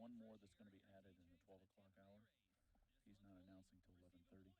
one more that's going to be added in the 12 o'clock hour. He's not announcing till 11:30. Yeah.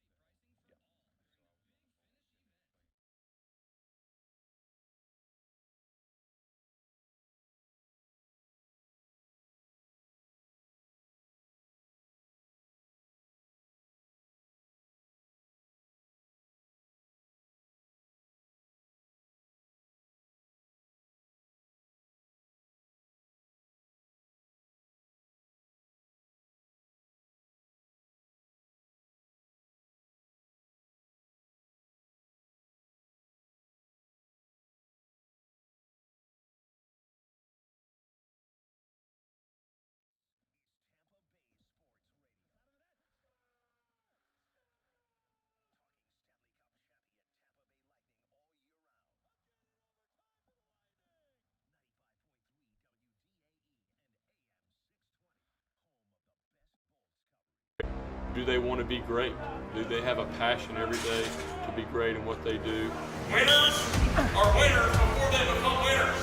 Do they want to be great? Do they have a passion every day to be great in what they do? Winners are winners before they become winners.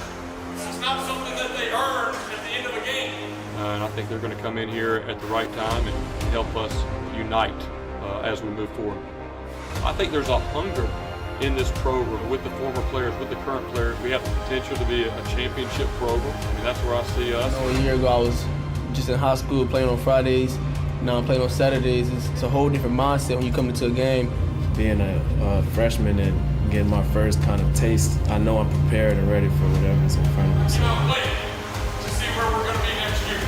This is not something that they earn at the end of a game. And I think they're going to come in here at the right time and help us unite as we move forward. I think there's a hunger in this program with the former players, with the current players. We have the potential to be a championship program. I mean, that's where I see us. A year ago, I was just in high school playing on Fridays. Now I'm playing on Saturdays. It's a whole different mindset when you come into a game. Being a freshman and getting my first kind of taste, I know I'm prepared and ready for whatever's in front of me. You know, wait to see where we're going to be next year.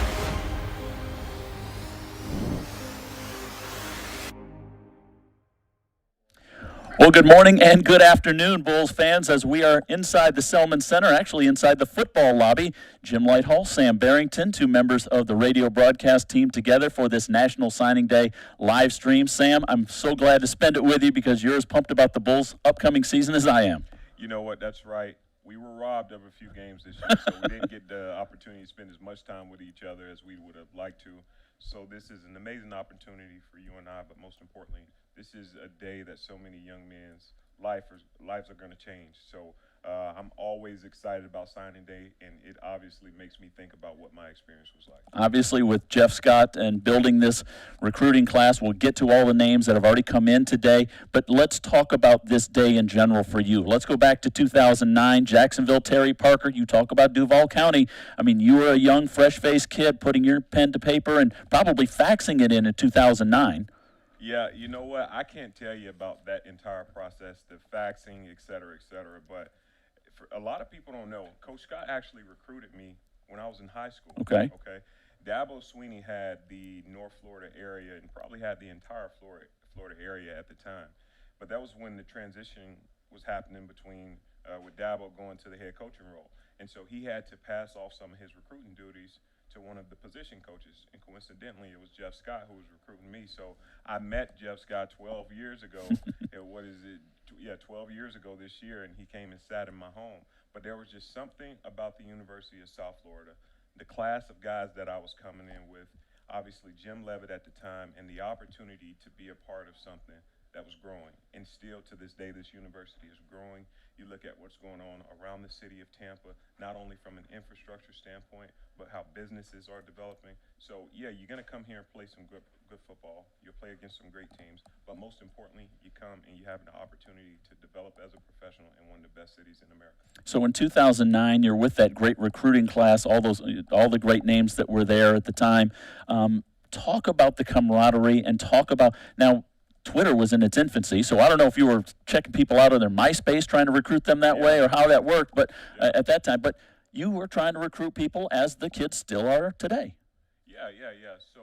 Well, good morning and good afternoon, Bulls fans, as we are inside the Selman Center, actually inside the football lobby. Jim Lighthall, Sam Barrington, two members of the radio broadcast team together for this National Signing Day live stream. Sam, I'm so glad to spend it with you because you're as pumped about the Bulls' upcoming season as I am. You know what, that's right. We were robbed of a few games this year, so we didn't get the opportunity to spend as much time with each other as we would have liked to. So this is an amazing opportunity for you and I, but most importantly, this is a day that so many young men's lives are going to change. So I'm always excited about signing day, and it obviously makes me think about what my experience was like. Obviously, with Jeff Scott and building this recruiting class, we'll get to all the names that have already come in today, but let's talk about this day in general for you. Let's go back to 2009, Jacksonville, Terry Parker. You talk about Duval County. I mean, you were a young, fresh-faced kid putting your pen to paper and probably faxing it in 2009. Yeah, you know what? I can't tell you about that entire process, the faxing, et cetera, but for a lot of people don't know, Coach Scott actually recruited me when I was in high school. Okay. Dabo Sweeney had the North Florida area and probably had the entire Florida area at the time. But that was when the transition was happening between with Dabo going to the head coaching role. And so he had to pass off some of his recruiting duties to one of the position coaches, and coincidentally, it was Jeff Scott who was recruiting me. So I met Jeff Scott 12 years ago. 12 years ago this year, and he came and sat in my home. But there was just something about the University of South Florida, the class of guys that I was coming in with, obviously Jim Levitt at the time, and the opportunity to be a part of something that was growing. And still to this day, this university is growing. You look at what's going on around the city of Tampa, not only from an infrastructure standpoint, but how businesses are developing. So yeah, you're gonna come here and play some good football. You'll play against some great teams, but most importantly, you come and you have an opportunity to develop as a professional in one of the best cities in America. So in 2009, you're with that great recruiting class, all the great names that were there at the time. Talk about the camaraderie and talk about now. Twitter was in its infancy, so I don't know if you were checking people out on their MySpace trying to recruit them that way or how that worked, but at that time. But you were trying to recruit people as the kids still are today. Yeah. So,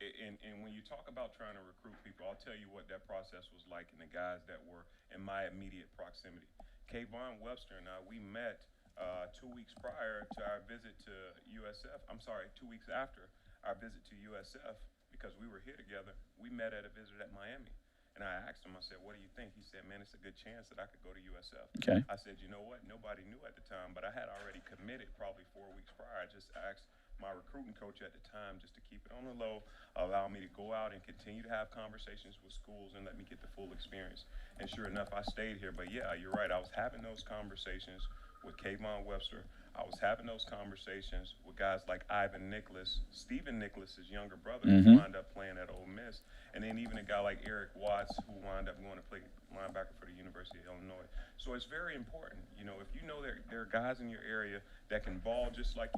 and when you talk about trying to recruit people, I'll tell you what that process was like and the guys that were in my immediate proximity. Kayvon Webster and I, we met 2 weeks prior to our visit to USF. 2 weeks after our visit to USF. Because we were here together, we met at a visit at Miami. And I asked him, I said, what do you think? He said, man, it's a good chance that I could go to USF. Okay. I said, you know what? Nobody knew at the time, but I had already committed probably 4 weeks prior. I just asked my recruiting coach at the time just to keep it on the low, allow me to go out and continue to have conversations with schools and let me get the full experience. And sure enough, I stayed here. But yeah, you're right. I was having those conversations with Kayvon Webster. I I was having those conversations with guys like Ivan Nicholas, Stephen Nicholas's younger brother, Mm-hmm. who wound up playing at Ole Miss, and then even a guy like Eric Watts, who wound up going to play linebacker for the University of Illinois. So it's very important, you know, if you know there are guys in your area that can ball just like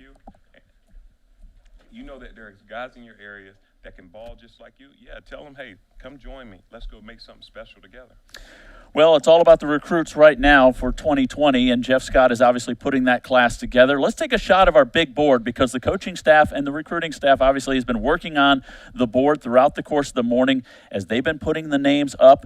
you know that there are guys in your area that can ball just like you, yeah, tell them, hey, come join me. Let's go make something special together. Well, it's all about the recruits right now for 2020, and Jeff Scott is obviously putting that class together. Let's take a shot of our big board, because the coaching staff and the recruiting staff obviously has been working on the board throughout the course of the morning as they've been putting the names up.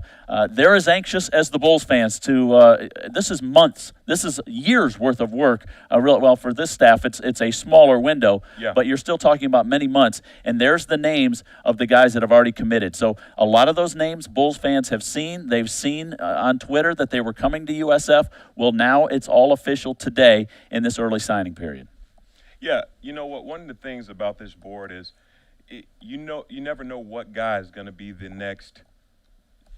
They're as anxious as the Bulls fans to this is months, this is years worth of work. Well, for this staff, it's a smaller window, Yeah. but you're still talking about many months, and there's the names of the guys that have already committed. So a lot of those names Bulls fans have seen. They've seen on Twitter that they were coming to USF. Well, now it's all official today in this early signing period. Yeah, you know what? One of the things about this board is, you never know what guy is going to be the next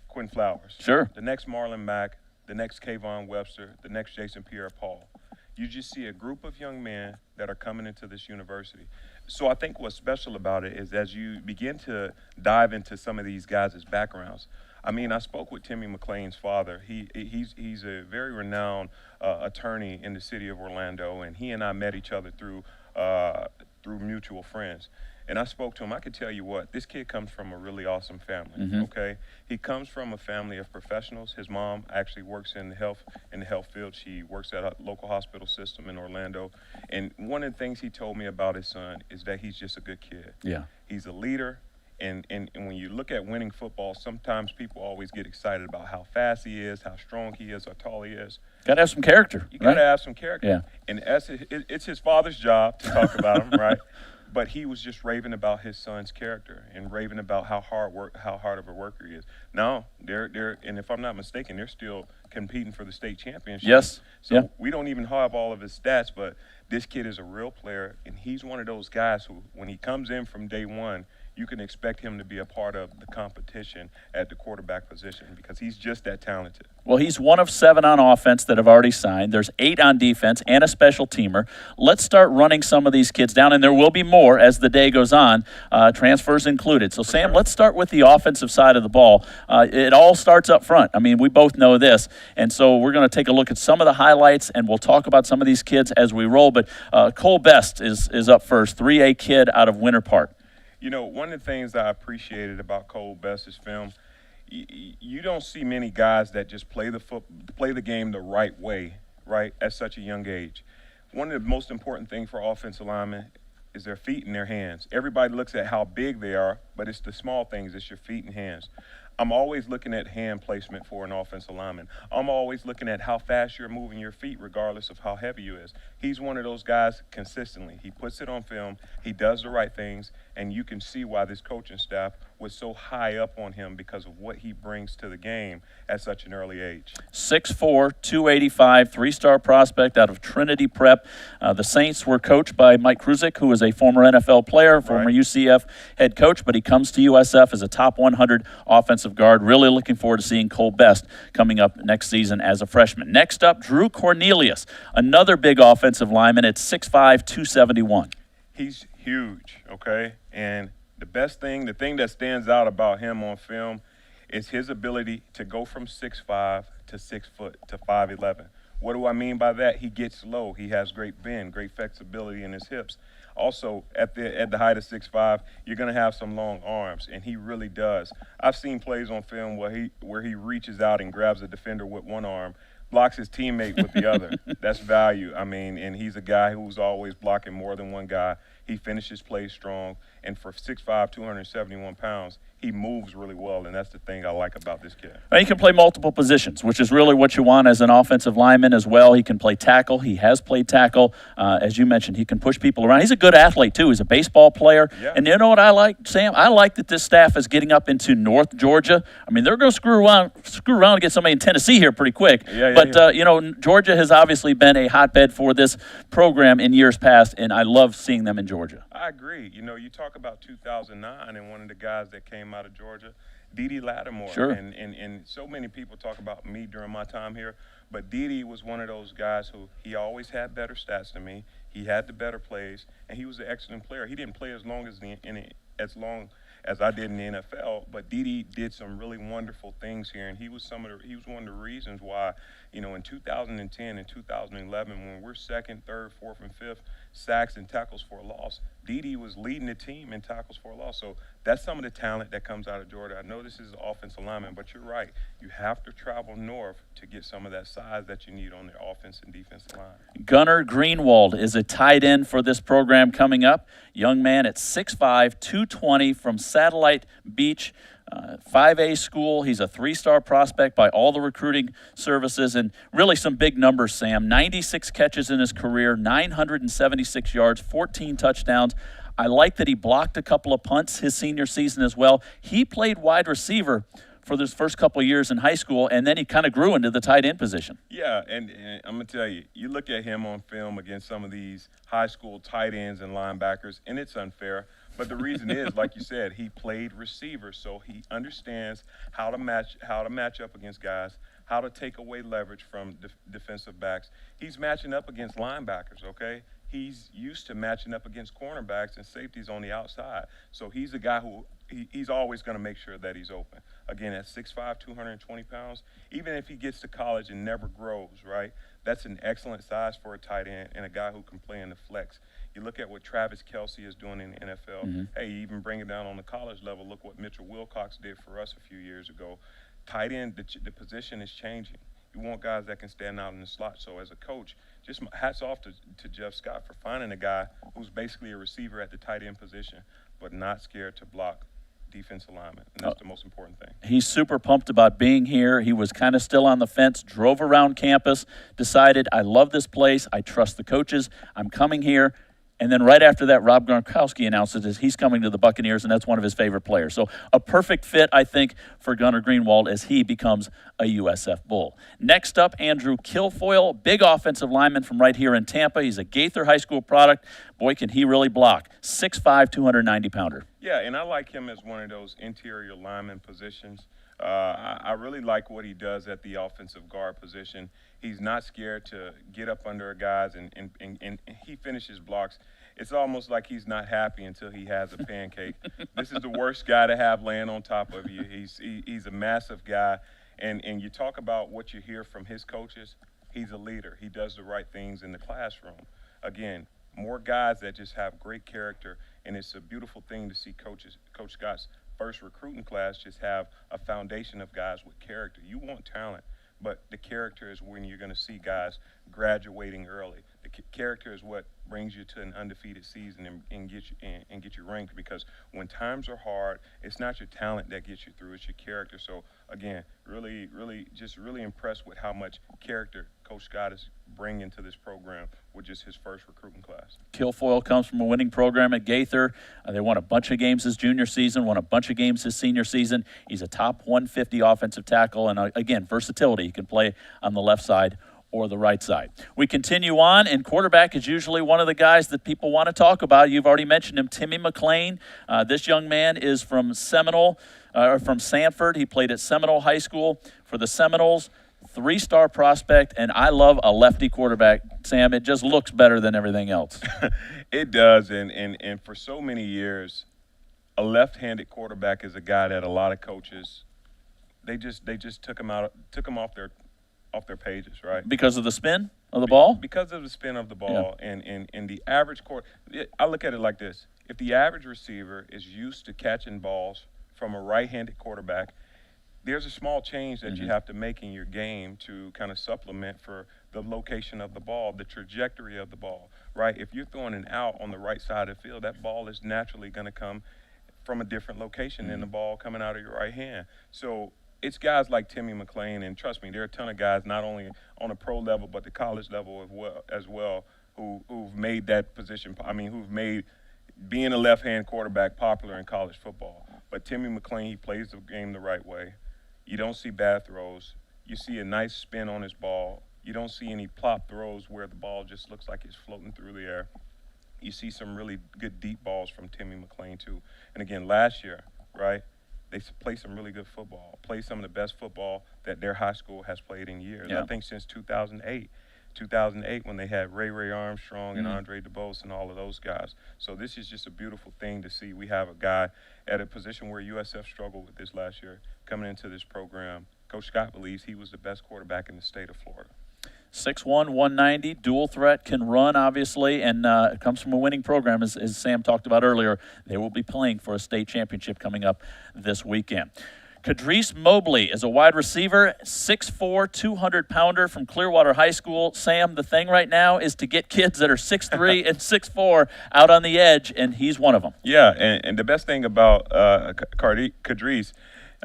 Quinn Flowers. Sure. The next Marlon Mack, the next Kayvon Webster, the next Jason Pierre-Paul. You just see a group of young men that are coming into this university. So I think what's special about it is as you begin to dive into some of these guys' backgrounds. I mean, I spoke with Timmy McClain's father. He's a very renowned attorney in the city of Orlando, and he and I met each other through mutual friends. And I spoke to him. I could tell you what, this kid comes from a really awesome family. Mm-hmm. Okay, he comes from a family of professionals. His mom actually works in the health field. She works at a local hospital system in Orlando. And one of the things he told me about his son is that he's just a good kid. Yeah. He's a leader. And when you look at winning football, sometimes people always get excited about how fast he is, how strong he is, how tall he is. Got to have some character. You got to have some character. Yeah. And it's his father's job to talk about him, right? But he was just raving about his son's character and raving about how hard of a worker he is. Now and if I'm not mistaken, they're still competing for the state championship. Yes. So Yeah. we don't even have all of his stats, but this kid is a real player, and he's one of those guys who, when he comes in from day one, you can expect him to be a part of the competition at the quarterback position because he's just that talented. Well, he's one of 7 on offense that have already signed. There's 8 on defense and a special teamer. Let's start running some of these kids down, and there will be more as the day goes on, transfers included. So, Sam, let's start with the offensive side of the ball. It all starts up front. I mean, we both know this, and so we're going to take a look at some of the highlights, and we'll talk about some of these kids as we roll. But Cole Best is up first, 3A kid out of Winter Park. You know, one of the things I appreciated about Cole Best's film, you don't see many guys that just play the game the right way, right, at such a young age. One of the most important things for offensive linemen is their feet and their hands. Everybody looks at how big they are, but it's the small things. It's your feet and hands. I'm always looking at hand placement for an offensive lineman. I'm always looking at how fast you're moving your feet regardless of how heavy you is. He's one of those guys consistently. He puts it on film. He does the right things, and you can see why this coaching staff was so high up on him because of what he brings to the game at such an early age. 6'4", 285, 3-star prospect out of Trinity Prep. The Saints were coached by Mike Kruzik, who is a former NFL player, former UCF head coach, but he comes to USF as a top 100 offensive guard. Really looking forward to seeing Cole Best coming up next season as a freshman. Next up, Drew Cornelius, another big offensive lineman at 6'5", 271. He's huge, okay? And the thing that stands out about him on film is his ability to go from 6'5" to 6 foot to 5'11". What do I mean by that? He gets low. He has great bend, great flexibility in his hips. Also, at the height of 6'5", you're going to have some long arms, and he really does. I've seen plays on film where he reaches out and grabs a defender with one arm, blocks his teammate with the other. That's value. I mean, and he's a guy who's always blocking more than one guy. He finishes plays strong, and for 6'5", 271 pounds, he moves really well, and that's the thing I like about this kid. He can play multiple positions, which is really what you want as an offensive lineman as well. He can play tackle. He has played tackle. As you mentioned, he can push people around. He's a good athlete, too. He's a baseball player. Yeah. And you know what I like, Sam? I like that this staff is getting up into North Georgia. I mean, they're going to screw around and get somebody in Tennessee here pretty quick. But Georgia has obviously been a hotbed for this program in years past, and I love seeing them in Georgia. I agree. You know, you talk about 2009 and one of the guys that came out of Georgia, Dede Lattimore. Sure. And so many people talk about me during my time here, but Dede was one of those guys who he always had better stats than me. He had the better plays, and he was an excellent player. He didn't play as long as I did in the NFL, but Dede did some really wonderful things here, and he was one of the reasons why, you know, in 2010 and 2011, when we're second, third, fourth, and fifth sacks and tackles for a loss, Dede was leading the team in tackles for a loss. So that's some of the talent that comes out of Georgia. I know this is offensive lineman, but you're right. You have to travel north to get some of that size that you need on the offense and defensive line. Gunnar Greenwald is a tight end for this program coming up. Young man at 6'5", 220 from Satellite Beach, 5A school. He's a 3-star prospect by all the recruiting services, and really some big numbers, Sam. 96 catches in his career, 976 yards, 14 touchdowns. I like that he blocked a couple of punts his senior season as well. He played wide receiver for those first couple of years in high school, and then he kind of grew into the tight end position. Yeah, and I'm going to tell you, you look at him on film against some of these high school tight ends and linebackers, and it's unfair. But the reason is, like you said, he played receiver, so he understands how to match up against guys, how to take away leverage from defensive backs. He's matching up against linebackers, okay? He's used to matching up against cornerbacks and safeties on the outside. So he's a guy who he's always going to make sure that he's open. Again, at 6'5", 220 pounds, even if he gets to college and never grows, right, that's an excellent size for a tight end and a guy who can play in the flex. You look at what Travis Kelce is doing in the NFL. Mm-hmm. Hey, even bring it down on the college level. Look what Mitchell Wilcox did for us a few years ago. Tight end, the position is changing. You want guys that can stand out in the slot. So as a coach, just hats off to Jeff Scott for finding a guy who's basically a receiver at the tight end position, but not scared to block defensive linemen, and that's the most important thing. He's super pumped about being here. He was kind of still on the fence, drove around campus, decided, I love this place, I trust the coaches, I'm coming here. And then right after that, Rob Gronkowski announces that he's coming to the Buccaneers, and that's one of his favorite players. So a perfect fit, I think, for Gunnar Greenwald as he becomes a USF Bull. Next up, Andrew Kilfoyle, big offensive lineman from right here in Tampa. He's a Gaither High School product. Boy, can he really block. 6'5", 290-pounder. Yeah, and I like him as one of those interior lineman positions. I really like what he does at the offensive guard position. He's not scared to get up under guys, and he finishes blocks. It's almost like he's not happy until he has a pancake. This is the worst guy to have laying on top of you. He's a massive guy, and you talk about what you hear from his coaches. He's a leader. He does the right things in the classroom. Again, more guys that just have great character, and it's a beautiful thing to see Coach Scott's first recruiting class just have a foundation of guys with character. You want talent, but the character is when you're going to see guys graduating early. The character is what brings you to an undefeated season and get you ranked, because when times are hard, it's not your talent that gets you through, it's your character. So again, really impressed with how much character Coach Scott is bringing to this program with just his first recruiting class. Kilfoyle comes from a winning program at Gaither. They won a bunch of games his junior season, won a bunch of games his senior season. He's a top 150 offensive tackle, and again, versatility. He can play on the left side or the right side. We continue on, and quarterback is usually one of the guys that people want to talk about. You've already mentioned him, TIMMY McClain. This young man is from from Sanford. He played at Seminole High School for the Seminoles. 3-star prospect, and I love a lefty quarterback, Sam. It just looks better than everything else. It does, and for so many years, a left-handed quarterback is a guy that a lot of coaches, they just took him off their pages, right? Because of the spin of the ball? Because of the spin of the ball, yeah. and the average I look at it like this. If the average receiver is used to catching balls from a right-handed quarterback, there's a small change that you have to make in your game to kind of supplement for the location of the ball, the trajectory of the ball, right? If you're throwing an out on the right side of the field, that ball is naturally going to come from a different location than the ball coming out of your right hand. So it's guys like TIMMY McClain, and trust me, there are a ton of guys not only on a pro level but the college level as well who've made that position. I mean, who've made being a left-hand quarterback popular in college football. But TIMMY McClain, he plays the game the right way. You don't see bad throws. You see a nice spin on his ball. You don't see any plop throws where the ball just looks like it's floating through the air. You see some really good deep balls from TIMMY McClain too. And again, last year, right, They play some really good football, play some of the best football that their high school has played in years. Yeah. I think since 2008. 2008 when they had Ray Armstrong and Andre DeBose and all of those guys. So this is just a beautiful thing to see. We have a guy at a position where USF struggled with this last year coming into this program. Coach Scott believes he was the best quarterback in the state of Florida. 6'1", 190, dual threat, can run, obviously, and it comes from a winning program, as Sam talked about earlier. They will be playing for a state championship coming up this weekend. Kadreese Mobley is a wide receiver, 6'4", 200-pounder from Clearwater High School. Sam, the thing right now is to get kids that are 6'3" and 6'4" out on the edge, and he's one of them. Yeah, and the best thing about Kadreese,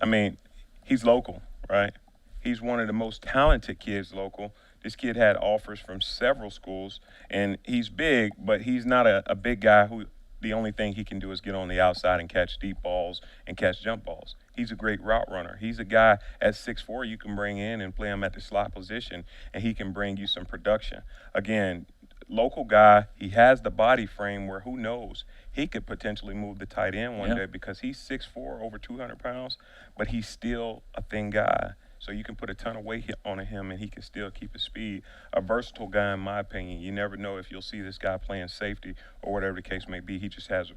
I mean, he's local, right? He's one of the most talented kids local. This kid had offers from several schools, and he's big, but he's not a big guy who the only thing he can do is get on the outside and catch deep balls and catch jump balls. He's a great route runner. He's a guy at 6'4" you can bring in and play him at the slot position, and he can bring you some production. Again, local guy, he has the body frame where who knows, he could potentially move the tight end one day because he's 6'4", over 200 pounds, but he's still a thin guy. So you can put a ton of weight on him, and he can still keep his speed. A versatile guy, in my opinion. You never know if you'll see this guy playing safety or whatever the case may be. He just has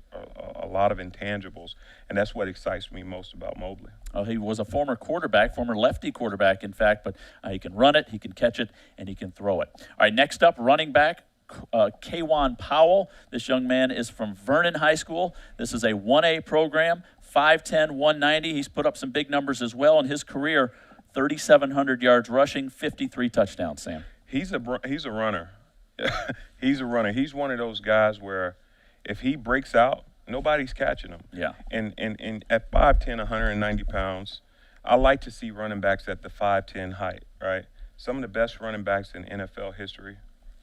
a lot of intangibles, and that's what excites me most about Mobley. He was a former quarterback, former lefty quarterback, in fact, but he can run it, he can catch it, and he can throw it. All right, next up, running back, Kaywan Powell. This young man is from Vernon High School. This is a 1A program, 5'10", 190. He's put up some big numbers as well in his career. 3,700 yards rushing, 53 touchdowns, Sam. He's a runner. He's a runner. He's one of those guys where if he breaks out, nobody's catching him. Yeah. And at 5'10", 190 pounds, I like to see running backs at the 5'10" height, right? Some of the best running backs in NFL history,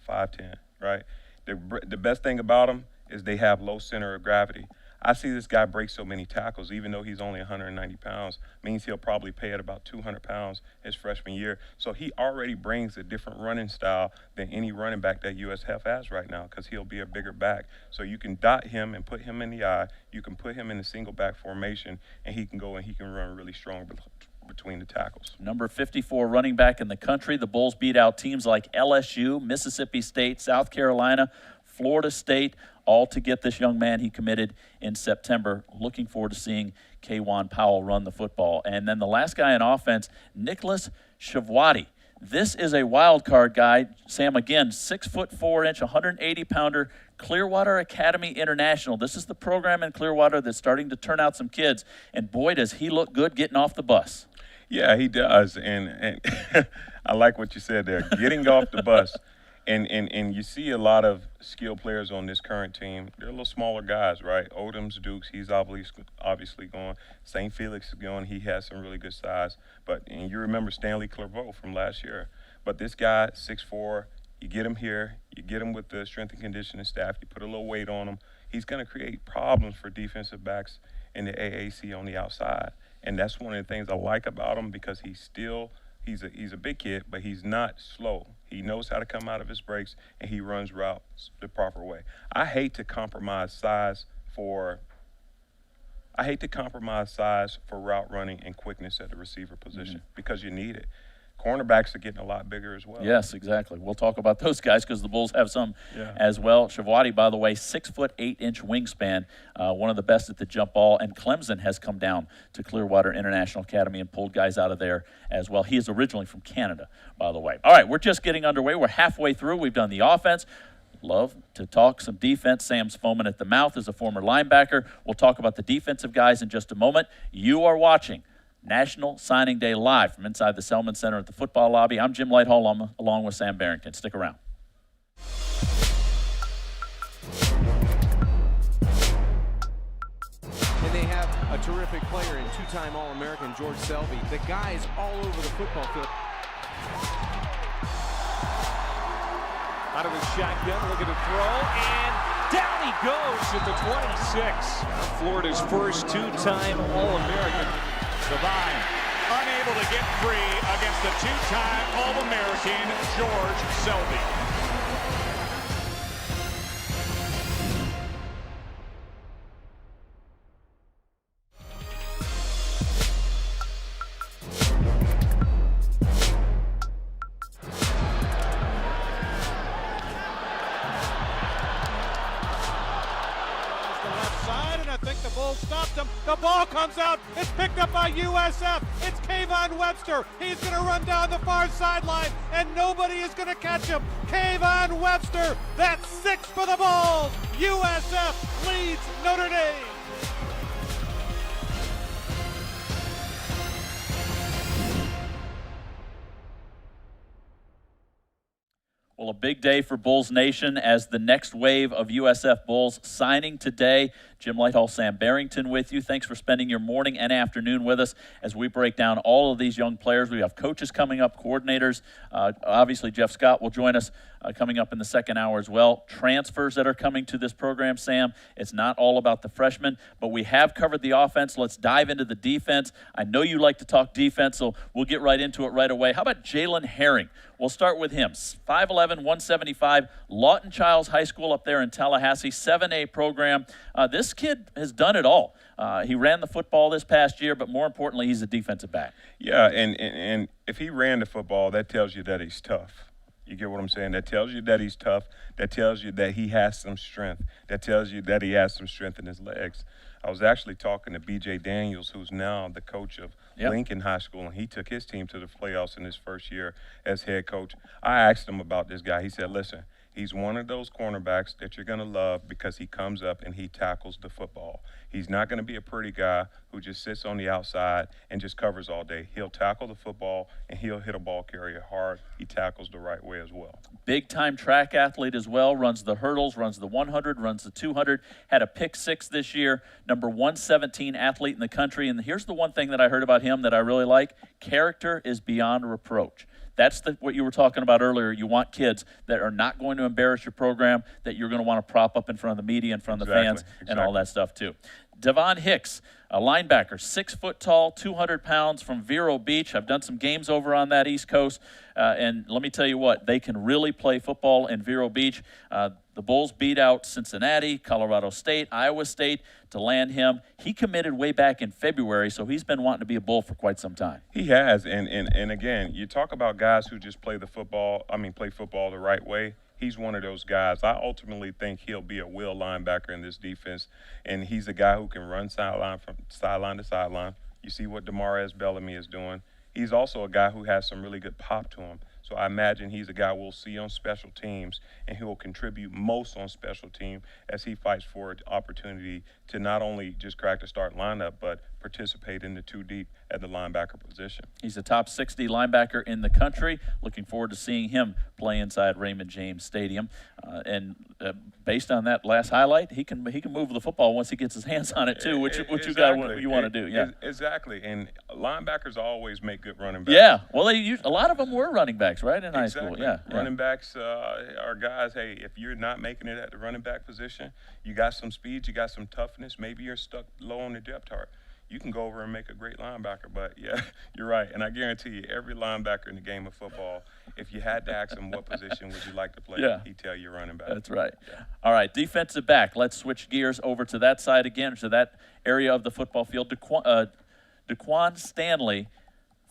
5'10", right? The best thing about them is they have low center of gravity. I see this guy break so many tackles, even though he's only 190 pounds, means he'll probably pay at about 200 pounds his freshman year. So he already brings a different running style than any running back that USF has right now because he'll be a bigger back. So you can dot him and put him in the eye. You can put him in the single back formation, and he can go and he can run really strong between the tackles. Number 54 running back in the country. The Bulls beat out teams like LSU, Mississippi State, South Carolina, Florida State, all to get this young man. He committed in September. Looking forward to seeing Kaywan Powell run the football. And then the last guy in offense, Nicholas Shavwati. This is a wild card guy. Sam, again, 6'4", 180-pounder, Clearwater Academy International. This is the program in Clearwater that's starting to turn out some kids. And boy, does he look good getting off the bus. Yeah, he does. And I like what you said there, getting off the bus. And you see a lot of skilled players on this current team. They're a little smaller guys, right? Odom's Dukes, he's obviously going. St. Felix is going. He has some really good size. And you remember Stanley Clairvaux from last year. But this guy, 6'4", you get him here, you get him with the strength and conditioning staff, you put a little weight on him, he's going to create problems for defensive backs in the AAC on the outside. And that's one of the things I like about him because he's a big kid, but he's not slow. He knows how to come out of his breaks, and he runs routes the proper way. I hate to compromise size for route running and quickness at the receiver position because you need it. Cornerbacks are getting a lot bigger as well. Yes, exactly. We'll talk about those guys because the Bulls have some as well. Shavwati, by the way, 6'8" wingspan, one of the best at the jump ball. And Clemson has come down to Clearwater International Academy and pulled guys out of there as well. He is originally from Canada, by the way. All right, we're just getting underway. We're halfway through. We've done the offense. Love to talk some defense. Sam's foaming at the mouth as a former linebacker. We'll talk about the defensive guys in just a moment. You are watching National Signing Day live from inside the Selman Center at the football lobby. I'm Jim Lighthall along with Sam Barrington. Stick around. And they have a terrific player in two-time All-American George Selby. The guys all over the football field. Out of his shotgun, looking to throw, and down he goes at the 26. Florida's first two-time All-American. Devine unable to get free against the two-time All-American George Selby. The ball comes out. It's picked up by USF. It's Kayvon Webster. He's going to run down the far sideline, and nobody is going to catch him. Kayvon Webster, that's 6 for the Bulls. USF leads Notre Dame. Well, a big day for Bulls Nation as the next wave of USF Bulls signing today. Jim Lighthall, Sam Barrington with you. Thanks for spending your morning and afternoon with us as we break down all of these young players. We have coaches coming up, coordinators. Obviously, Jeff Scott will join us coming up in the second hour as well. Transfers that are coming to this program, Sam. It's not all about the freshmen, but we have covered the offense. Let's dive into the defense. I know you like to talk defense, so we'll get right into it right away. How about Jalen Herring? We'll start with him. 5'11", 175, Lawton Childs High School up there in Tallahassee, 7A program. This kid has done it all. He ran the football this past year, but more importantly, he's a defensive back. Yeah, and if he ran the football, that tells you that he's tough. You get what I'm saying? That tells you that he's tough. That tells you that he has some strength. That tells you that he has some strength in his legs. I was actually talking to B.J. Daniels, who's now the coach of Lincoln High School, and he took his team to the playoffs in his first year as head coach. I asked him about this guy. He said, listen, he's one of those cornerbacks that you're going to love because he comes up and he tackles the football. He's not going to be a pretty guy who just sits on the outside and just covers all day. He'll tackle the football, and he'll hit a ball carrier hard. He tackles the right way as well. Big-time track athlete as well, runs the hurdles, runs the 100, runs the 200, had a pick 6 this year, number 117 athlete in the country. And here's the one thing that I heard about him that I really like. Character is beyond reproach. That's what you were talking about earlier. You want kids that are not going to embarrass your program, that you're going to want to prop up in front of the media, in front of the fans, and all that stuff too. Devon Hicks, a linebacker, 6 foot tall, 200 pounds from Vero Beach. I've done some games over on that East Coast, and let me tell you what, they can really play football in Vero Beach. The Bulls beat out Cincinnati, Colorado State, Iowa State to land him. He committed way back in February, so he's been wanting to be a Bull for quite some time. He has, and again, you talk about guys who just play football the right way. He's one of those guys. I ultimately think he'll be a will linebacker in this defense, and he's a guy who can run sideline to sideline. You see what DeMaurice Bellamy is doing. He's also a guy who has some really good pop to him. So I imagine he's a guy we'll see on special teams, and he will contribute most on special team as he fights for an opportunity to not only just crack the start lineup, but participate in the 2 deep at the linebacker position. He's a top 60 linebacker in the country. Looking forward to seeing him play inside Raymond James Stadium. Based on that last highlight, he can move the football once he gets his hands on it too, which you want to do. Yeah, exactly. And linebackers always make good running backs. Yeah, well, a lot of them were running backs, right, in high school. Yeah, running backs are guys. Hey, if you're not making it at the running back position, you got some speed, you got some toughness. Maybe you're stuck low on the depth chart. You can go over and make a great linebacker. But, yeah, you're right. And I guarantee you, every linebacker in the game of football, if you had to ask him what position would you like to play, he'd tell you running back. That's right. Yeah. All right, defensive back. Let's switch gears over to that side again, to that area of the football field. Daquan Stanley,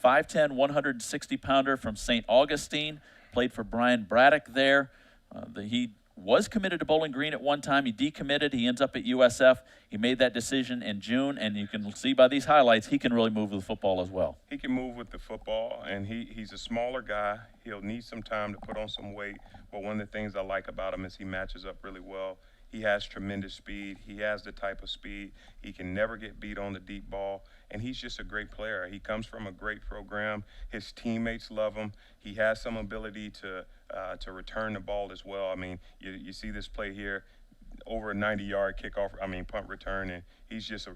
5'10", 160-pounder from St. Augustine, played for Brian Braddock there. He was committed to Bowling Green at one time. He decommitted. He ends up at USF. He made that decision in June, and you can see by these highlights he can really move with the football as well. He can move with the football, and he's a smaller guy. He'll need some time to put on some weight, but one of the things I like about him is he matches up really well. He has tremendous speed. He has the type of speed. He can never get beat on the deep ball, and he's just a great player. He comes from a great program. His teammates love him. He has some ability to return the ball as well. I mean, you see this play here, over a 90-yard punt return, and he's just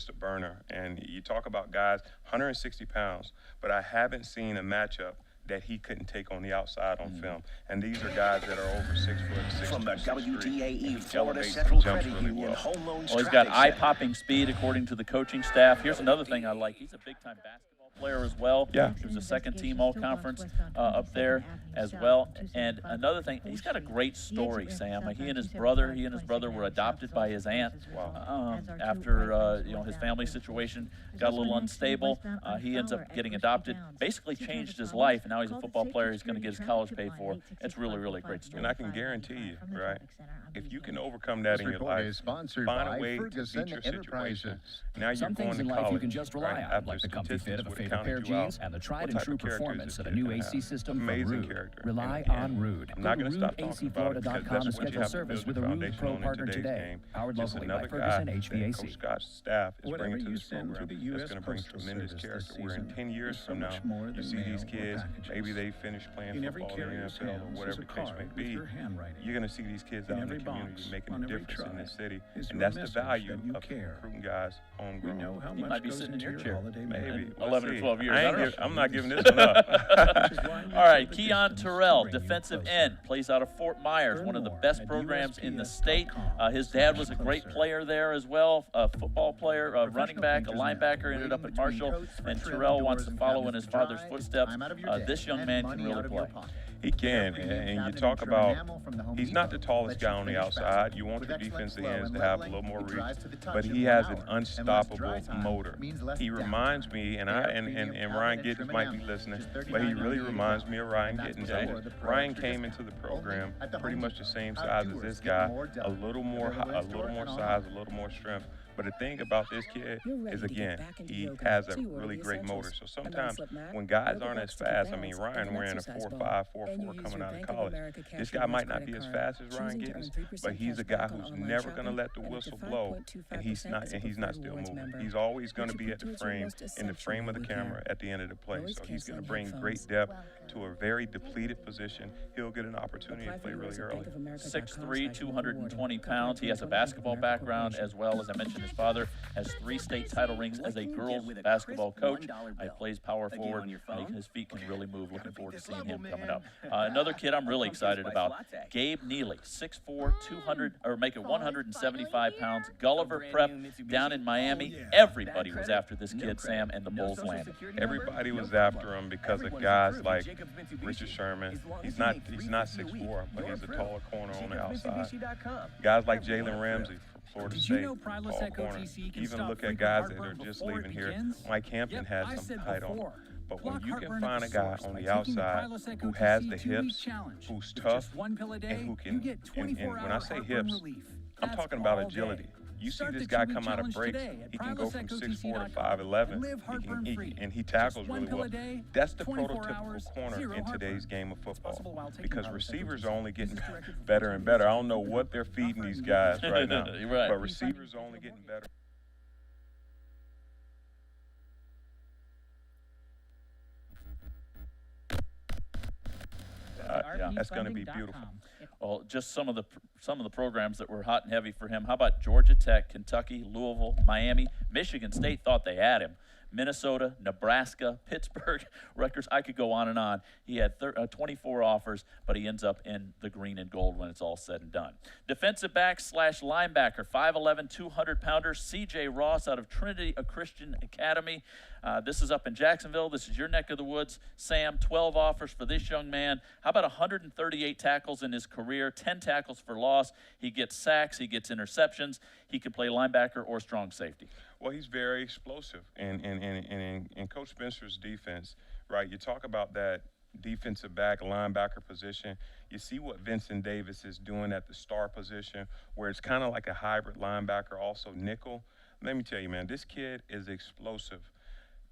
a burner. And you talk about guys, 160 pounds, but I haven't seen a matchup that he couldn't take on the outside on film. And these are guys that are over 6 foot, 6'2", From the 6'3", WDAE Florida elevates Central and jumps Credit really Union well. Home Loans Well, he's got Traffic Center. eye-popping speed according to the coaching staff. Here's another thing I like. He's a big-time basketball player. player as well. Yeah. He was a second-team All-Conference up there as well. And another thing, he's got a great story, Sam. He and his brother were adopted by his aunt. After his family situation got a little unstable, he ends up getting adopted. Basically changed his life, and now he's a football player. He's going to get his college paid for. It's really, really a great story. And I can guarantee you, right, if you can overcome that in your life, find a way to beat your situation. Now you're Some going things to in life college, you can just rely right? on, After like the comfy fit of a statistics favorite pair of would count jeans you out, and the tried what and type true of character is performance this of a kid new gonna AC have? system from Amazing Rude. character. Rely And on Rude. I'm not Go going to to stop talking about it because RudeACFlorida.com to that's what you schedule have to service build with a your Rude foundation Pro on in partner today's today. game. Powered Just locally by another Ferguson guy that HVAC. Coach Scott's staff is Whatever bringing to you this send program through the that's US going to bring Postal tremendous Service character. this Where in season 10 years is so from now, much more you than see these mail or kids, packages. maybe they finish playing In every football in the carrier's NFL or hands whatever is a the case may card with be. your handwriting. You're going to see these kids In out in the every community box, making on a every difference in this try, city. is And your that's the message value that you of care. recruiting guys We homegrown. know how He much might be goes sitting in into your your chair. holiday Maybe. meal. We'll 11 or see. 12 years. I I ain't don't know. I'm not giving this one up. All right, Keon Terrell, defensive end, plays out of Fort Myers, one of the best programs in the state. His dad was a great player there as well, a football player, a running back, a linebacker, ended up at Marshall, and Terrell wants to follow in his father's footsteps. This young man can really play. He can, and you talk about, he's not the tallest guy on the outside. You want your defensive ends to have a little more reach, but he has an unstoppable motor. He reminds me, and Ryan Giddens might be listening, but he really reminds me of Ryan Giddens. Ryan came into the program pretty much the same size as this guy, a little more size, a little more strength. But the thing about this kid is, again, he has a really great motor. So sometimes when guys aren't as fast, I mean, Ryan ran a 4.5, 4.4 coming out of college. This guy might not be as fast as Ryan Giddens, but he's a guy who's never going to let the whistle blow, and he's not still moving. He's always going to be at the frame, in the frame of the camera at the end of the play. So he's going to bring great depth to a very depleted position. He'll get an opportunity to play really early. 6'3", 220 pounds. He has a basketball background as well. As I mentioned, his father has 3 state title rings as a girls basketball coach. He plays power forward. His feet can really move. Looking forward to seeing him coming up. Another kid I'm really excited about, Gabe Neely, 6'4", 175 pounds. Gulliver Prep down in Miami. Everybody was after this kid, Sam, and the Bulls landed. Everybody was after him because of guys like Richard Sherman. He's not 6'4", but he's a taller corner on the outside. Guys like Jalen Ramsey from Florida State, tall corner. Even look at guys that are just leaving here. Mike Hampton had some height on him. But when you can find a guy on the outside who has the hips, who's tough, and who can, and when I say hips, I'm talking about agility. You see this guy come out of breaks, he can go from 6'4" to 5'11", and he tackles really well. That's the prototypical corner in today's game of football, because receivers are only getting better and better. I don't know what they're feeding these guys right now, but receivers are only getting better. That's going to be beautiful. Well, just some of the programs that were hot and heavy for him. How about Georgia Tech, Kentucky, Louisville, Miami, Michigan State thought they had him. Minnesota, Nebraska, Pittsburgh, Rutgers. I could go on and on. He had 24 offers, but he ends up in the green and gold when it's all said and done. Defensive back / linebacker, 5'11", 200-pounder, C.J. Ross out of Trinity Christian Academy. This is up in Jacksonville. This is your neck of the woods. Sam, 12 offers for this young man. How about 138 tackles in his career, 10 tackles for loss. He gets sacks. He gets interceptions. He can play linebacker or strong safety. Well, he's very explosive. And in Coach Spencer's defense, right, you talk about that defensive back, linebacker position. You see what Vincent Davis is doing at the star position, where it's kind of like a hybrid linebacker, also nickel. Let me tell you, man, this kid is explosive.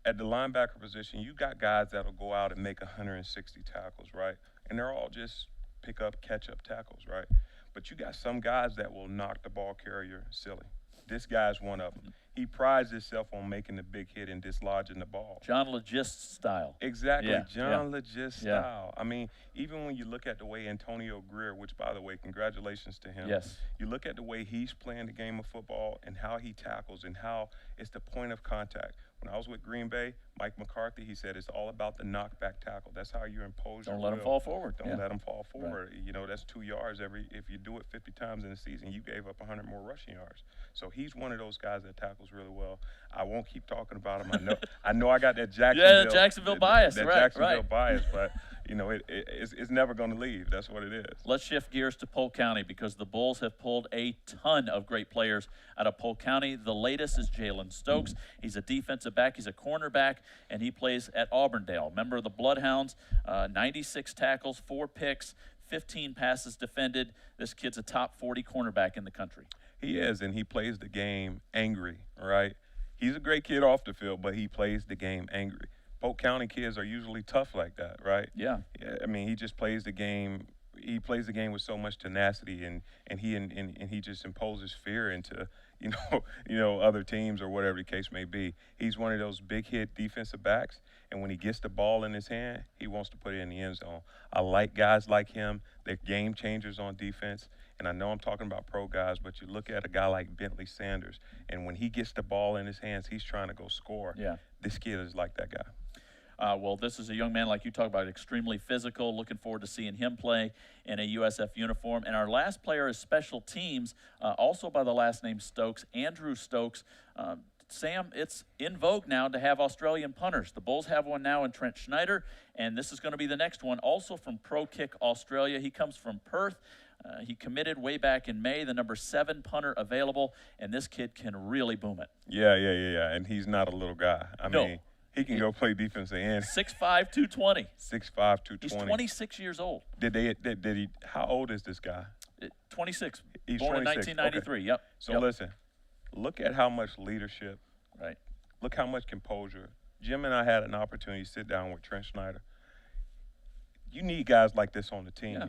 At the linebacker position, you got guys that'll go out and make 160 tackles, right? And they're all just pick-up, catch-up tackles, right? But you got some guys that will knock the ball carrier silly. This guy's one of them. He prides himself on making the big hit and dislodging the ball. John Legist style. Exactly, John Legist style. I mean, even when you look at the way Antonio Greer, which, by the way, congratulations to him. Yes. You look at the way he's playing the game of football and how he tackles and how it's the point of contact. When I was with Green Bay, Mike McCarthy, he said it's all about the knockback tackle. That's how you impose your Don't let them will. fall forward. Don't Yeah. let them fall forward. Right. You know, that's 2 yards if you do it 50 times in a season, you gave up 100 more rushing yards. So he's one of those guys that tackles really well. I won't keep talking about him. I know I got that Jacksonville bias, that right, Jacksonville right. bias, but you know, it's never going to leave. That's what it is. Let's shift gears to Polk County because the Bulls have pulled a ton of great players out of Polk County. The latest is Jalen Stokes. He's a defensive back. He's a cornerback, and he plays at Auburndale. Member of the Bloodhounds, 96 tackles, 4 picks, 15 passes defended. This kid's a top 40 cornerback in the country. He is, and he plays the game angry, right? He's a great kid off the field, but he plays the game angry. Polk County kids are usually tough like that, right? Yeah. I mean, he just plays the game. He plays the game with so much tenacity, and he just imposes fear into other teams or whatever the case may be. He's one of those big hit defensive backs, and when he gets the ball in his hand, he wants to put it in the end zone. I like guys like him. They're game changers on defense. And I know I'm talking about pro guys, but you look at a guy like Bentley Sanders, and when he gets the ball in his hands, he's trying to go score. Yeah. This kid is like that guy. Well, this is a young man, like you talk about, extremely physical. Looking forward to seeing him play in a USF uniform. And our last player is special teams, also by the last name Stokes, Andrew Stokes. Sam, it's in vogue now to have Australian punters. The Bulls have one now in Trent Schneider, and this is going to be the next one, also from Pro Kick Australia. He comes from Perth. He committed way back in May, the number 7 punter available, and this kid can really boom it. Yeah. And he's not a little guy. I mean, he can go play defensive end. 6'5", 220. 6'5", 220. He's 26 years old. Did he? How old is this guy? 26. He's born 26. in 1993. Okay. Yep. So listen, look at how much leadership. Right. Look how much composure. Jim and I had an opportunity to sit down with Trent Schneider. You need guys like this on the team. Yeah.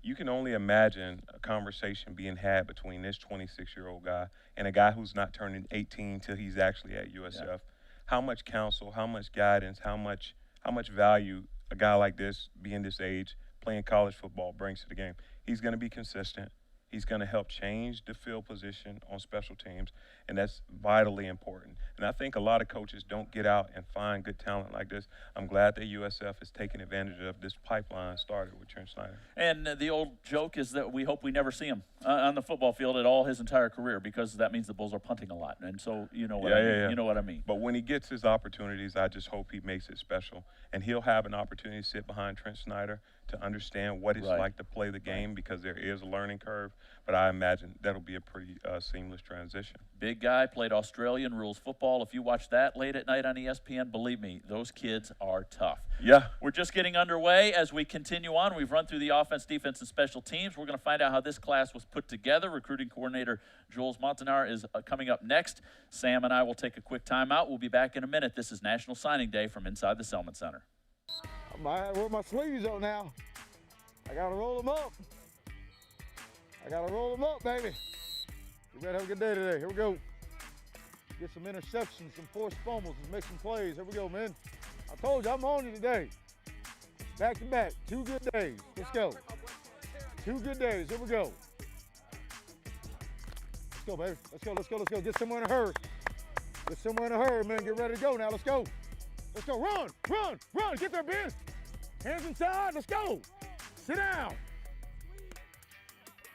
You can only imagine a conversation being had between this 26-year-old guy and a guy who's not turning 18 till he's actually at USF. Yeah. How much counsel, how much guidance, how much value a guy like this, being this age, playing college football, brings to the game. He's going to be consistent. He's going to help change the field position on special teams, and that's vitally important. And I think a lot of coaches don't get out and find good talent like this. I'm glad that USF is taking advantage of this pipeline started with Trent Schneider. And the old joke is that we hope we never see him on the football field at all his entire career, because that means the Bulls are punting a lot. And so you know what I mean. You know what I mean. But when he gets his opportunities, I just hope he makes it special. And he'll have an opportunity to sit behind Trent Schneider to understand what it's like to play the game, because there is a learning curve. But I imagine that'll be a pretty seamless transition. Big guy, played Australian rules football. If you watch that late at night on ESPN, believe me, those kids are tough. Yeah. We're just getting underway as we continue on. We've run through the offense, defense, and special teams. We're going to find out how this class was put together. Recruiting coordinator Jules Montanar is coming up next. Sam and I will take a quick timeout. We'll be back in a minute. This is National Signing Day from inside the Selman Center. I wear my sleeves on now. I got to roll them up. Baby. You better have a good day today. Here we go. Get some interceptions, some forced fumbles, and make some plays. Here we go, man. I told you, I'm on you today. Back to back, 2 good days. Let's go. 2 good days. Here we go. Let's go, baby. Let's go. Get somewhere in a hurry. Man. Get ready to go now. Let's go. Run. Get there, Ben. Hands inside. Let's go. Sit down.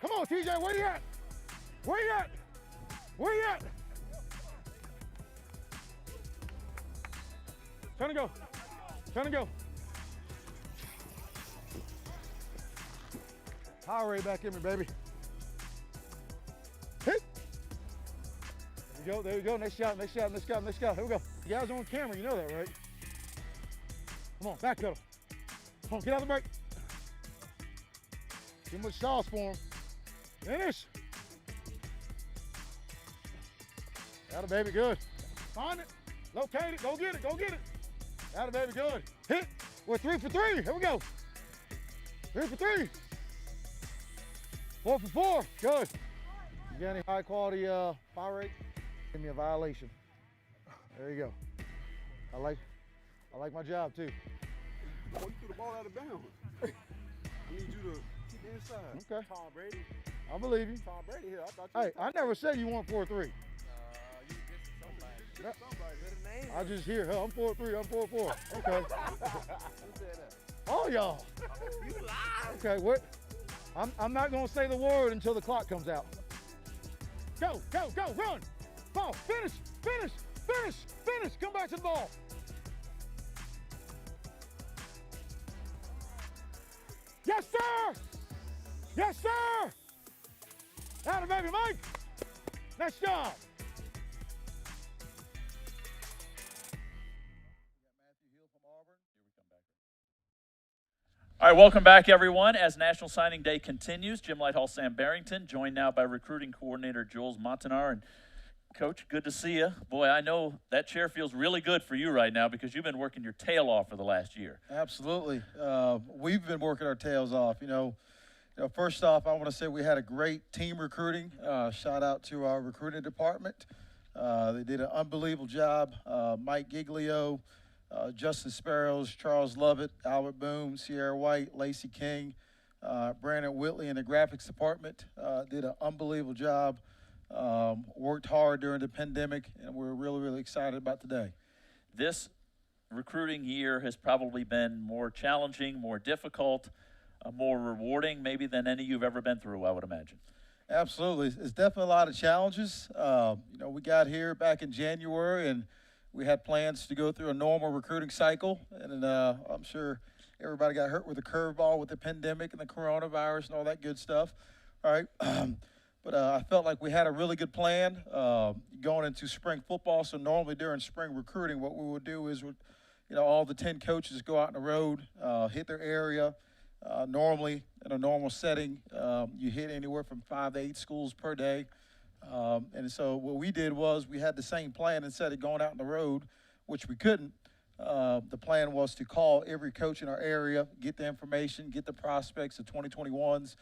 Come on, TJ. Where you at? Trying to go. Power rate back in me, baby. Hit. There you go. Next shot. Here we go. You guys on camera, you know that, right? Come on, back pedal. Come on, get out of the break. Too much sauce for him. Finish. Got it, baby, good. Find it, locate it, go get it. Got it, baby, good. Hit. We're 3 for 3. Here we go. 3 for 3. 4 for 4. Good. You got any high quality fire rate? Give me a violation. There you go. I like my job too. Oh, you threw the ball out of bounds. I need you to keep it inside. Okay. Tom Brady. I believe you. Tom Brady here. I thought you. Hey, I never said you won 4-3. You missing somebody. I just hear, huh, I'm 4-3, I'm 4-4. Okay. All y'all. Okay, what? I'm not going to say the word until the clock comes out. Go, go, go, run. Ball, finish, finish, finish, finish. Come back to the ball. Yes, sir. Yes, sir. Atta baby, Mike. Nice job. All right, welcome back, everyone. As National Signing Day continues, Jim Lighthall, Sam Barrington, joined now by recruiting coordinator Jules Montanar. And Coach, good to see you. Boy, I know that chair feels really good for you right now because you've been working your tail off for the last year. Absolutely. We've been working our tails off. First off, I want to say we had a great team recruiting. Shout out to our recruiting department. They did an unbelievable job. Mike Giglio, Justin Sparrows, Charles Lovett, Albert Boone, Sierra White, Lacey King, Brandon Whitley in the graphics department did an unbelievable job. Worked hard during the pandemic, and we're really, really excited about today. This recruiting year has probably been more challenging, more difficult, more rewarding maybe than any you've ever been through, I would imagine. Absolutely. It's definitely a lot of challenges. We got here back in January, and we had plans to go through a normal recruiting cycle, and I'm sure everybody got hurt with the curveball with the pandemic and the coronavirus and all that good stuff. All right. But I felt like we had a really good plan going into spring football. So normally during spring recruiting, what we would do is, all the 10 coaches go out on the road, hit their area. Normally, in a normal setting, you hit anywhere from 5 to 8 schools per day. And so what we did was we had the same plan instead of going out on the road, which we couldn't. The plan was to call every coach in our area, get the information, get the prospects, the 2021s,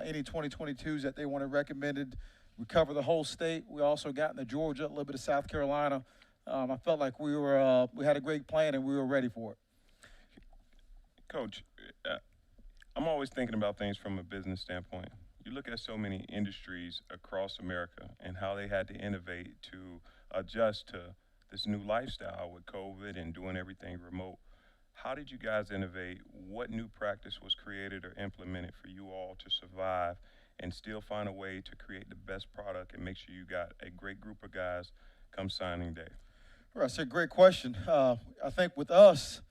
any 2022s that they wanted recommended. We cover the whole state. We also got into Georgia, a little bit of South Carolina. I felt like we had a great plan and we were ready for it. Coach, I'm always thinking about things from a business standpoint. You look at so many industries across America and how they had to innovate to adjust to this new lifestyle with COVID and doing everything remote. How did you guys innovate? What new practice was created or implemented for you all to survive and still find a way to create the best product and make sure you got a great group of guys come signing day? Well, that's a great question. I think with us,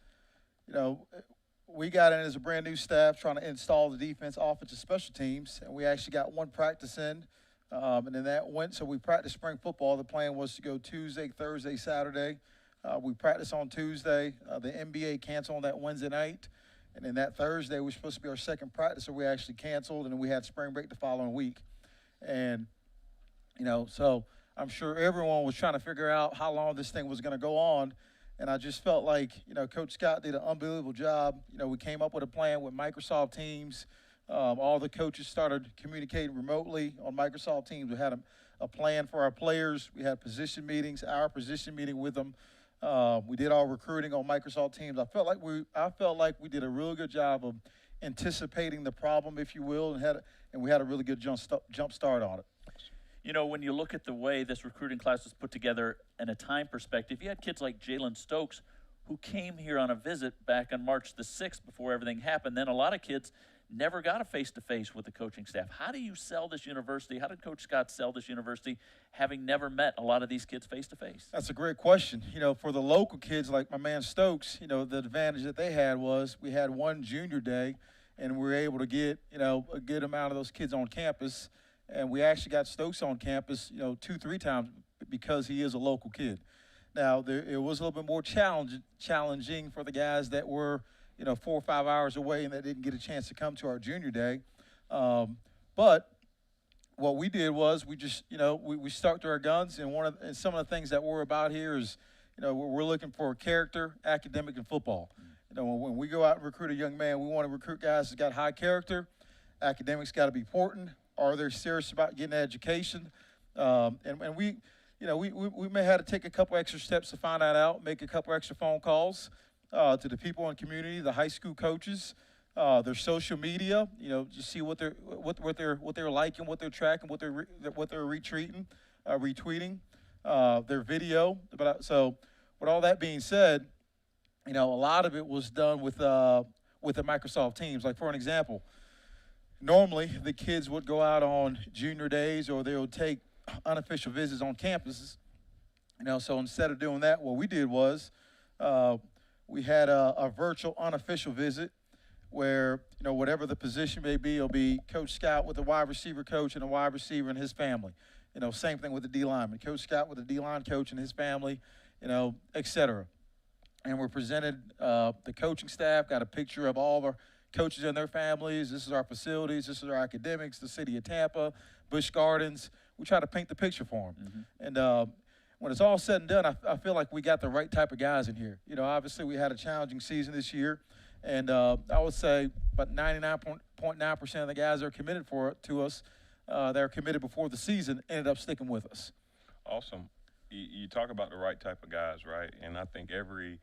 we got in as a brand new staff trying to install the defense, offense, and special teams, and we actually got one practice in, and then that went. So we practiced spring football. The plan was to go Tuesday, Thursday, Saturday. We practiced on Tuesday. The NBA canceled on that Wednesday night, and then that Thursday was supposed to be our second practice, so we actually canceled, and then we had spring break the following week. And so I'm sure everyone was trying to figure out how long this thing was going to go on. And I just felt like, Coach Scott did an unbelievable job. We came up with a plan with Microsoft Teams. All the coaches started communicating remotely on Microsoft Teams. We had a plan for our players. We had position meetings, our position meeting with them. We did our recruiting on Microsoft Teams. I felt like we did a really good job of anticipating the problem, if you will, and we had a really good jump start on it. When you look at the way this recruiting class was put together in a time perspective, you had kids like Jalen Stokes who came here on a visit back on March the 6th before everything happened. Then a lot of kids never got a face-to-face with the coaching staff. How do you sell this university? How did Coach Scott sell this university having never met a lot of these kids face-to-face? That's a great question. For the local kids like my man Stokes, the advantage that they had was we had one junior day, and we were able to get, a good amount of those kids on campus. And we actually got Stokes on campus, 2-3 times because he is a local kid. Now, it was a little bit more challenging for the guys that were, 4 or 5 hours away and that didn't get a chance to come to our junior day. But what we did was we just, we stuck to our guns. And some of the things that we're about here is, we're looking for character, academic, and football. When we go out and recruit a young man, we want to recruit guys that got high character. Academics got to be important. Are they serious about getting an education? And we may have to take a couple extra steps to find that out, make a couple extra phone calls to the people in the community, the high school coaches, their social media, just see what they're liking, what they're tracking, what they're retweeting. their video. So with all that being said, you know, a lot of it was done with the Microsoft Teams. Like, for an example, normally the kids would go out on junior days or they would take unofficial visits on campuses. You know, so instead of doing that, what we did was we had a virtual unofficial visit where, you know, whatever the position may be, it'll be Coach Scott with a wide receiver coach and a wide receiver and his family. You know, same thing with the D-lineman. Coach Scott with a D-line coach and his family, you know, et cetera. And we're presented the coaching staff, got a picture of all of our coaches and their families. This is our facilities. This is our academics, the city of Tampa, Busch Gardens. We try to paint the picture for them. Mm-hmm. And when it's all said and done, I feel like we got the right type of guys in here. You know, obviously we had a challenging season this year. And I would say about 99.9% of the guys that are committed to us, that are committed before the season, ended up sticking with us. Awesome. You talk about the right type of guys, right? And I think every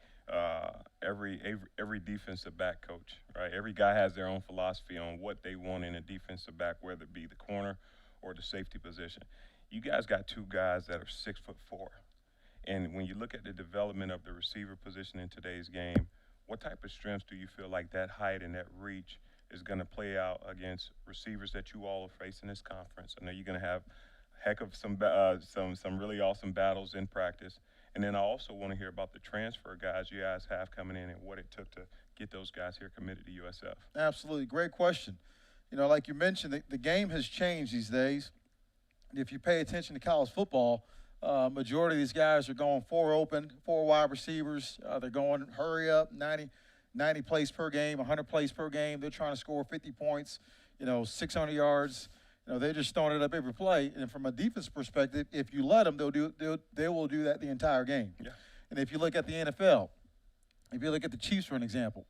defensive back coach, right? Every guy has their own philosophy on what they want in a defensive back, whether it be the corner or the safety position. You guys got two guys that are 6'4", and when you look at the development of the receiver position in today's game, what type of strengths do you feel like that height and that reach is going to play out against receivers that you all are facing this conference? I know you're going to have heck of some really awesome battles in practice. And then I also want to hear about the transfer guys you guys have coming in and what it took to get those guys here committed to USF. Absolutely. Great question. You know, like you mentioned, the game has changed these days. If you pay attention to college football, majority of these guys are going 4 open, 4 wide receivers. They're going hurry up, 90 plays per game, 100 plays per game. They're trying to score 50 points, you know, 600 yards. You know, they're just throwing it up every play. And from a defense perspective, if you let them, they will do that the entire game. Yeah. And if you look at the NFL, if you look at the Chiefs, for an example,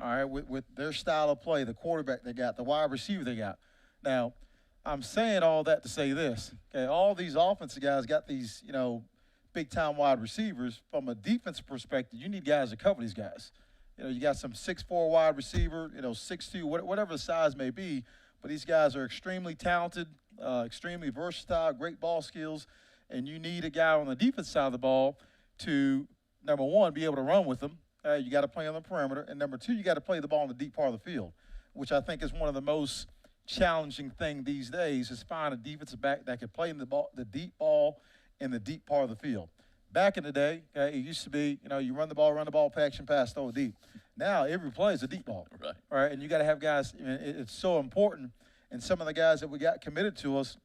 all right, with their style of play, the quarterback they got, the wide receiver they got. Now, I'm saying all that to say this. Okay, all these offensive guys got these, you know, big-time wide receivers. From a defensive perspective, you need guys to cover these guys. You know, you got some 6'4" wide receiver, you know, 6'2", whatever the size may be. But these guys are extremely talented, extremely versatile, great ball skills, and you need a guy on the defense side of the ball to, number one, be able to run with them. You got to play on the perimeter, and number two, you got to play the ball in the deep part of the field, which I think is one of the most challenging thing these days is find a defensive back that can play in the deep ball in the deep part of the field. Back in the day, okay, it used to be, you know, you run the ball, action pass, throw it deep. Now every play is a deep ball, right? All right, and you got to have guys. It's so important. And some of the guys that we got committed to us,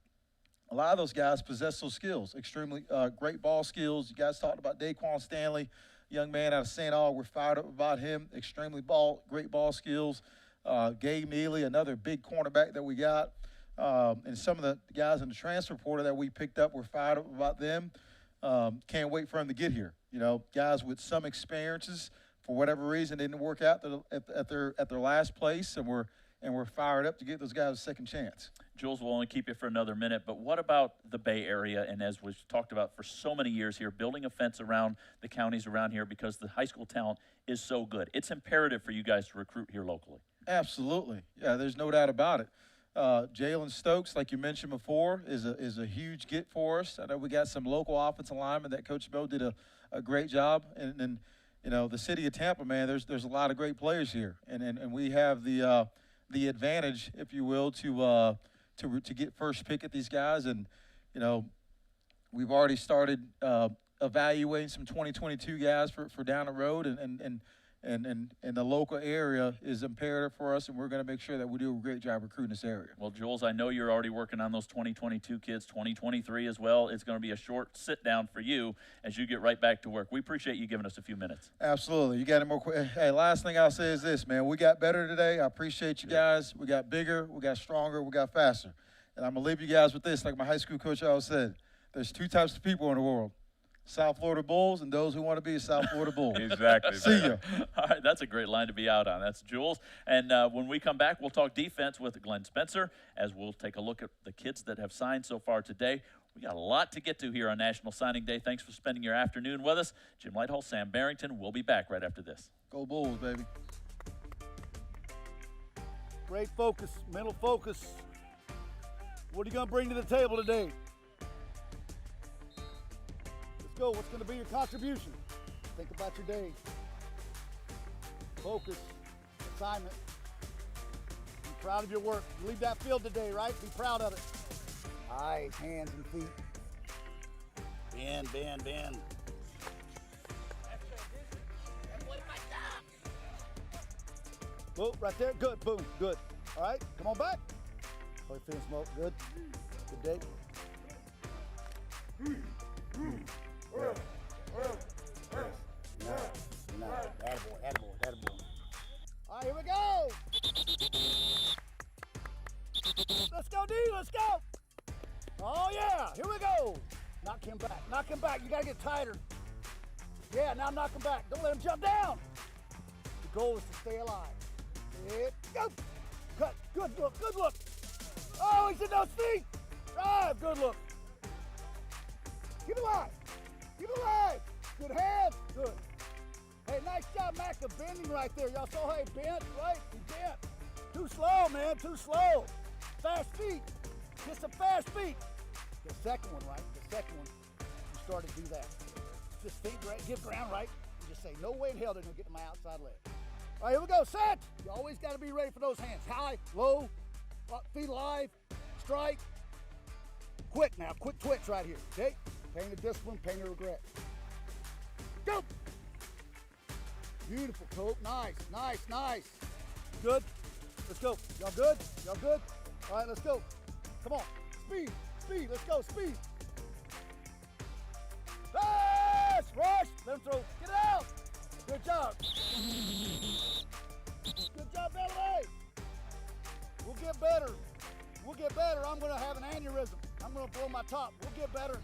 a lot of those guys possess those skills, extremely great ball skills. You guys talked about Daquan Stanley, young man out of St. Aug. We're fired up about him. Extremely great ball skills. Gabe Neely, another big cornerback that we got. And some of the guys in the transfer portal that we picked up, we're fired up about them. Can't wait for them to get here. You know, guys with some experiences, for whatever reason, didn't work out at their last place, and we're fired up to give those guys a second chance. Jules, we'll only keep you for another minute, but what about the Bay Area? And as we've talked about for so many years here, building a fence around the counties around here because the high school talent is so good. It's imperative for you guys to recruit here locally. Absolutely. Yeah, there's no doubt about it. Jalen Stokes, like you mentioned before, is a huge get for us. I know we got some local offensive linemen that Coach Bo did a great job. And you know, the city of Tampa, man, there's a lot of great players here. And we have the advantage, if you will, to get first pick at these guys. And, you know, we've already started evaluating some 2022 guys for down the road, and the local area is imperative for us, and we're going to make sure that we do a great job recruiting this area. Well, Jules, I know you're already working on those 2022 kids, 2023 as well. It's going to be a short sit down for you as you get right back to work. We appreciate you giving us a few minutes. Absolutely. You got any more questions? Hey, last thing I'll say is this, man. We got better today. I appreciate you guys. We got bigger, we got stronger, we got faster. And I'm going to leave you guys with this, like my high school coach always said. There's 2 types of people in the world. South Florida Bulls and those who want to be a South Florida Bull. Exactly. See ya. All right, that's a great line to be out on. That's Jules. And when we come back, we'll talk defense with Glenn Spencer as we'll take a look at the kids that have signed so far today. We got a lot to get to here on National Signing Day. Thanks for spending your afternoon with us. Jim Lighthall, Sam Barrington. We'll be back right after this. Go Bulls, baby. Great focus, mental focus. What are you going to bring to the table today? go. What's going to be your contribution? Think about your day. Focus. Assignment. Be proud of your work. You leave that field today, right? Be proud of it. Eyes, hands, and feet. Bend, bend, bend. Whoa, right there. Good. Boom. Good. All right. Come on back. How you feeling, Smoke? Good. Good day. No. Attaboy. All right, here we go. Let's go, D. Let's go. Oh, yeah. Here we go. Knock him back. Knock him back. You got to get tighter. Yeah, now knock him back. Don't let him jump down. The goal is to stay alive. Hit. Go. Cut. Good look. Good look. Oh, he's in those feet. Drive. Good look. Keep it alive. Keep it alive. Good hands. Good. Hey, nice job, Mac, of bending right there. Y'all saw how he bent, right? He bent. Too slow, man. Too slow. Fast feet. Just some fast feet. The second one, right? The second one. You start to do that. Just feet right. Give ground right. You just say, no way in hell they're going to get to my outside leg. All right, here we go. Set. You always got to be ready for those hands. High, low, feet alive, strike. Quick now. Quick twitch right here. Okay? Pain of discipline, pain of regret. Go. Beautiful, Cope. Nice, nice, nice. Good. Let's go. Y'all good? Y'all good? All right, let's go. Come on. Speed, speed. Let's go, speed. Rush, rush. Let him throw. Get it out. Good job. Good job, Bellamy. We'll get better. We'll get better. I'm going to have an aneurysm. I'm going to blow my top. We'll get better.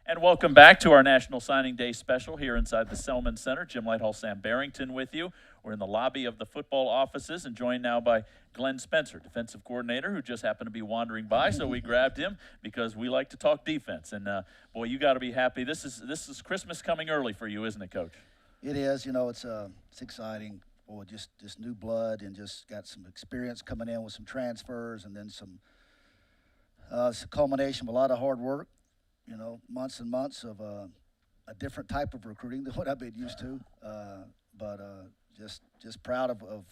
And welcome back to our National Signing Day special here inside the Selman Center. Jim Lighthall, Sam Barrington with you. We're in the lobby of the football offices and joined now by Glenn Spencer, defensive coordinator, who just happened to be wandering by, so we grabbed him because we like to talk defense. And, boy, you got to be happy. This is Christmas coming early for you, isn't it, Coach? It is. You know, it's exciting. Boy, just new blood and just got some experience coming in with some transfers and then some it's a culmination of a lot of hard work. You know, months and months of a different type of recruiting than what I've been used to. But just proud of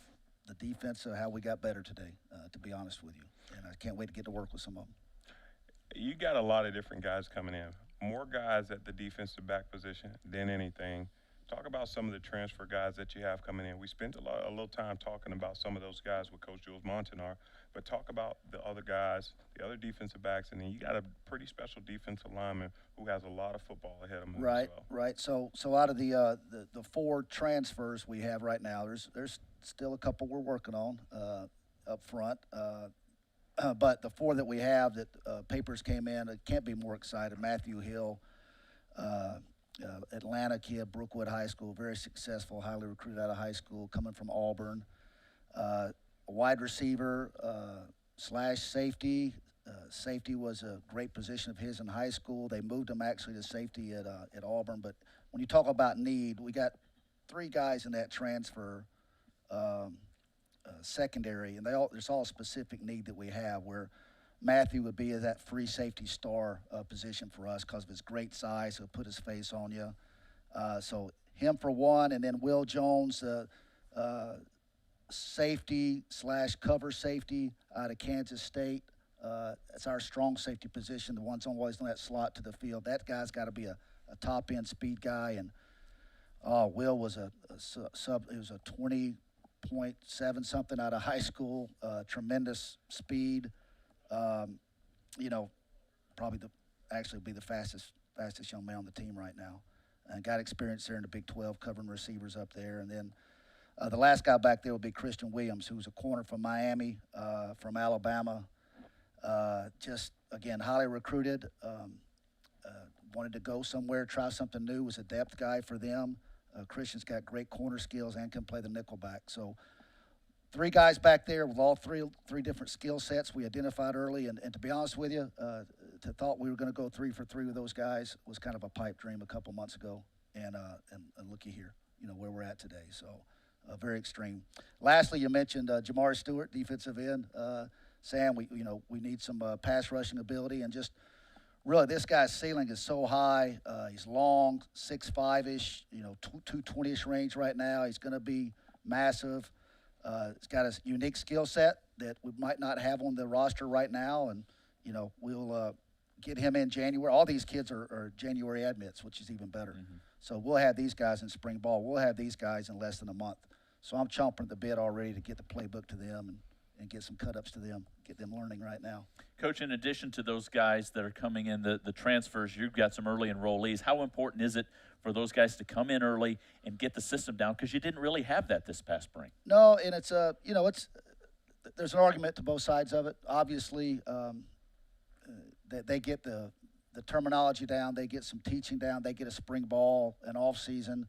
the defense, of how we got better today, to be honest with you. And I can't wait to get to work with some of them. You got a lot of different guys coming in. More guys at the defensive back position than anything. Talk about some of the transfer guys that you have coming in. We spent a little time talking about some of those guys with Coach Jules Montanar, but talk about the other guys, the other defensive backs, and then you got a pretty special defensive lineman who has a lot of football ahead of him. Right, as well. right. So out of the 4 transfers we have right now, there's still a couple we're working on up front. But the 4 that we have that papers came in, I can't be more excited. Matthew Hill, Atlanta kid, Brookwood High School, very successful, highly recruited out of high school, coming from Auburn. A wide receiver / safety. Safety was a great position of his in high school. They moved him actually to safety at Auburn. But when you talk about need, we got 3 guys in that transfer secondary, and there's all specific need that we have where Matthew would be that free safety star position for us because of his great size. He'll put his face on you. So him for one, and then Will Jones, safety / cover safety out of Kansas State. It's our strong safety position, the ones always on that slot to the field. That guy's got to be a top-end speed guy. And Will was he was a 20.7 something out of high school, tremendous speed. You know, probably actually be the fastest young man on the team right now, and got experience there in the Big 12 covering receivers up there. And then the last guy back there would be Christian Williams, who's a corner from Miami, from Alabama. Just again highly recruited. Wanted to go somewhere, try something new. Was a depth guy for them. Christian's got great corner skills and can play the nickelback. So 3 guys back there with all three different skill sets we identified early. And to be honest with you, to thought we were going to go 3 for 3 with those guys was kind of a pipe dream a couple months ago. And looky here, you know, where we're at today. So very extreme. Lastly, you mentioned Jamari Stewart, defensive end. Sam, we need some pass rushing ability, and just really this guy's ceiling is so high. He's long, 6'5"-ish, 220-ish range right now. He's going to be massive. He's got a unique skill set that we might not have on the roster right now, and we'll get him in January. All these kids are January admits, which is even better. Mm-hmm. So we'll have these guys in spring ball. We'll have these guys in less than a month. So I'm chomping at the bit already to get the playbook to them and get some cut-ups to them, get them learning right now. Coach, in addition to those guys that are coming in, the transfers, you've got some early enrollees. How important is it for those guys to come in early and get the system down? Because you didn't really have that this past spring. No, and it's there's an argument to both sides of it. Obviously, they get the terminology down, they get some teaching down, they get a spring ball, an off season.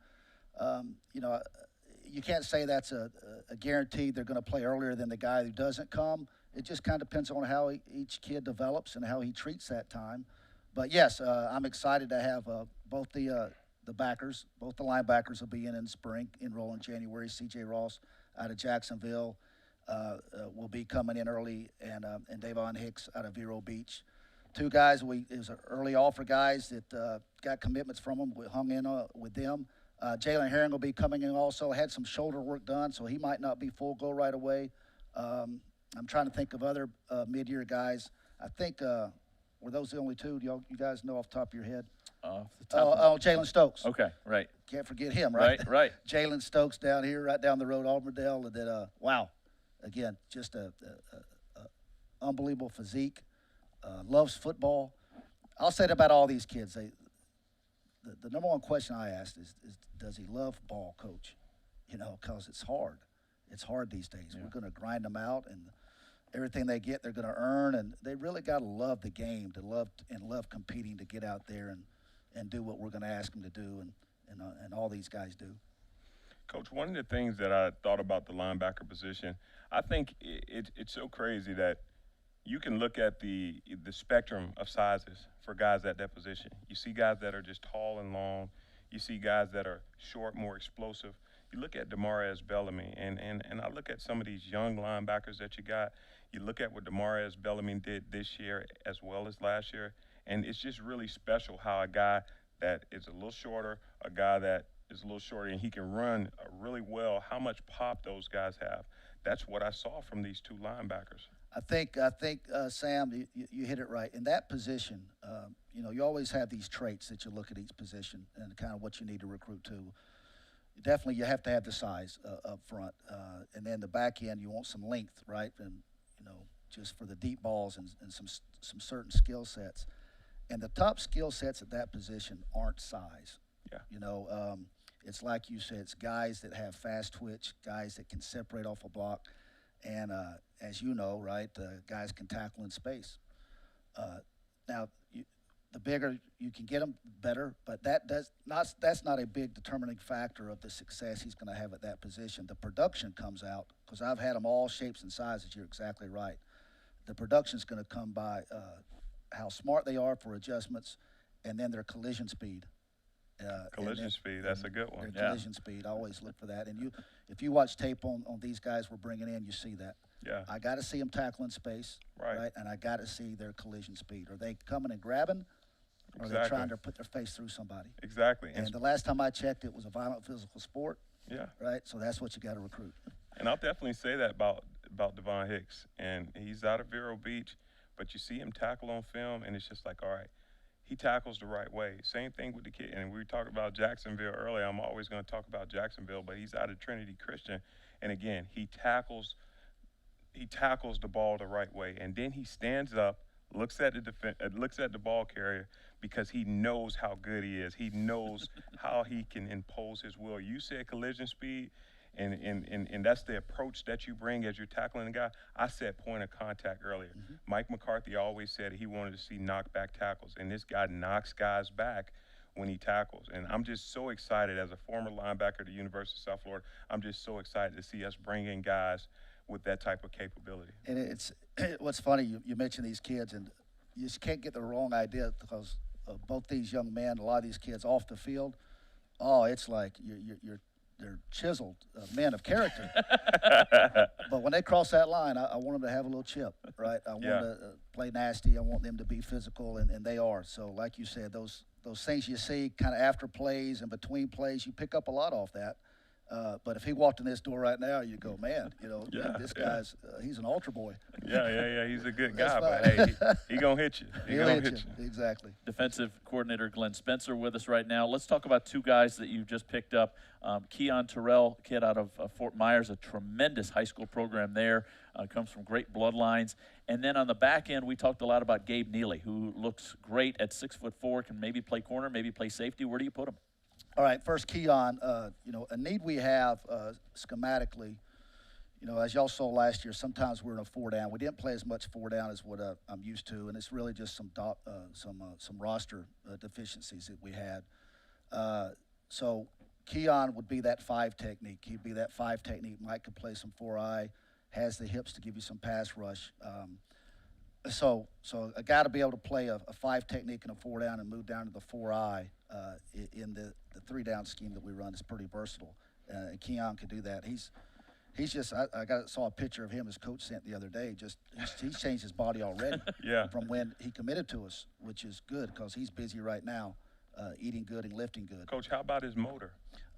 You can't say that's a guarantee they're going to play earlier than the guy who doesn't come. It just kind of depends on how each kid develops and how he treats that time. But yes, I'm excited to have both the backers, both the linebackers will be in spring, enroll in January. C.J. Ross out of Jacksonville will be coming in early, and Davon Hicks out of Vero Beach. 2 guys, it was early offer guys that got commitments from them. We hung in with them. Jalen Herring will be coming in also. Had some shoulder work done, so he might not be full go right away. I'm trying to think of other mid-year guys. I think were those the only 2? Do you guys know off the top of your head? Off the top. Jalen Stokes. Okay, right. Can't forget him, right? Right. Jalen Stokes down here, right down the road, Auburndale. And then, wow, again, just a unbelievable physique. Loves football. I'll say it about all these kids. The number one question I asked is does he love ball, Coach? Because it's hard. It's hard these days. Yeah. We're going to grind them out, and everything they get, they're going to earn. And they really got to love the game, to love competing, to get out there and do what we're going to ask them to do, and all these guys do. Coach, one of the things that I thought about the linebacker position, I think it's so crazy that you can look at the spectrum of sizes for guys at that position. You see guys that are just tall and long. You see guys that are short, more explosive. You look at Demarius Bellamy, and I look at some of these young linebackers that you got. You look at what Demarius Bellamy did this year as well as last year, and it's just really special how a guy that is a little shorter, a guy that is a little shorter, and he can run really well, how much pop those guys have. That's what I saw from these 2 linebackers. I think Sam, you hit it right. In that position, you always have these traits that you look at each position and kind of what you need to recruit to. Definitely, you have to have the size up front, and then the back end, you want some length, right? And just for the deep balls and some certain skill sets. And the top skill sets at that position aren't size. Yeah. It's like you said, it's guys that have fast twitch, guys that can separate off a block. And as you know, right, guys can tackle in space. Now, the bigger you can get them, better. But that's not a big determining factor of the success he's going to have at that position. The production comes out because I've had them all shapes and sizes. You're exactly right. The production's going to come by how smart they are for adjustments, and then their collision speed. Collision speed, that's a good one. Collision speed, I always look for that. And if you watch tape on these guys we're bringing in, you see that. Yeah. I got to see them tackle in space, Right. And I got to see their collision speed. Are they coming and grabbing, or are they Exactly. trying to put their face through somebody? Exactly. And the last time I checked, it was a violent physical sport. Yeah. Right. So that's what you got to recruit. And I'll definitely say that about Devon Hicks. And he's out of Vero Beach, but you see him tackle on film, and it's just like, all right, he tackles the right way. Same thing with the kid. And we were talking about Jacksonville earlier. I'm always going to talk about Jacksonville, but he's out of Trinity Christian. And again, he tackles the ball the right way. And then he stands up, looks at the ball carrier, because he knows how good he is. He knows how he can impose his will. You said collision speed. And that's the approach that you bring as you're tackling a guy. I said point of contact earlier. Mike McCarthy always said he wanted to see knockback tackles, and this guy knocks guys back when he tackles. And I'm just so excited as a former linebacker at the University of South Florida. I'm just so excited to see us bring in guys with that type of capability. And it's what's funny, you mentioned these kids, and you just can't get the wrong idea, because both these young men, a lot of these kids off the field, it's like they're chiseled men of character. But when they cross that line, I want them to have a little chip, right? I want them to play nasty. I want them to be physical, and they are. So like you said, those things you see kind of after plays and between plays, you pick up a lot off that. But if he walked in this door right now, you go, man, this guy's he's an altar boy. Yeah. He's a good guy, but hey, he gonna hit you. He'll hit you. Exactly. Defensive coordinator Glenn Spencer with us right now. Let's talk about two guys that you just picked up. Keon Terrell, kid out of Fort Myers, a tremendous high school program there. Comes from great bloodlines. And then on the back end, we talked a lot about Gabe Neely, who looks great at 6'4", can maybe play corner, maybe play safety. Where do you put him? All right, first, Keon, a need we have schematically, as y'all saw last year, sometimes we're in a 4-down. We didn't play as much 4-down as what I'm used to, and it's really just some roster deficiencies that we had. So Keon would be that 5 technique. He'd be that 5 technique. Mike could play some 4-eye, has the hips to give you some pass rush. So a guy to be able to play a 5 technique and a 4-down and move down to the 4-eye in the 3-down scheme that we run is pretty versatile. And Keon could do that. He's just saw a picture of him his coach sent the other day. He's changed his body already from when he committed to us, which is good because he's busy right now, eating good and lifting good. Coach, how about his motor?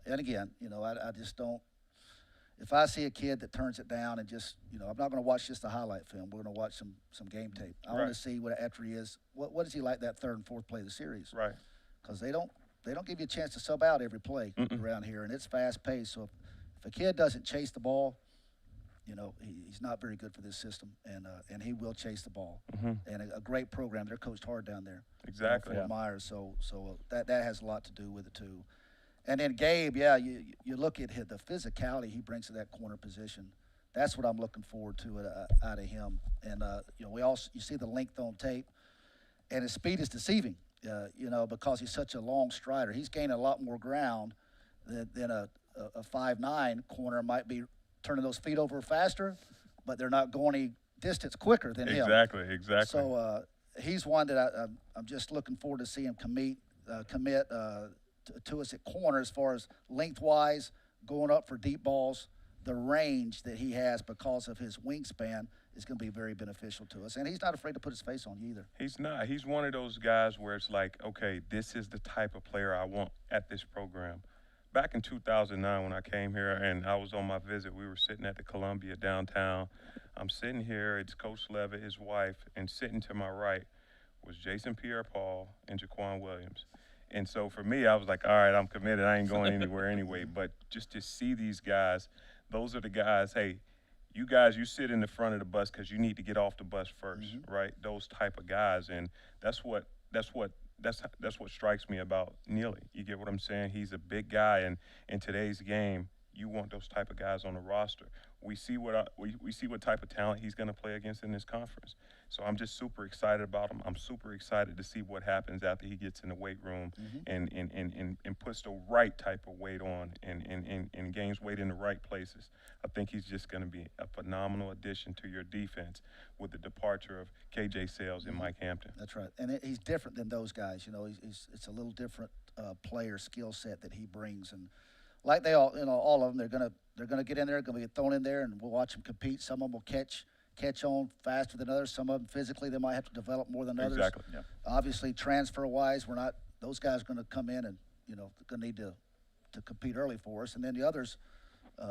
And again, I just don't. If I see a kid that turns it down and just, I'm not going to watch just the highlight film. We're going to watch some game tape. I want to see what after he is. What is he like that 3rd and 4th play of the series? Right. Because they don't give you a chance to sub out every play around here, and it's fast paced. So if a kid doesn't chase the ball, he's not very good for this system, and he will chase the ball. And a great program. They're coached hard down there. Exactly. Fort Myers. So that has a lot to do with it too. And then Gabe, you look at the physicality he brings to that corner position. That's what I'm looking forward to out of him. And you see the length on tape, and his speed is deceiving. Because he's such a long strider. He's gaining a lot more ground than a 5'9" corner might be turning those feet over faster, but they're not going any distance quicker than him. Exactly. So he's one that I'm just looking forward to see him commit to us at corner as far as lengthwise, going up for deep balls. The range that he has because of his wingspan is going to be very beneficial to us. And he's not afraid to put his face on you either. He's not. He's one of those guys where it's like, okay, this is the type of player I want at this program. Back in 2009 when I came here and I was on my visit, we were sitting at the Columbia downtown. I'm sitting here, it's Coach Levitt, his wife, and sitting to my right was Jason Pierre-Paul and Jaquan Williams. And so for me, I was like, all right, I'm committed. I ain't going anywhere anyway. But just to see these guys, those are the guys, hey, you guys, you sit in the front of the bus because you need to get off the bus first, right? Those type of guys. And that's what strikes me about Neely. You get what I'm saying? He's a big guy, and in today's game, you want those type of guys on the roster. We see what we see what type of talent he's going to play against in this conference. So I'm just super excited about him. I'm super excited to see what happens after he gets in the weight room and puts the right type of weight on and gains weight in the right places. I think he's just going to be a phenomenal addition to your defense with the departure of KJ Sales and Mike Hampton. That's right. And he's different than those guys. It's a little different player skill set that he brings. And like they all, all of them, they're gonna get in there, gonna get thrown in there, and we'll watch them compete. Some of them will catch on faster than others. Some of them physically, they might have to develop more than others. Exactly. Yeah. Obviously, transfer-wise, those guys are going to come in and, going to need to compete early for us. And then the others,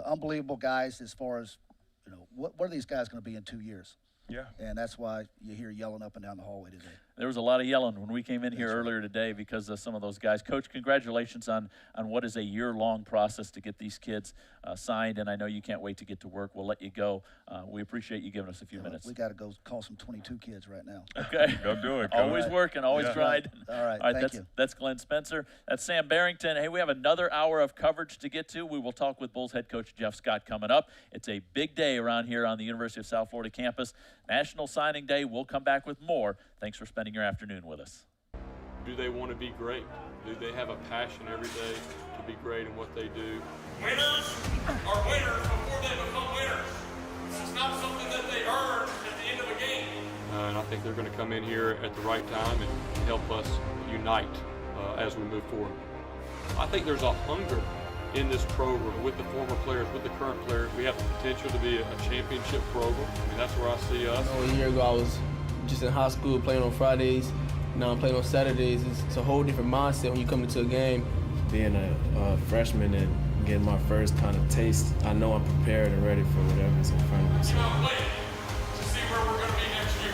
unbelievable guys as far as, what are these guys going to be in 2 years? Yeah. And that's why you hear yelling up and down the hallway today. There was a lot of yelling when we came in here earlier today because of some of those guys. Coach, congratulations on what is a year-long process to get these kids signed, and I know you can't wait to get to work. We'll let you go. We appreciate you giving us a few minutes. We got to go call some 22 kids right now. Okay. Go do it. Always working, always trying. All right, thank you. That's Glenn Spencer. That's Sam Barrington. Hey, we have another hour of coverage to get to. We will talk with Bulls head coach Jeff Scott coming up. It's a big day around here on the University of South Florida campus. National Signing Day. We'll come back with more. Thanks for spending your afternoon with us. Do they want to be great? Do they have a passion every day to be great in what they do? Winners are winners before they become winners. It's not something that they earn at the end of a game. And I think they're going to come in here at the right time and help us unite as we move forward. I think there's a hunger in this program with the former players, with the current players. We have the potential to be a championship program. I mean, that's where I see us. A year ago, I was just in high school playing on Fridays. Now I'm playing on Saturdays. It's a whole different mindset when you come into a game. Being a freshman and getting my first kind of taste, I know I'm prepared and ready for whatever's in front of me. So. To see where we're going to be next year.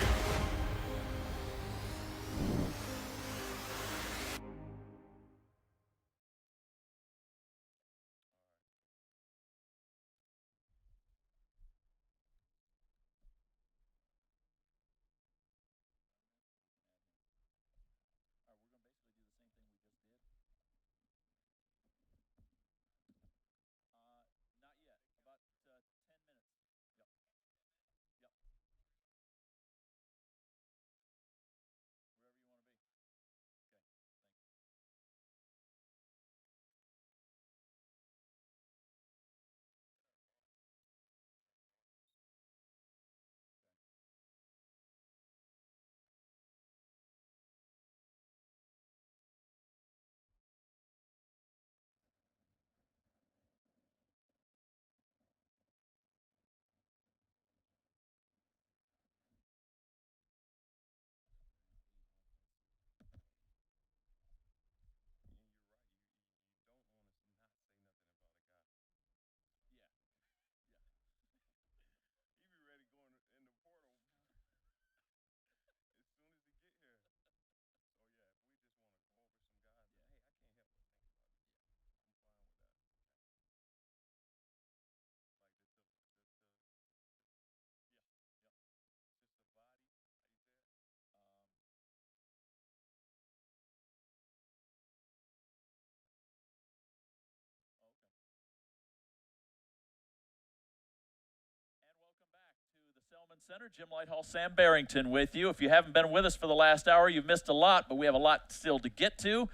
Center, Jim Lighthall, Sam Barrington with you. If you haven't been with us for the last hour, you've missed a lot, but we have a lot still to get to.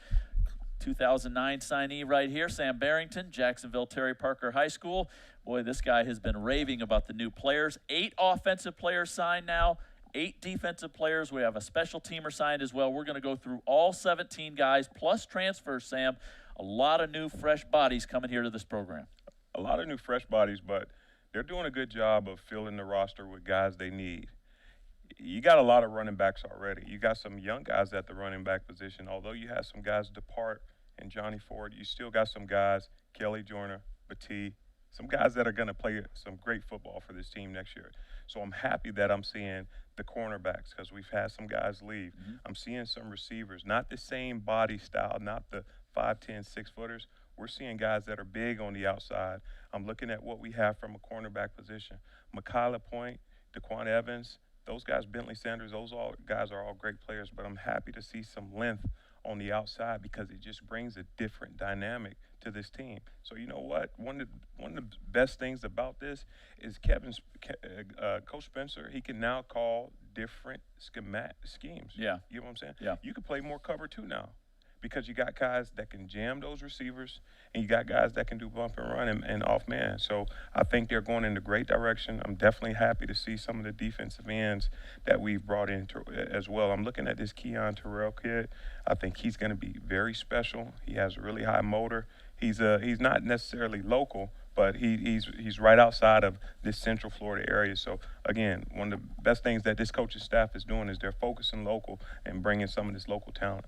2009 signee right here, Sam Barrington, Jacksonville Terry Parker High School. Boy, this guy has been raving about the new players. 8 offensive players signed now, 8 defensive players. We have a special teamer signed as well. We're going to go through all 17 guys, plus transfers, Sam. A lot of new, fresh bodies coming here to this program. A lot of new, fresh bodies, but they're doing a good job of filling the roster with guys they need. You got a lot of running backs already. You got some young guys at the running back position. Although you had some guys depart and Johnny Ford, you still got some guys, Kelly Joyner, Batee, some guys that are going to play some great football for this team next year. So I'm happy that I'm seeing the cornerbacks because we've had some guys leave. I'm seeing some receivers, not the same body style, not the 5'10", 6-footers. We're seeing guys that are big on the outside. I'm looking at what we have from a cornerback position. Mikaela Point, Daquan Evans, those guys, Bentley Sanders, guys are all great players, but I'm happy to see some length on the outside because it just brings a different dynamic to this team. So you know what? One of the best things about this is Coach Spencer, he can now call different schemes. Yeah. You know what I'm saying? Yeah. You can play more cover 2 now, because you got guys that can jam those receivers and you got guys that can do bump and run and off man. So I think they're going in a great direction. I'm definitely happy to see some of the defensive ends that we've brought in as well. I'm looking at this Keon Terrell kid. I think he's going to be very special. He has a really high motor. He's not necessarily local, but he's right outside of this Central Florida area. So again, one of the best things that this coaching staff is doing is they're focusing local and bringing some of this local talent.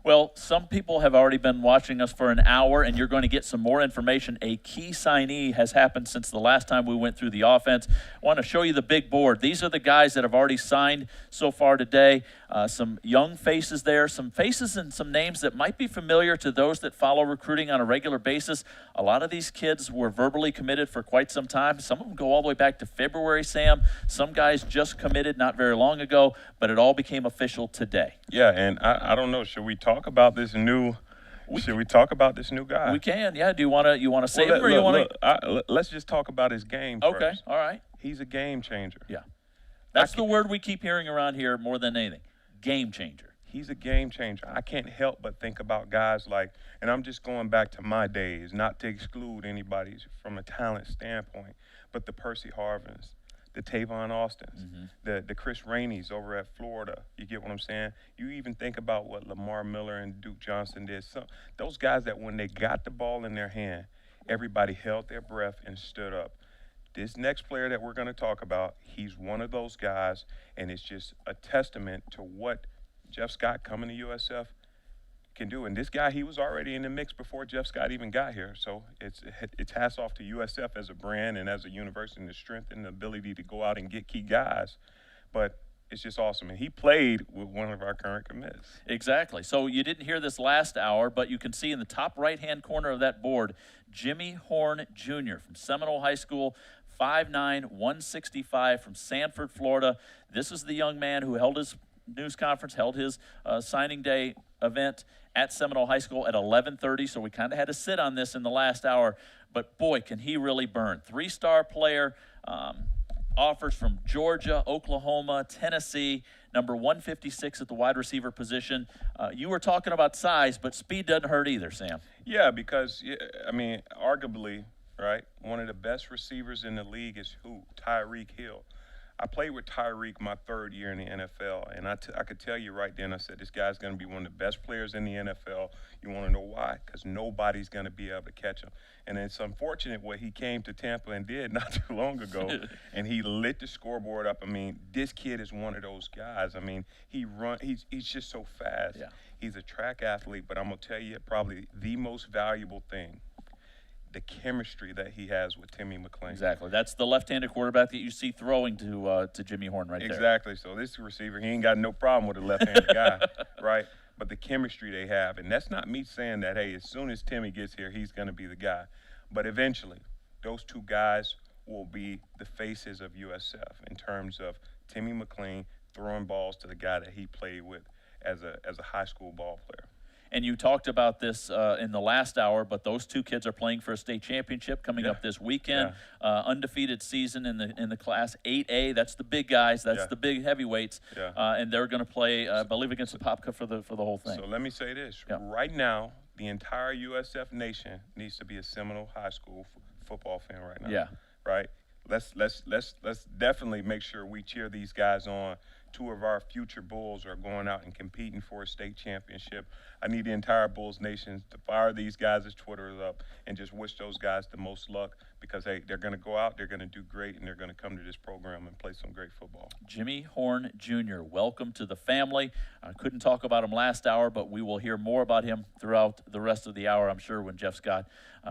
Well, some people have already been watching us for an hour, and you're going to get some more information. A key signee has happened since the last time we went through the offense. I want to show you the big board. These are the guys that have already signed so far today. Some young faces there, some faces and some names that might be familiar to those that follow recruiting on a regular basis. A lot of these kids were verbally committed for quite some time. Some of them go all the way back to February, Sam. Some guys just committed not very long ago, but it all became official today. Yeah, and I don't know, should we talk about this new guy? We can, yeah. Do you want to say it, or you want to? Let's just talk about his game first. Okay, all right. He's a game changer. Yeah, that's the word we keep hearing around here more than anything. Game changer. He's a game changer. I can't help but think about guys like, and I'm just going back to my days, not to exclude anybody from a talent standpoint, but the Percy Harvins, the Tavon Austins, the Chris Rainey's over at Florida. You get what I'm saying? You even think about what Lamar Miller and Duke Johnson did. So those guys that when they got the ball in their hand, everybody held their breath and stood up. This next player that we're going to talk about, he's one of those guys, and it's just a testament to what Jeff Scott coming to USF can do. And this guy, he was already in the mix before Jeff Scott even got here. So it's hats off to USF as a brand and as a university and the strength and the ability to go out and get key guys. But it's just awesome. And he played with one of our current commits. Exactly. So you didn't hear this last hour, but you can see in the top right-hand corner of that board, Jimmy Horn Jr. from Seminole High School, 5'9", 165 from Sanford, Florida. This is the young man who held his news conference, held his signing day event at Seminole High School at 11:30, so we kind of had to sit on this in the last hour. But, boy, can he really burn. Three-star player, offers from Georgia, Oklahoma, Tennessee, number 156 at the wide receiver position. You were talking about size, but speed doesn't hurt either, Sam. Yeah, because, I mean, arguably, right, one of the best receivers in the league is who? Tyreek Hill. I played with Tyreek my third year in the NFL, and I could tell you right then, I said, this guy's going to be one of the best players in the NFL. You want to know why? Because nobody's going to be able to catch him. And it's unfortunate what he came to Tampa and did not too long ago, and he lit the scoreboard up. I mean, this kid is one of those guys. I mean, he's just so fast. Yeah. He's a track athlete, but I'm going to tell you probably the most valuable thing, the chemistry that he has with Timmy McClain. Exactly. That's the left-handed quarterback that you see throwing to Jimmy Horn right there. Exactly. So this receiver, he ain't got no problem with a left-handed guy, right? But the chemistry they have, and that's not me saying that, hey, as soon as Timmy gets here, he's going to be the guy. But eventually, those two guys will be the faces of USF in terms of Timmy McClain throwing balls to the guy that he played with as a high school ball player. And you talked about this in the last hour, but those two kids are playing for a state championship coming up this weekend. Undefeated season in the Class 8A. That's the big guys. That's the big heavyweights. And they're going to play, I believe, against the Popka for the whole thing. So let me say this. Right now, the entire USF nation needs to be a Seminole High School football fan right now. Yeah. Right? Let's definitely make sure we cheer these guys on. Two of our future Bulls are going out and competing for a state championship. I need the entire Bulls nation to fire these guys' Twitters up and just wish those guys the most luck because, hey, they're going to go out, they're going to do great, and they're going to come to this program and play some great football. Jimmy Horn Jr., welcome to the family. I couldn't talk about him last hour, but we will hear more about him throughout the rest of the hour, I'm sure, when Jeff Scott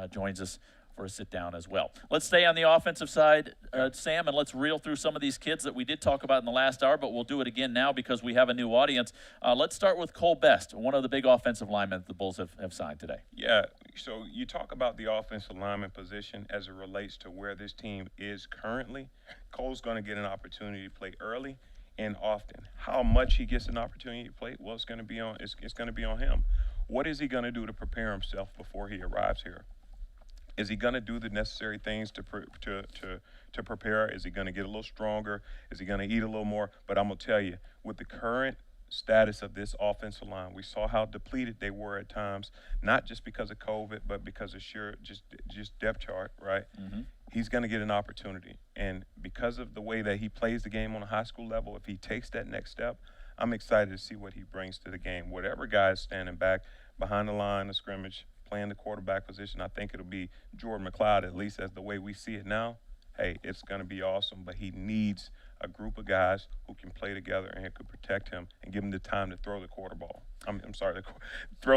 joins us for a sit-down as well. Let's stay on the offensive side, Sam, and let's reel through some of these kids that we did talk about in the last hour, but we'll do it again now because we have a new audience. Let's start with Cole Best, one of the big offensive linemen that the Bulls have signed today. Yeah, so you talk about the offensive lineman position as it relates to where this team is currently. Cole's going to get an opportunity to play early and often. How much he gets an opportunity to play, well, it's going to be on him. What is he going to do to prepare himself before he arrives here? Is he going to do the necessary things to prepare? Is he going to get a little stronger? Is he going to eat a little more? But I'm going to tell you, with the current status of this offensive line, we saw how depleted they were at times, not just because of COVID, but because of just depth chart, right? He's going to get an opportunity. And because of the way that he plays the game on a high school level, if he takes that next step, I'm excited to see what he brings to the game. Whatever guy is standing back behind the line of scrimmage, playing the quarterback position. I think it'll be Jordan McLeod, at least as the way we see it now. Hey, it's going to be awesome, but he needs a group of guys who can play together and who can protect him and give him the time to throw the throw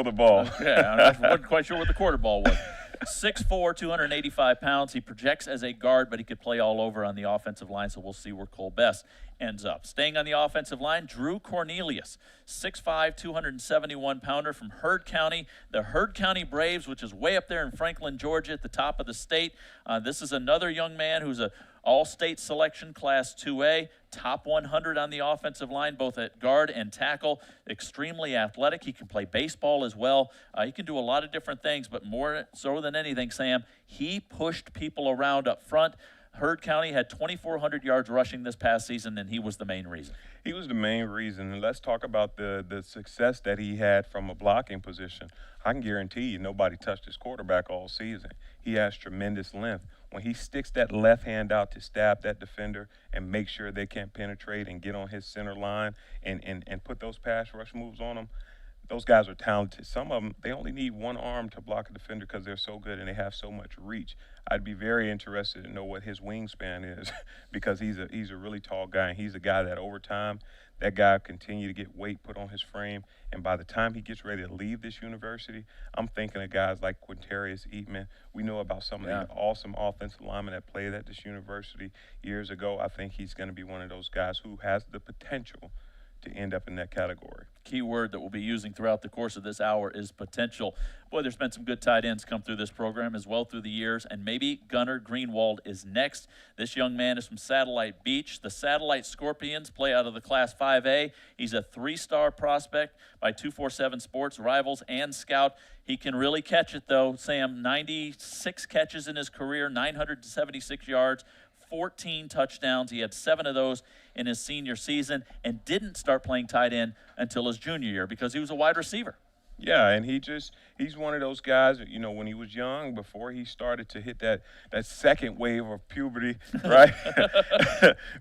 the ball. Yeah, I wasn't quite sure what the quarter ball was. 6'4", 285 pounds. He projects as a guard, but he could play all over on the offensive line, so we'll see where Cole Best ends up. Staying on the offensive line, Drew Cornelius, 6'5", 271-pounder from Heard County. The Heard County Braves, which is way up there in Franklin, Georgia, at the top of the state. This is another young man who's a all-state selection, Class 2A, top 100 on the offensive line, both at guard and tackle. Extremely athletic. He can play baseball as well. He can do a lot of different things, but more so than anything, Sam, he pushed people around up front. Heard County had 2,400 yards rushing this past season, and he was the main reason. He was the main reason, and let's talk about the success that he had from a blocking position. I can guarantee you nobody touched his quarterback all season. He has tremendous length. When he sticks that left hand out to stab that defender and make sure they can't penetrate and get on his center line and put those pass rush moves on them, those guys are talented. Some of them, they only need one arm to block a defender because they're so good and they have so much reach. I'd be very interested to know what his wingspan is because he's a really tall guy, and he's a guy that over time, that guy will continue to get weight put on his frame, and by the time he gets ready to leave this university, I'm thinking of guys like Quintarius Eatman. We know about some of the awesome offensive linemen that played at this university years ago. I think he's going to be one of those guys who has the potential to end up in that category. Key word that we'll be using throughout the course of this hour is potential. Boy, there's been some good tight ends come through this program as well through the years, and maybe Gunnar Greenwald is next. This young man is from Satellite Beach. The Satellite Scorpions play out of the Class 5A. He's a 3-star prospect by 247 Sports, Rivals, and Scout. He can really catch it, though. Sam, 96 catches in his career, 976 yards, 14 touchdowns. He had 7 of those in his senior season and didn't start playing tight end until his junior year because he was a wide receiver. Yeah, and he's one of those guys, you know, when he was young, before he started to hit that second wave of puberty, right?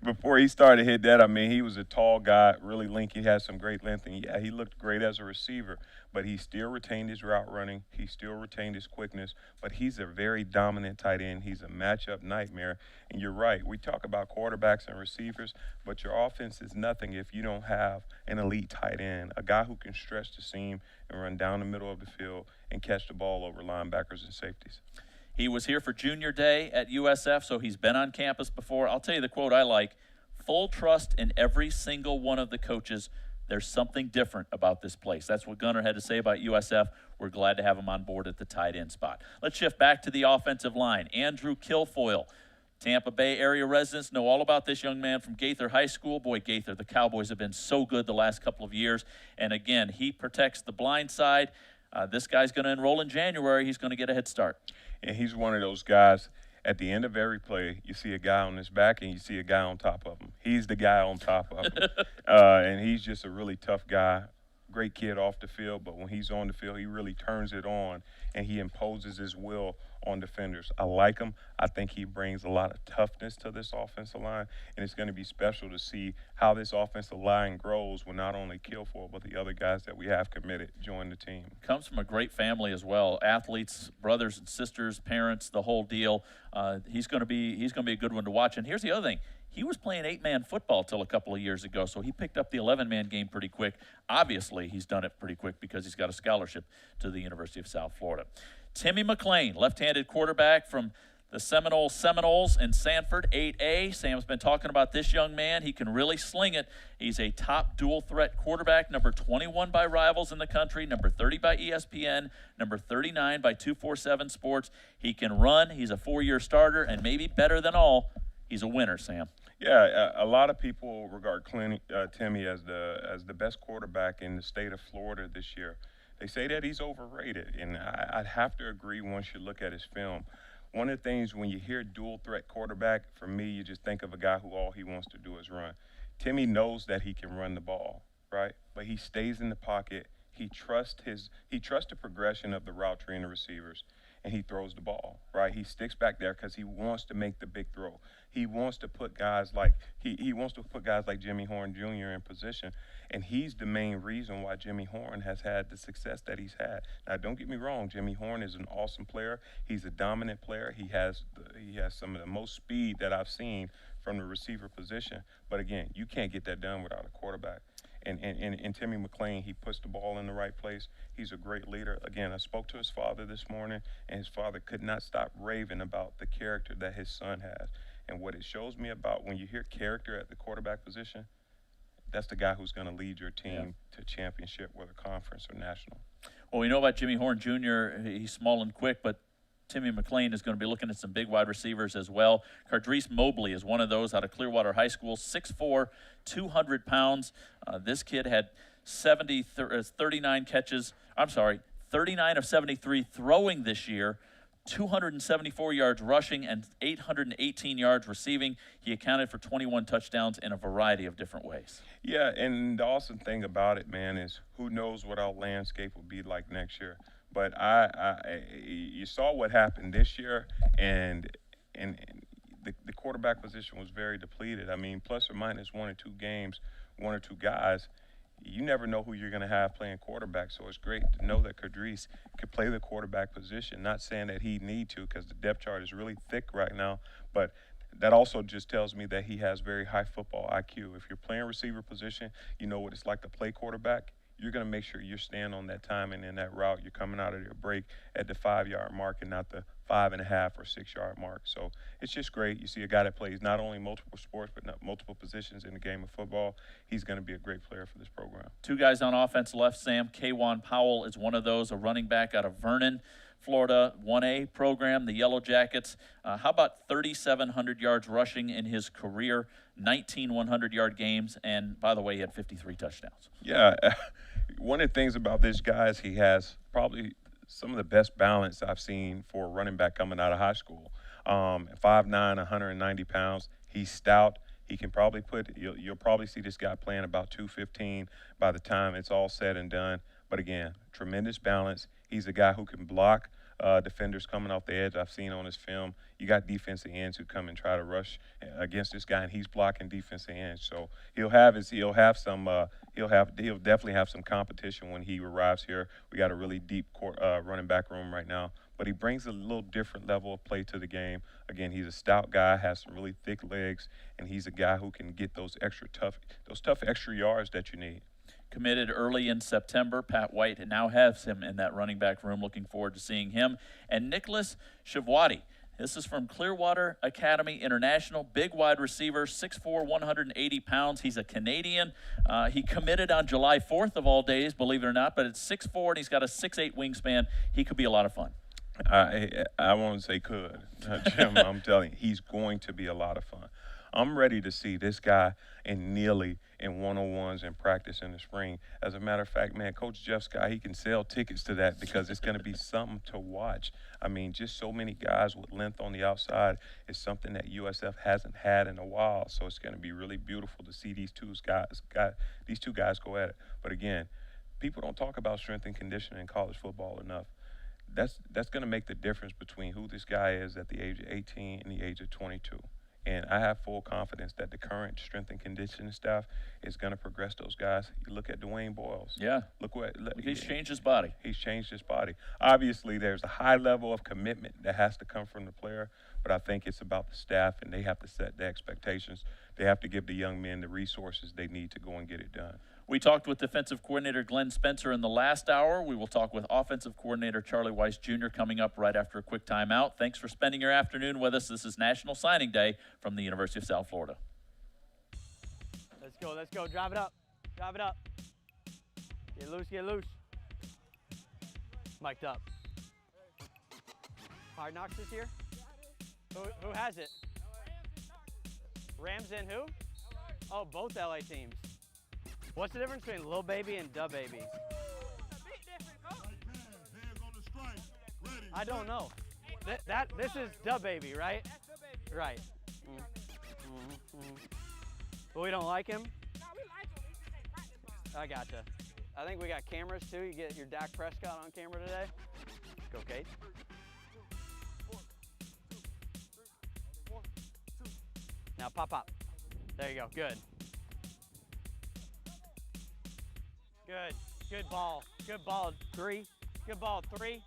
Before he started to hit that, I mean, he was a tall guy, really lanky, had some great length, and yeah, he looked great as a receiver, but he still retained his route running, he still retained his quickness, but he's a very dominant tight end. He's a matchup nightmare, and you're right. We talk about quarterbacks and receivers, but your offense is nothing if you don't have an elite tight end, a guy who can stretch the seam and run down the middle of the field and catch the ball over linebackers and safeties. He was here for junior day at USF, so he's been on campus before. I'll tell you the quote I like: full trust in every single one of the coaches. There's something different about this place. That's what Gunnar had to say about USF. We're glad to have him on board at the tight end spot. Let's shift back to the offensive line. Andrew Kilfoyle, Tampa Bay area residents know all about this young man from Gaither High School. Boy, Gaither, the Cowboys have been so good the last couple of years. And again, he protects the blind side. This guy's going to enroll in January. He's going to get a head start. And he's one of those guys, at the end of every play, you see a guy on his back and you see a guy on top of him. He's the guy on top of him. And he's just a really tough guy. Great kid off the field, but when he's on the field, he really turns it on and he imposes his will on defenders. I like him. I think he brings a lot of toughness to this offensive line, and it's going to be special to see how this offensive line grows when not only Kilfoyle, but the other guys that we have committed join the team. Comes from a great family as well. Athletes, brothers and sisters, parents, the whole deal. He's going to be a good one to watch. And here's the other thing. He was playing 8-man football till a couple of years ago, so he picked up the 11-man game pretty quick. Obviously, he's done it pretty quick because he's got a scholarship to the University of South Florida. Timmy McClain, left-handed quarterback from the Seminoles in Sanford, 8A. Sam's been talking about this young man. He can really sling it. He's a top dual-threat quarterback, number 21 by Rivals in the country, number 30 by ESPN, number 39 by 247 Sports. He can run. He's a 4-year starter, and maybe better than all, he's a winner, Sam. Yeah, a lot of people regard Timmy as the best quarterback in the state of Florida this year. They say that he's overrated, and I'd have to agree once you look at his film. One of the things when you hear dual threat quarterback, for me, you just think of a guy who all he wants to do is run. Timmy knows that he can run the ball, right? But he stays in the pocket. He trusts the progression of the route tree and the receivers. and he throws the ball, right? He sticks back there because he wants to make the big throw. He wants to put guys like he wants to put guys like Jimmy Horn Jr. in position, and he's the main reason why Jimmy Horn has had the success that he's had. Now, don't get me wrong, Jimmy Horn is an awesome player. He's a dominant player. He has some of the most speed that I've seen from the receiver position. But again, you can't get that done without a quarterback. And Timmy McClain, he puts the ball in the right place. He's a great leader. Again, I spoke to his father this morning, and his father could not stop raving about the character that his son has. And what it shows me about when you hear character at the quarterback position, that's the guy who's going to lead your team to championship, whether conference or national. Well, we know about Jimmy Horn Jr. He's small and quick, but Timmy McClain is going to be looking at some big wide receivers as well. Cardrice Mobley is one of those out of Clearwater High School, 6'4", 200 pounds. This kid had 39 catches. 39 of 73 throwing this year, 274 yards rushing and 818 yards receiving. He accounted for 21 touchdowns in a variety of different ways. Yeah, and the awesome thing about it, man, is who knows what our landscape will be like next year. But you saw what happened this year, and the quarterback position was very depleted. I mean, plus or minus 1 or 2 games, 1 or 2 guys, you never know who you're going to have playing quarterback. So it's great to know that Cardrice could play the quarterback position. Not saying that he need to, because the depth chart is really thick right now, but that also just tells me that he has very high football IQ. If you're playing receiver position, you know what it's like to play quarterback. You're going to make sure you're staying on that time and in that route. You're coming out of your break at the 5-yard mark and not the 5.5 or 6-yard mark. So it's just great. You see a guy that plays not only multiple sports but not multiple positions in the game of football. He's going to be a great player for this program. 2 guys on offense left, Sam. K'Wan Powell is one of those, a running back out of Vernon, Florida, 1A program, the Yellow Jackets. How about 3,700 yards rushing in his career, 19 100-yard games, and by the way, he had 53 touchdowns. Yeah, one of the things about this guy is he has probably some of the best balance I've seen for a running back coming out of high school. 5'9", 190 pounds. He's stout. He can probably you'll probably see this guy playing about 215 by the time it's all said and done. But again, tremendous balance. He's a guy who can block defenders coming off the edge. I've seen on his film, you got defensive ends who come and try to rush against this guy, and he's blocking defensive ends. So he'll definitely have some competition when he arrives here. We got a really deep running back room right now, but he brings a little different level of play to the game. Again, he's a stout guy, has some really thick legs, and he's a guy who can get those tough extra yards that you need. Committed early in September. Pat White now has him in that running back room. Looking forward to seeing him. And Nicholas Shavwati. This is from Clearwater Academy International. Big wide receiver, 6'4", 180 pounds. He's a Canadian. He committed on July 4th of all days, believe it or not, but it's 6'4", and he's got a 6'8" wingspan. He could be a lot of fun. I won't say could, Jim. I'm telling you, he's going to be a lot of fun. I'm ready to see this guy and Neely in 101s in practice in the spring. As a matter of fact, man, Coach Jeff's guy, he can sell tickets to that because it's going to be something to watch. I mean, just so many guys with length on the outside is something that USF hasn't had in a while. So it's going to be really beautiful to see these two guys go at it. But again, people don't talk about strength and conditioning in college football enough. That's going to make the difference between who this guy is at the age of 18 and the age of 22. And I have full confidence that the current strength and conditioning staff is going to progress those guys. You look at Dwayne Boyles. Yeah. He's changed his body. He's changed his body. Obviously, there's a high level of commitment that has to come from the player, but I think it's about the staff, and they have to set the expectations. They have to give the young men the resources they need to go and get it done. We talked with defensive coordinator Glenn Spencer in the last hour. We will talk with offensive coordinator Charlie Weiss Jr. coming up right after a quick timeout. Thanks for spending your afternoon with us. This is National Signing Day from the University of South Florida. Let's go, let's go. Drive it up. Drive it up. Get loose, get loose. Mic'd up. Hard Knocks this year? Who has it? Rams and who? Oh, both LA teams. What's the difference between Lil Baby and Da Baby? I don't know. This is Da Baby, right? Right. But we don't like him? I gotcha. I think we got cameras too. You get your Dak Prescott on camera today. Go, Kate. Now pop, pop. There you go, good. Good, good ball, 3. Good ball, 3.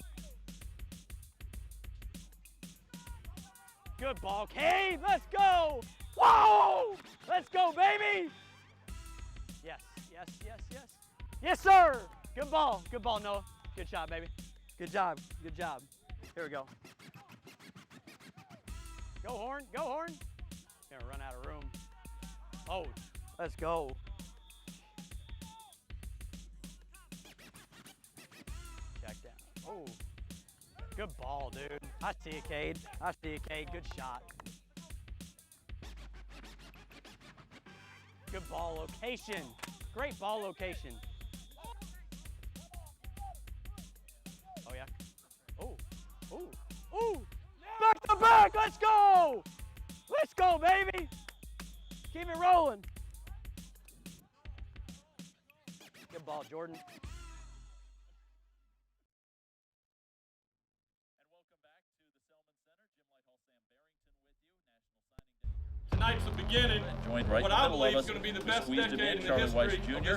Good ball, Cade, let's go! Whoa! Let's go, baby! Yes, yes, yes, yes. Yes, sir! Good ball, Noah. Good shot, baby. Good job, good job. Here we go. Go, Horn, go, Horn. Gonna run out of room. Oh, let's go. Check down. Oh, good ball, dude. I see it, Cade. I see it, Cade. Good shot. Good ball location. Great ball location. Oh, yeah. Oh, ooh, ooh. Back to back, let's go! Let's go, baby! Keep it rolling. Good ball, Jordan. Tonight's the beginning. Joined right what in the I middle believe of is us. going to be the We best squeezed him decade in, in Charlie the Weiss history of Jr.,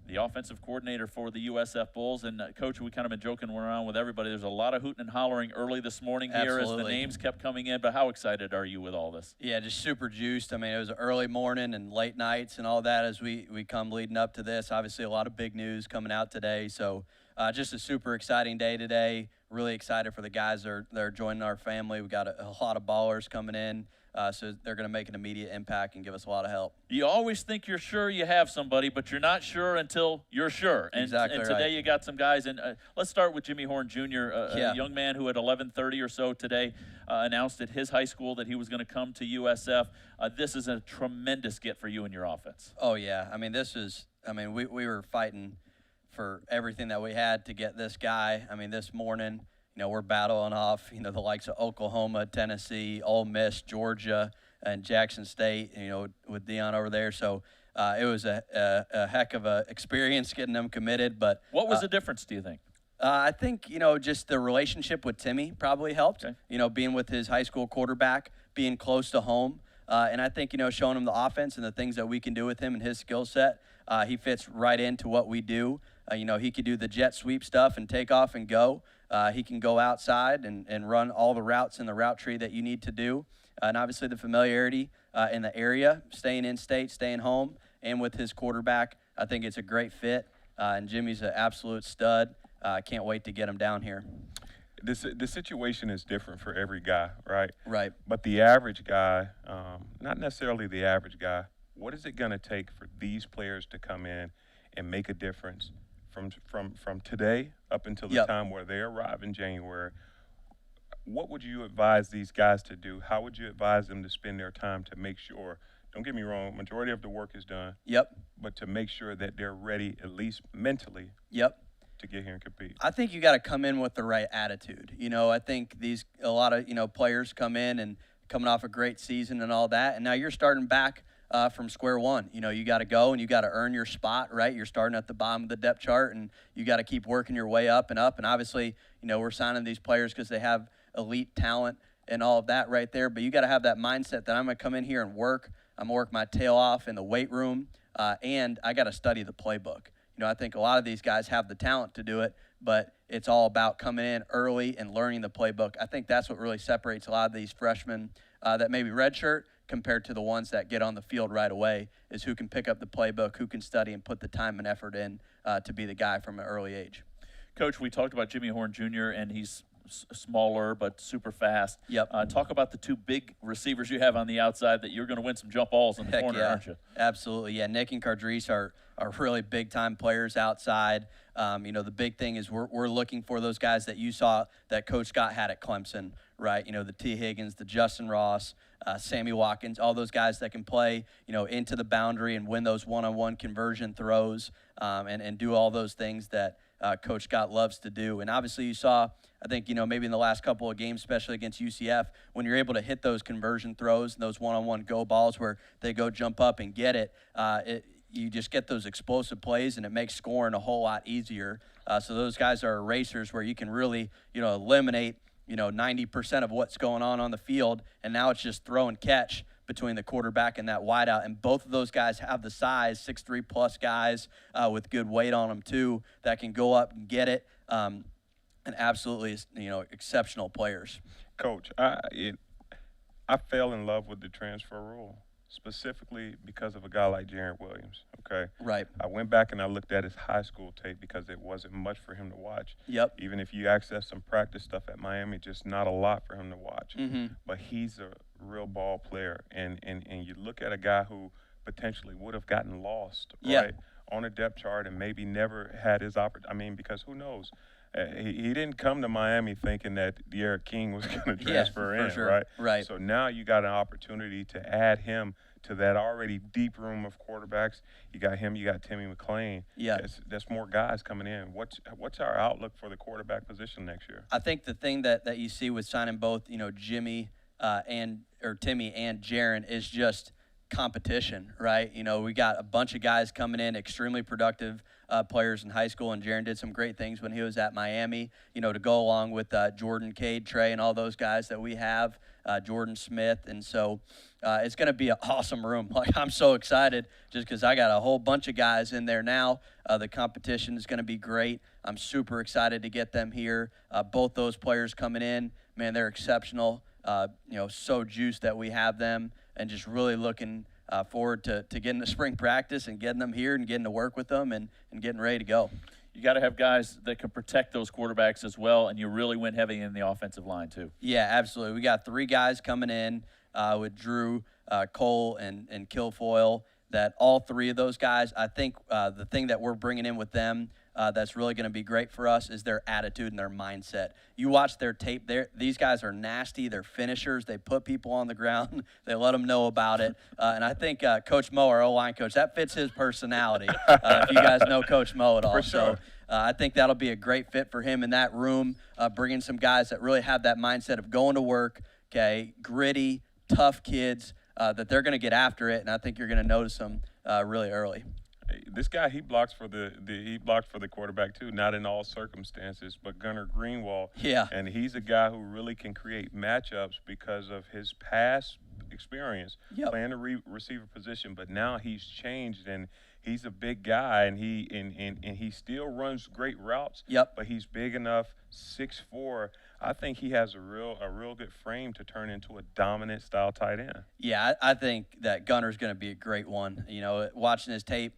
the offensive coordinator for the USF Bulls. And, Coach, we kind of been joking around with everybody. There's a lot of hooting and hollering early this morning here as the names kept coming in. But how excited are you with all this? Yeah, just super juiced. I mean, it was an early morning and late nights and all that as we come leading up to this. Obviously, a lot of big news coming out today. So just a super exciting day today. Really excited for the guys that are joining our family. We got a lot of ballers coming in. So they're going to make an immediate impact and give us a lot of help. You always think you're sure you have somebody, but you're not sure until you're sure. And, Exactly and today right. you got some guys. And let's start with Jimmy Horn Jr., a young man who at 11:30 or so today announced at his high school that he was going to come to USF. This is a tremendous get for you and your offense. Oh, yeah. I mean, we were fighting for everything that we had to get this guy. I mean, this morning, we're battling off, the likes of Oklahoma, Tennessee, Ole Miss, Georgia, and Jackson State, with Dion over there. So it was a heck of a experience getting them committed. But what was the difference, do you think? I think, just the relationship with Timmy probably helped, being with his high school quarterback, being close to home. And I think, showing him the offense and the things that we can do with him and his skill set, he fits right into what we do. He could do the jet sweep stuff and take off and go. He can go outside and run all the routes in the route tree that you need to do. And obviously the familiarity in the area, staying in state, staying home, and with his quarterback, I think it's a great fit. And Jimmy's an absolute stud. I can't wait to get him down here. The situation is different for every guy, right? Right. But the average guy, not necessarily the average guy, what is it going to take for these players to come in and make a difference from today up until the time where they arrive in January? What would you advise these guys to do? How would you advise them to spend their time to make sure, don't get me wrong, majority of the work is done. Yep. But to make sure that they're ready, at least mentally, to get here and compete? I think you got to come in with the right attitude. I think a lot of players come in and coming off a great season and all that, and now you're starting back from square one. You got to go and you got to earn your spot, right? You're starting at the bottom of the depth chart, and you got to keep working your way up and up. And obviously, we're signing these players because they have elite talent and all of that right there. But you got to have that mindset that I'm going to come in here and work. I'm going to work my tail off in the weight room, and I got to study the playbook. I think a lot of these guys have the talent to do it, but it's all about coming in early and learning the playbook. I think that's what really separates a lot of these freshmen that maybe redshirt compared to the ones that get on the field right away, is who can pick up the playbook, who can study and put the time and effort in to be the guy from an early age. Coach, we talked about Jimmy Horn Jr., and he's smaller but super fast. Yep. Talk about the two big receivers you have on the outside that you're going to win some jump balls in the corner, aren't you? Absolutely. Yeah, Nick and Cardrice are really big-time players outside. The big thing is we're looking for those guys that you saw that Coach Scott had at Clemson, right? The T. Higgins, the Justin Ross, Sammy Watkins, all those guys that can play, into the boundary and win those one-on-one conversion throws and do all those things that Coach Scott loves to do. And obviously you saw, I think, maybe in the last couple of games, especially against UCF, when you're able to hit those conversion throws and those one-on-one go balls where they go jump up and get it, you just get those explosive plays, and it makes scoring a whole lot easier. So those guys are erasers where you can really, eliminate, 90% of what's going on the field, and now it's just throw and catch between the quarterback and that wideout. And both of those guys have the size, 6'3" plus guys with good weight on them too, that can go up and get it. And absolutely, exceptional players. Coach, I fell in love with the transfer rule, specifically because of a guy like Jaron Williams, okay? Right. I went back and I looked at his high school tape because it wasn't much for him to watch. Yep. Even if you access some practice stuff at Miami, just not a lot for him to watch. But he's a real ball player. And you look at a guy who potentially would have gotten lost, right, on a depth chart and maybe never had his opportunity. I mean, because who knows? He didn't come to Miami thinking that De'Aaron King was going to transfer in, sure. right? Right. So now you got an opportunity to add him to that already deep room of quarterbacks. You got him, you got MCCLAIN. Yeah. That's more guys coming in. What's our outlook for the quarterback position next year? I think the thing that you see with signing both, Timmy and Jaron is just competition, right? We got a bunch of guys coming in, extremely productive players in high school, and Jaron did some great things when he was at Miami, to go along with Jordan, Cade, Trey, and all those guys that we have, Jordan Smith. And so it's going to be an awesome room. Like, I'm so excited just because I got a whole bunch of guys in there now. The competition is going to be great. I'm super excited to get them here. Both those players coming in, man, they're exceptional. So juiced that we have them, and just really looking forward to getting to spring practice and getting them here and getting to work with them and getting ready to go. You got to have guys that can protect those quarterbacks as well, and you really went heavy in the offensive line too. Yeah, absolutely. We got 3 guys coming in with Drew, Cole, and Kilfoyle. That all 3 of those guys, I think the thing that we're bringing in with them that's really going to be great for us is their attitude and their mindset. You watch their tape, these guys are nasty. They're finishers. They put people on the ground. They let them know about it. And I think Coach Mo, our O-line coach, that fits his personality, if you guys know Coach Mo at all. For sure. So I think that'll be a great fit for him in that room, bringing some guys that really have that mindset of going to work, okay, gritty, tough kids, that they're going to get after it, and I think you're going to notice them really early. This guy, he blocks for the quarterback too, not in all circumstances, but Gunnar GREENWALD. Yeah. And he's a guy who really can create matchups because of his past experience playing the receiver position. But now he's changed, and he's a big guy, and he still runs great routes. Yep. But he's big enough, 6'4". I think he has a real good frame to turn into a dominant style tight end. Yeah, I think that Gunnar's going to be a great one. Watching his tape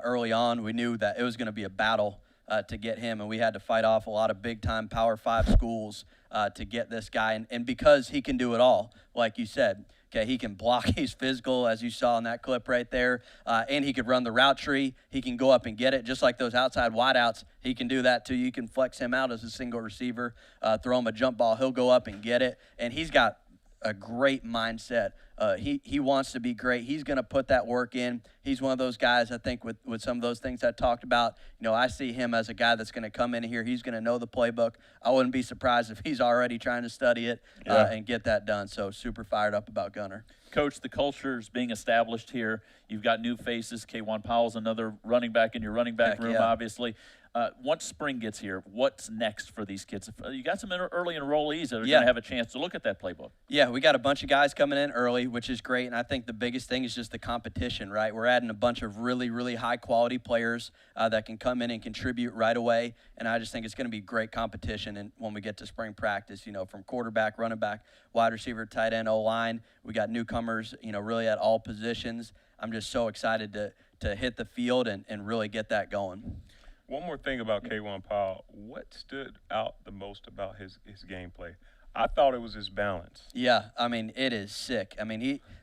early on, we knew that it was going to be a battle to get him, and we had to fight off a lot of big-time Power 5 schools to get this guy. And because he can do it all, like you said, okay, he can block, he's physical, as you saw in that clip right there, and he could run the route tree. He can go up and get it, just like those outside wideouts. He can do that too. You can flex him out as a single receiver, throw him a jump ball. He'll go up and get it, and he's got a great mindset. He wants to be great. He's going to put that work in. He's one of those guys, I think, with some of those things I talked about. I see him as a guy that's going to come in here. He's going to know the playbook. I wouldn't be surprised if he's already trying to study it and get that done. So super fired up about Gunnar. Coach, the culture is being established here. You've got new faces. K1 Powell's another running back in your running back room, obviously. Once spring gets here, what's next for these kids? You got some early enrollees that are going to have a chance to look at that playbook. Yeah, we got a bunch of guys coming in early, which is great. And I think the biggest thing is just the competition, right? We're adding a bunch of really, really high-quality players that can come in and contribute right away. And I just think it's going to be great competition. And when we get to spring practice, from quarterback, running back, wide receiver, tight end, O-line, we got newcomers, really at all positions. I'm just so excited to hit the field and really get that going. One more thing about K1 Powell. What stood out the most about his gameplay? I thought it was his balance. Yeah, it is sick.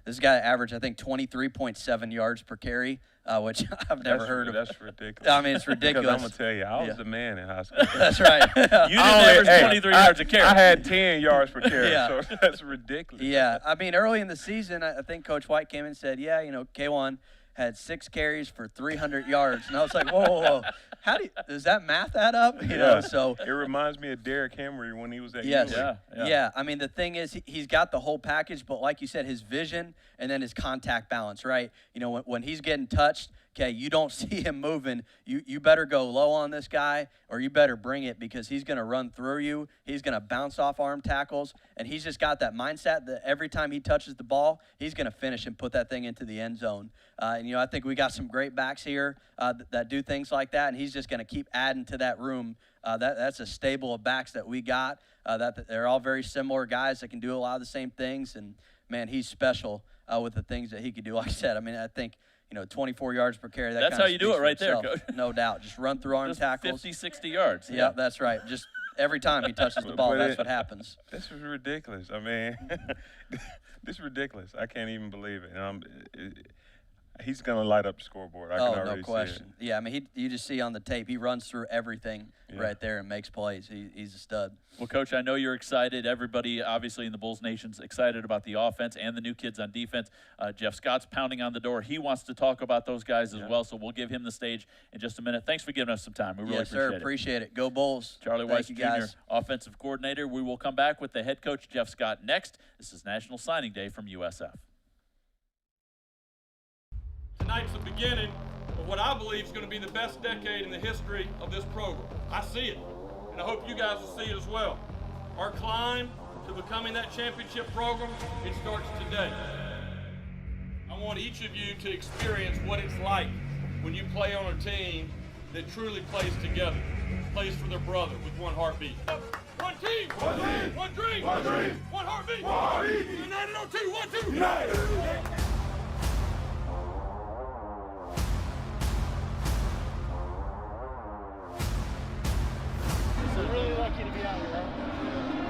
This guy averaged, I think, 23.7 yards per carry, which I've never heard of. That's ridiculous. It's ridiculous. Because I'm going to tell you, I was the man in high school. That's right. You didn't average 23 yards a carry. I had 10 yards per carry, so that's ridiculous. Yeah, early in the season, I think Coach White came and said, K1 had 6 carries for 300 yards. And I was like, whoa. How does that math add up? You know, so it reminds me of Derrick Henry when he was at yes, USF. yeah. I mean, the thing is, he's got the whole package, but like you said, his vision and then his contact balance, right? You know, when he's getting touched, okay, you don't see him moving. You better go low on this guy, or you better bring it, because he's going to run through you. He's going to bounce off arm tackles, and he's just got that mindset that every time he touches the ball, he's going to finish and put that thing into the end zone. And, you know, I think we got some great backs here that do things like that, and he's just going to keep adding to that room. That's a stable of backs that we got. That they're all very similar guys that can do a lot of the same things, and, man, he's special with the things that he can do. Like I said, I mean, I think, you know, 24 yards per carry. That's how you do it right there, Coach. No doubt. Just run through arm Just tackles. 50, 60 yards. Yeah, that's right. Just every time he touches the ball, that's what happens. This is ridiculous. I mean, this is ridiculous. I can't even believe it. He's going to light up the scoreboard. I can already no question. see it. Yeah, I mean, you just see on the tape, he runs through everything right there and makes plays. He's a stud. Well, Coach, I know you're excited. Everybody, obviously, in the Bulls Nation's excited about the offense and the new kids on defense. Jeff Scott's pounding on the door. He wants to talk about those guys as well, so we'll give him the stage in just a minute. Thanks for giving us some time. We really appreciate it. Appreciate it. Go Bulls. Charlie Weiss Jr., offensive coordinator. We will come back with the head coach, Jeff Scott, next. This is National Signing Day from USF. Tonight's the beginning of what I believe is going to be the best decade in the history of this program. I see it, and I hope you guys will see it as well. Our climb to becoming that championship program, it starts today. I want each of you to experience what it's like when you play on a team that truly plays together, plays for their brother with one heartbeat. One team, one dream, one dream, one dream, one heartbeat, one heartbeat. United on two, 1, 2, United. We're really lucky to be out here,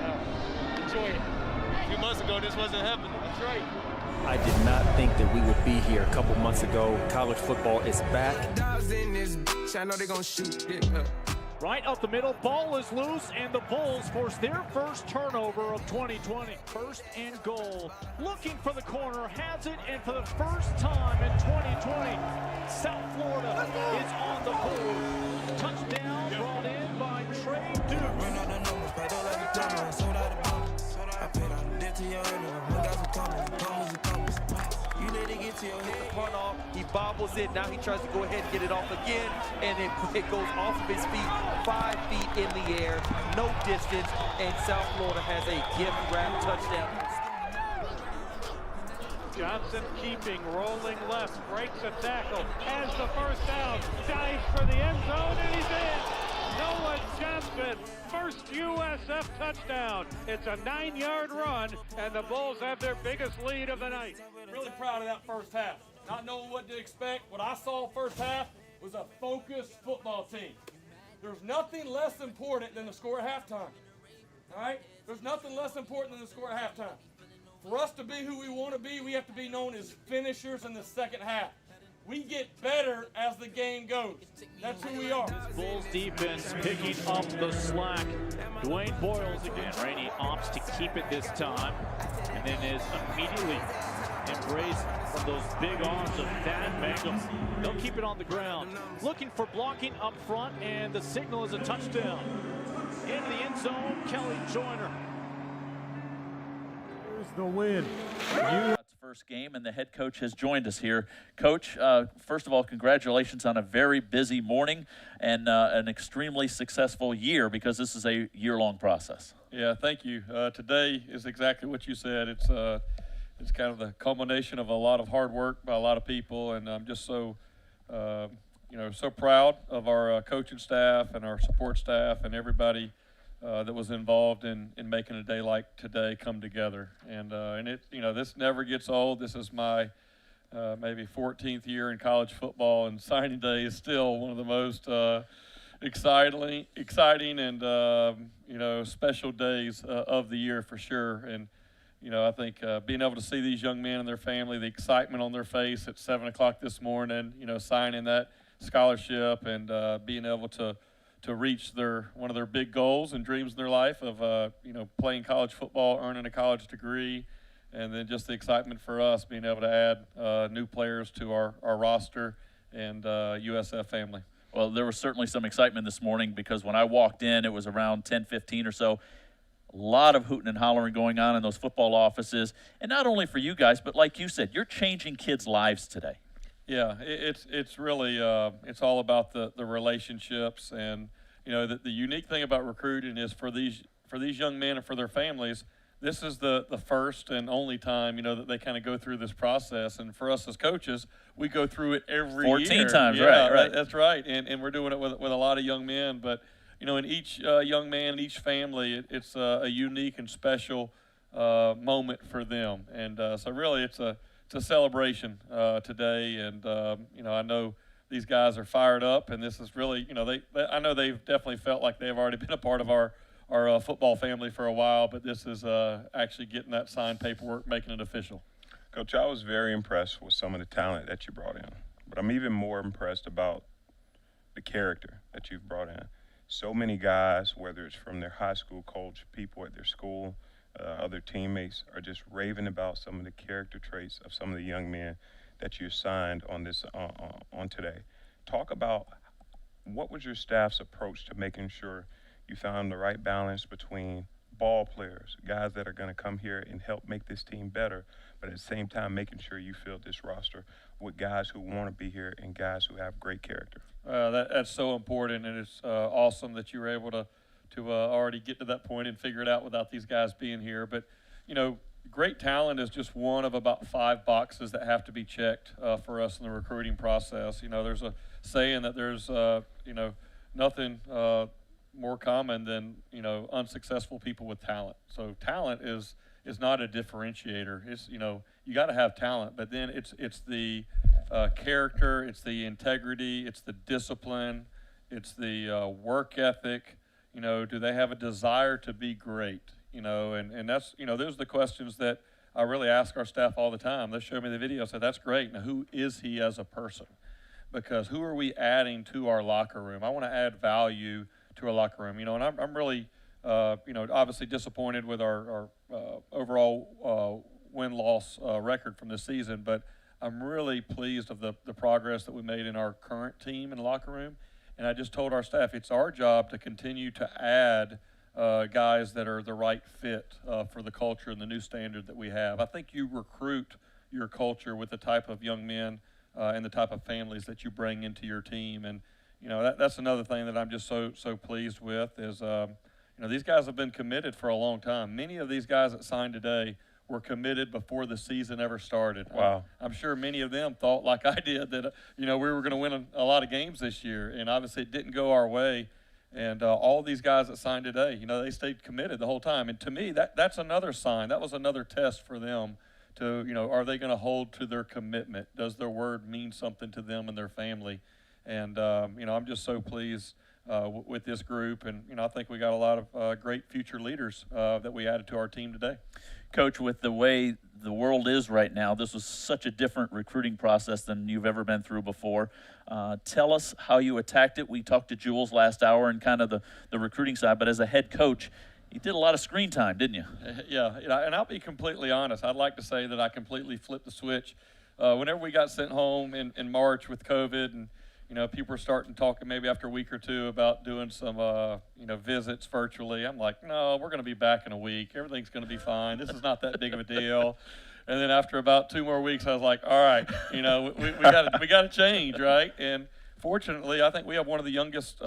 huh? Enjoy it. A few months ago, this wasn't happening. That's right. I did not think that we would be here a couple months ago. College football is back. I know they're gonna shoot it. Right up the middle, ball is loose, and the Bulls force their first turnover of 2020. First and goal, looking for the corner, has it, and for the first time in 2020, South Florida is on the board. Touchdown brought in by Trey Dukes. The punt off, he bobbles it, now he tries to go ahead and get it off again, and it goes off of his feet, 5 feet in the air, no distance, and South Florida has a gift-wrapped touchdown. Johnson keeping, rolling left, breaks a tackle, has the first down, dives for the end zone, and he's in. Noah Johnson, first USF touchdown. It's a 9-yard run, and the Bulls have their biggest lead of the night. Really proud of that first half. Not knowing what to expect, what I saw first half was a focused football team. There's nothing less important than the score at halftime. All right? There's nothing less important than the score at halftime. For us to be who we want to be, we have to be known as finishers in the second half. We get better as the game goes. That's who we are. Bulls defense picking up the slack. Dwayne Boyles again. Rainey opts to keep it this time, and then is immediately embraced from those big arms of Thad Mangum. They'll keep it on the ground. Looking for blocking up front, and the signal is a touchdown. Into the end zone, Kelly Joyner. Here's the win. First game, and the head coach has joined us here. Coach, first of all, congratulations on a very busy morning and an extremely successful year, because this is a year-long process. Yeah, thank you. Today is exactly what you said. It's kind of the culmination of a lot of hard work by a lot of people, and I'm just so so proud of our coaching staff and our support staff and everybody that was involved in making a day like today come together. And it, this never gets old. This is my maybe 14th year in college football, and signing day is still one of the most exciting and special days of the year for sure. And I think being able to see these young men and their family, the excitement on their face at 7 o'clock this morning, signing that scholarship and being able to reach one of their big goals and dreams in their life of playing college football, earning a college degree, and then just the excitement for us being able to add new players to our roster and USF family. Well, there was certainly some excitement this morning because when I walked in, it was around 10:15 or so. A lot of hooting and hollering going on in those football offices, and not only for you guys, but like you said, you're changing kids' lives today. Yeah, it's really it's all about the relationships, and you know the unique thing about recruiting is for these young men and for their families, this is the first and only time, you know, that they kind of go through this process. And for us as coaches, we go through it every 14 year. times, yeah, right. That's right. And we're doing it with a lot of young men. But, you know, in each young man, each family, it's a unique and special moment for them. And so really it's a celebration today. And, you know, I know these guys are fired up. And this is really, you know, I know they've definitely felt like they've already been a part of our football family for a while, but this is actually getting that signed paperwork, making it official. Coach, I was very impressed with some of the talent that you brought in, but I'm even more impressed about the character that you've brought in. So many guys, whether it's from their high school coach, people at their school, other teammates, are just raving about some of the character traits of some of the young men that you signed on this on today. Talk about what was your staff's approach to making sure you found the right balance between ball players, guys that are going to come here and help make this team better, but at the same time making sure you fill this roster with guys who want to be here and guys who have great character. That's so important, and it's awesome that you were able to already get to that point and figure it out without these guys being here. But, you know, great talent is just one of about 5 boxes that have to be checked for us in the recruiting process. You know, there's a saying that there's, you know, nothing more common than, you know, unsuccessful people with talent. So talent is not a differentiator. It's, you know, you got to have talent, but then it's the character, it's the integrity, it's the discipline, it's the work ethic. You know, do they have a desire to be great? You know, and that's, you know, those are the questions that I really ask our staff all the time. They show me the video, say, that's great. Now, who is he as a person? Because who are we adding to our locker room? I want to add value to our locker room, you know, and I'm really, you know, obviously disappointed with our overall win-loss record from this season, but I'm really pleased of the progress that we made in our current team and locker room. And I just told our staff it's our job to continue to add guys that are the right fit for the culture and the new standard that we have. I think you recruit your culture with the type of young men and the type of families that you bring into your team. And you know, that's another thing that I'm just so pleased with is, you know, these guys have been committed for a long time. Many of these guys that signed today were committed before the season ever started. Wow. I'm sure many of them thought, like I did, that, you know, we were going to win a lot of games this year, and obviously it didn't go our way. And all these guys that signed today, you know, they stayed committed the whole time. And to me, that's another sign. That was another test for them to, you know, are they going to hold to their commitment? Does their word mean something to them and their family? And, you know, I'm just so pleased with this group. And, you know, I think we got a lot of great future leaders that we added to our team today. Coach, with the way the world is right now, this was such a different recruiting process than you've ever been through before. Tell us how you attacked it. We talked to Jules last hour and kind of the recruiting side, but as a head coach, you did a lot of screen time, didn't you? Yeah, you know, and I'll be completely honest. I'd like to say that I completely flipped the switch. Whenever we got sent home in March with COVID, and you know, people were starting talking maybe after a week or two about doing some, you know, visits virtually. I'm like, no, we're going to be back in a week. Everything's going to be fine. This is not that big of a deal. And then after about 2 more weeks, I was like, all right, you know, we got to change, right? And fortunately, I think we have one of the youngest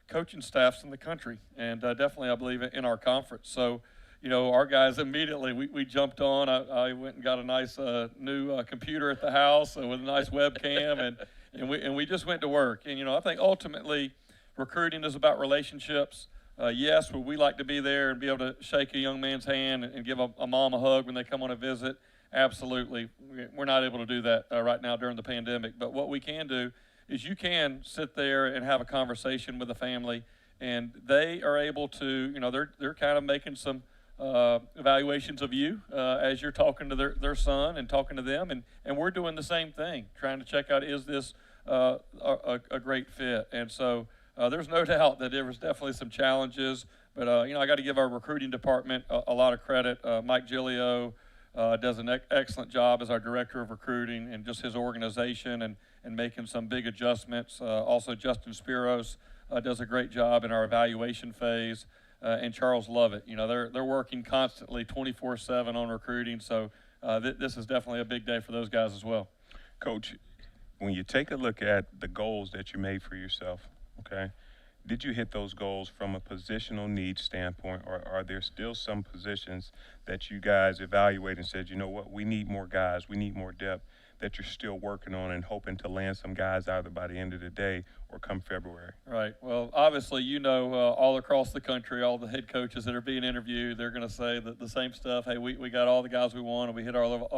coaching staffs in the country, and definitely, I believe, in our conference. So, you know, our guys immediately, we jumped on. I went and got a nice new computer at the house with a nice webcam, and we just went to work. And, you know, I think ultimately recruiting is about relationships. Yes, would we like to be there and be able to shake a young man's hand and give a mom a hug when they come on a visit? Absolutely. We're not able to do that right now during the pandemic. But what we can do is you can sit there and have a conversation with the family, and they are able to, you know, they're kind of making some evaluations of you as you're talking to their son and talking to them, and we're doing the same thing, trying to check out, is this a great fit? And so there's no doubt that there was definitely some challenges, but you know, I got to give our recruiting department a lot of credit. Mike Gillio, does an excellent job as our director of recruiting and just his organization and making some big adjustments. Also, Justin Spiros does a great job in our evaluation phase, and Charles Lovett. You know, they're working constantly 24/7 on recruiting, so this is definitely a big day for those guys as well. Coach, when you take a look at the goals that you made for yourself, okay, did you hit those goals from a positional need standpoint, or are there still some positions that you guys evaluate and said, you know what, we need more guys, we need more depth, that you're still working on and hoping to land some guys either by the end of the day or come February? Right. Well, obviously, you know, all across the country, all the head coaches that are being interviewed, they're going to say the same stuff. Hey, we got all the guys we want, and we hit all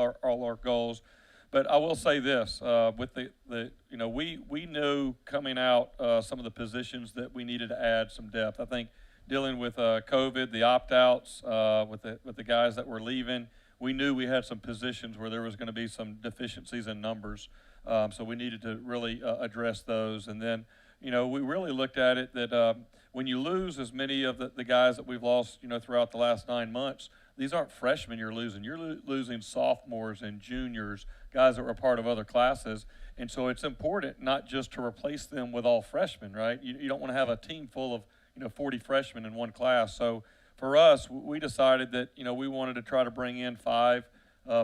our goals. But I will say this, with the you know, we knew coming out some of the positions that we needed to add some depth. I think dealing with COVID, the opt-outs, with the guys that were leaving, we knew we had some positions where there was going to be some deficiencies in numbers. So we needed to really address those. And then, you know, we really looked at it that when you lose as many of the guys that we've lost, you know, throughout the last 9 months, these aren't freshmen you're losing. You're losing sophomores and juniors, guys that were part of other classes. And so it's important not just to replace them with all freshmen, right? You don't want to have a team full of, you know, 40 freshmen in one class. So for us, we decided that, you know, we wanted to try to bring in 5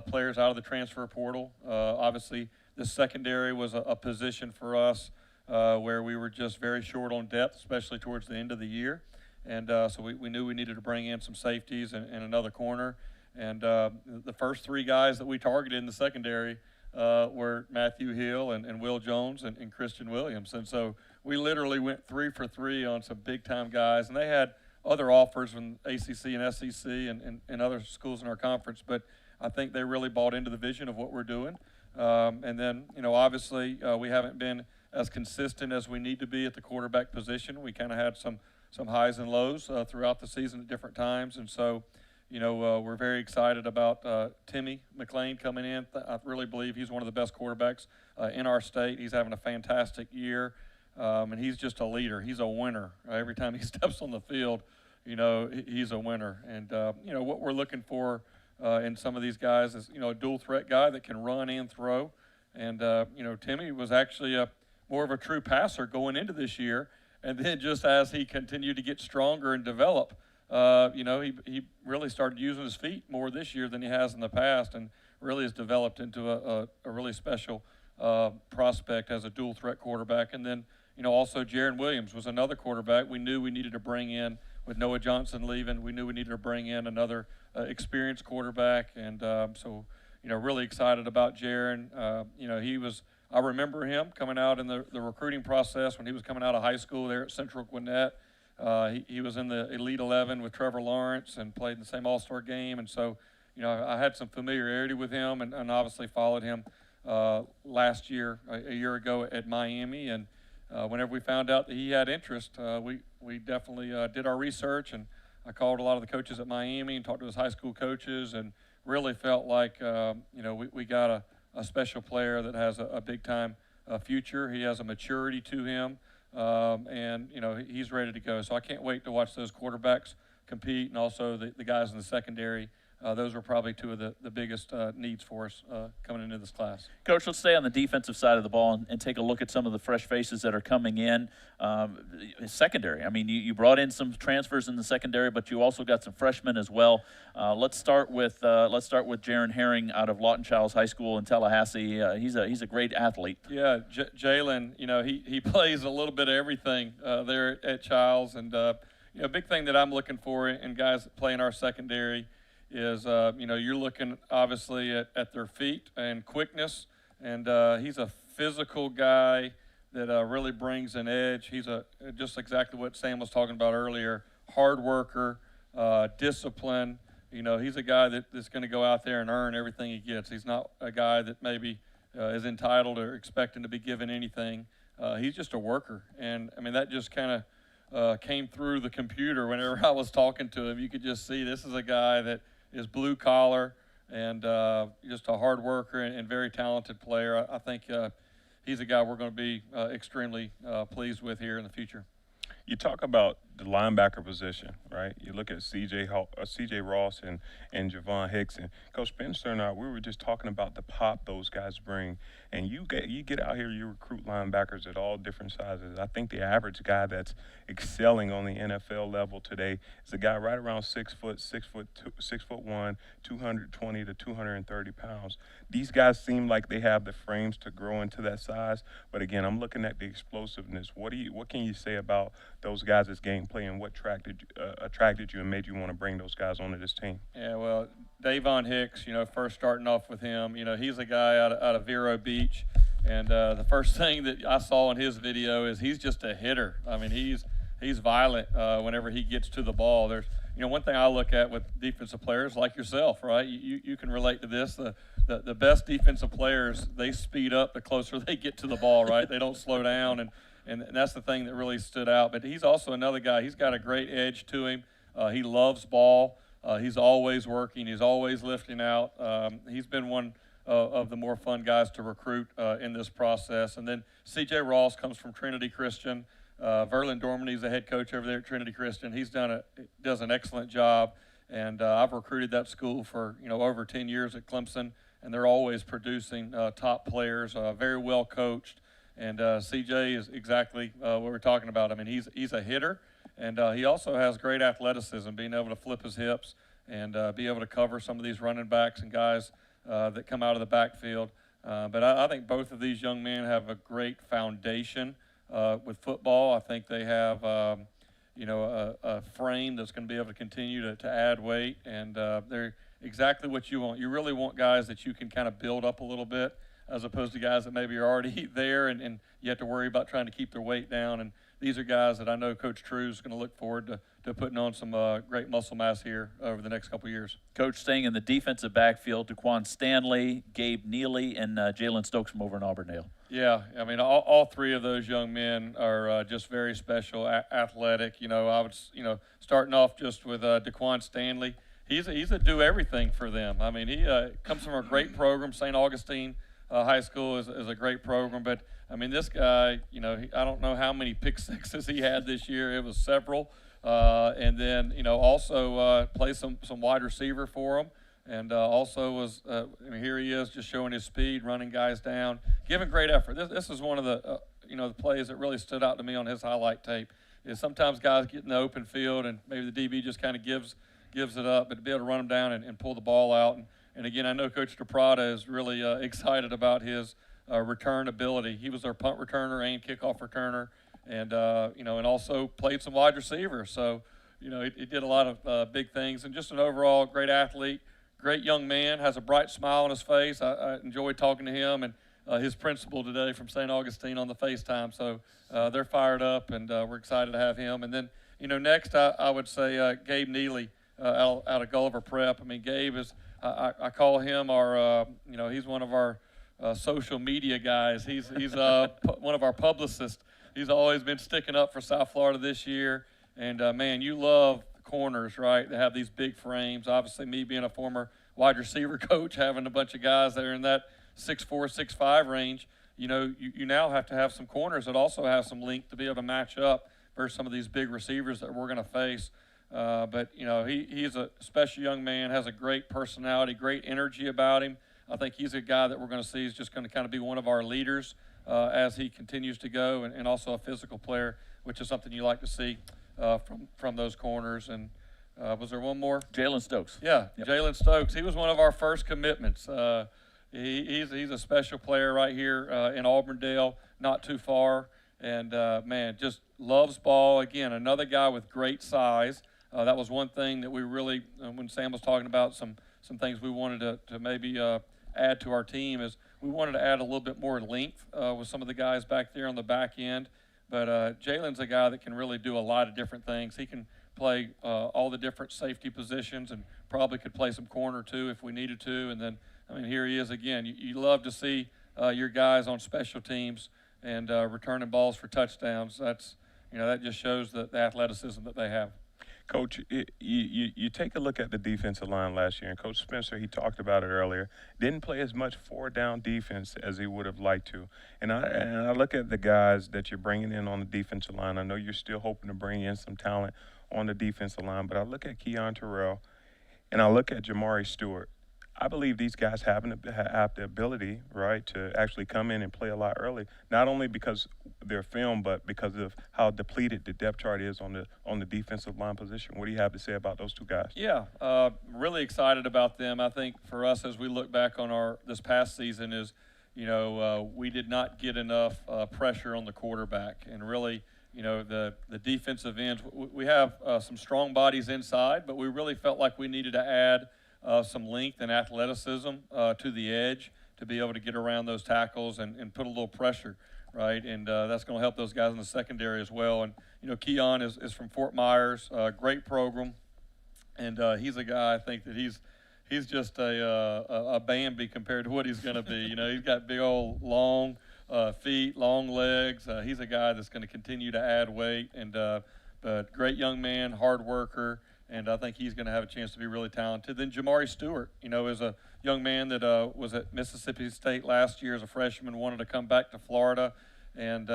players out of the transfer portal. Obviously, the secondary was a position for us where we were just very short on depth, especially towards the end of the year. And so we knew we needed to bring in some safeties and another corner. And the first 3 guys that we targeted in the secondary were Matthew Hill and Will Jones and Christian Williams. And so we literally went 3 for 3 on some big-time guys. And they had other offers from ACC and SEC and other schools in our conference. But I think they really bought into the vision of what we're doing. And then, you know, obviously we haven't been as consistent as we need to be at the quarterback position. We kind of had some highs and lows throughout the season at different times. And so, you know, we're very excited about Timmy McClain coming in. I really believe he's one of the best quarterbacks in our state. He's having a fantastic year, and he's just a leader. He's a winner. Every time he steps on the field, you know, he's a winner. And, you know, what we're looking for in some of these guys is, you know, a dual threat guy that can run and throw. And, you know, Timmy was actually more of a true passer going into this year. And then just as he continued to get stronger and develop, you know, he really started using his feet more this year than he has in the past, and really has developed into a really special prospect as a dual threat quarterback. And then, you know, also Jaron Williams was another quarterback we knew we needed to bring in with Noah Johnson leaving. We knew we needed to bring in another experienced quarterback. And so, you know, really excited about Jaron. You know, I remember him coming out in the recruiting process when he was coming out of high school there at Central Gwinnett. He was in the Elite 11 with Trevor Lawrence and played in the same All-Star game. And so, you know, I had some familiarity with him and obviously followed him last year, a year ago at Miami. And whenever we found out that he had interest, we definitely did our research. And I called a lot of the coaches at Miami and talked to his high school coaches and really felt like, you know, we got a special player that has a big-time future. He has a maturity to him. And, you know, he's ready to go. So I can't wait to watch those quarterbacks compete, and also the guys in the secondary. Those are probably 2 of the biggest needs for us coming into this class. Coach, let's stay on the defensive side of the ball and take a look at some of the fresh faces that are coming in. Secondary, I mean, you brought in some transfers in the secondary, but you also got some freshmen as well. Let's start with Jaron Herring out of Lawton Childs High School in Tallahassee. He's a great athlete. Yeah, Jalen, you know, he plays a little bit of everything there at Childs. And, you know, a big thing that I'm looking for in guys that play in our secondary is, you know, you're looking obviously at their feet and quickness, and he's a physical guy that really brings an edge. He's just exactly what Sam was talking about earlier, hard worker, discipline. You know, he's a guy that's going to go out there and earn everything he gets. He's not a guy that maybe is entitled or expecting to be given anything. He's just a worker, and I mean, that just kind of came through the computer whenever I was talking to him. You could just see this is a guy that is blue collar and just a hard worker and very talented player. I think he's a guy we're going to be extremely pleased with here in the future. You talk about the linebacker position, right? You look at C.J. Ross and Javon Hicks, and Coach Spencer and I, we were just talking about the pop those guys bring. And you get out here, you recruit linebackers at all different sizes. I think the average guy that's excelling on the NFL level today is a guy right around 6 foot, 6'1", 220 to 230 pounds. These guys seem like they have the frames to grow into that size. But again, I'm looking at the explosiveness. What can you say about those guys' gameplay and what attracted you and made you want to bring those guys onto this team? Yeah, well, Davon Hicks, first starting off with him, he's a guy out of Vero Beach. And the first thing that I saw in his video is he's just a hitter. I mean, he's violent whenever he gets to the ball. There's, one thing I look at with defensive players like yourself, right? You can relate to this. The best defensive players, they speed up the closer they get to the ball, right? They don't slow down, and that's the thing that really stood out. But he's also another guy. He's got a great edge to him. He loves ball. He's always working. He's always lifting out. He's been one of the more fun guys to recruit in this process. And then C.J. Ross comes from Trinity Christian. Verlin Dormany's the head coach over there at Trinity Christian. Does an excellent job. And I've recruited that school for over 10 years at Clemson, and they're always producing top players, very well coached. And CJ is exactly what we're talking about. I mean, he's a hitter, and he also has great athleticism, being able to flip his hips and be able to cover some of these running backs and guys that come out of the backfield. But I think both of these young men have a great foundation with football. I think they have, a frame that's going to be able to continue to add weight, and they're exactly what you want. You really want guys that you can kind of build up a little bit, as opposed to guys that maybe are already there and you have to worry about trying to keep their weight down. And these are guys that I know Coach True is going to look forward to putting on some great muscle mass here over the next couple of years. Coach, staying in the defensive backfield, DeQuan Stanley, Gabe Neely, and Jalen Stokes from over in Auburndale. Yeah, I mean, all three of those young men are just very special, athletic. I was, starting off just with DeQuan Stanley. He's a do-everything for them. I mean, he comes from a great program. St. Augustine High School is a great program. But, I mean, this guy, I don't know how many pick sixes he had this year. It was several. And then, also play some wide receiver for him. And also was, here he is just showing his speed, running guys down, giving great effort. This is one of the, the plays that really stood out to me on his highlight tape. Is sometimes guys get in the open field and maybe the DB just kind of gives it up, but to be able to run them down and pull the ball out. And again, I know Coach DePrada is really excited about his return ability. He was our punt returner and kickoff returner, and and also played some wide receiver. So, he did a lot of big things, and just an overall great athlete, great young man, has a bright smile on his face. I enjoyed talking to him and his principal today from St. Augustine on the FaceTime. So they're fired up, and we're excited to have him. And then, next I would say Gabe Neely out of Gulliver Prep. I mean, Gabe is, I call him our, he's one of our social media guys. He's one of our publicists. He's always been sticking up for South Florida this year. And, man, you love corners, right? They have these big frames. Obviously, me being a former wide receiver coach, having a bunch of guys that are in that 6'4", 6'5" range, you now have to have some corners that also have some length to be able to match up versus some of these big receivers that we're going to face. But he's a special young man, has a great personality, great energy about him. I think he's a guy that we're going to see is just going to kind of be one of our leaders as he continues to go, and also a physical player, which is something you like to see from those corners. And was there one more? Jalen Stokes. Yeah, yep. Jalen Stokes. He was one of our first commitments. He's a special player right here in Auburndale, not too far. And, man, just loves ball. Again, another guy with great size. That was one thing that we really, when Sam was talking about some things we wanted to maybe add to our team, is we wanted to add a little bit more length with some of the guys back there on the back end. But Jalen's a guy that can really do a lot of different things. He can play all the different safety positions and probably could play some corner too if we needed to. And then, I mean, here he is again. You love to see your guys on special teams and returning balls for touchdowns. That's, that just shows the athleticism that they have. Coach, you take a look at the defensive line last year, and Coach Spencer, he talked about it earlier, didn't play as much four-down defense as he would have liked to. And I look at the guys that you're bringing in on the defensive line. I know you're still hoping to bring in some talent on the defensive line, but I look at Keon Terrell, and I look at Jamari Stewart. I believe these guys have the ability, right, to actually come in and play a lot early, not only because they're film, but because of how depleted the depth chart is on the defensive line position. What do you have to say about those two guys? Yeah, really excited about them. I think for us, as we look back on this past season, is we did not get enough pressure on the quarterback, and really, the defensive ends. We have some strong bodies inside, but we really felt like we needed to add some length and athleticism to the edge to be able to get around those tackles and put a little pressure, right? And that's going to help those guys in the secondary as well. And, Keon is from Fort Myers, great program. And he's a guy, I think, that he's just a Bambi compared to what he's going to be. He's got big old long feet, long legs. He's a guy that's going to continue to add weight. And but great young man, hard worker. And I think he's going to have a chance to be really talented. Then Jamari Stewart, is a young man that was at Mississippi State last year as a freshman, wanted to come back to Florida, and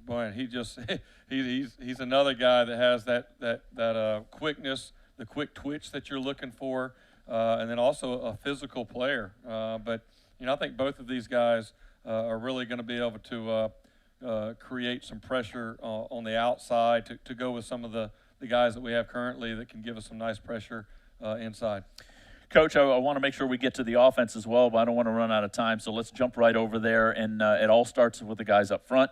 boy, he's another guy that has that quickness, the quick twitch that you're looking for, and then also a physical player. But I think both of these guys are really going to be able to create some pressure on the outside to go with some of the guys that we have currently that can give us some nice pressure inside. Coach, I want to make sure we get to the offense as well, but I don't want to run out of time, so let's jump right over there. And it all starts with the guys up front.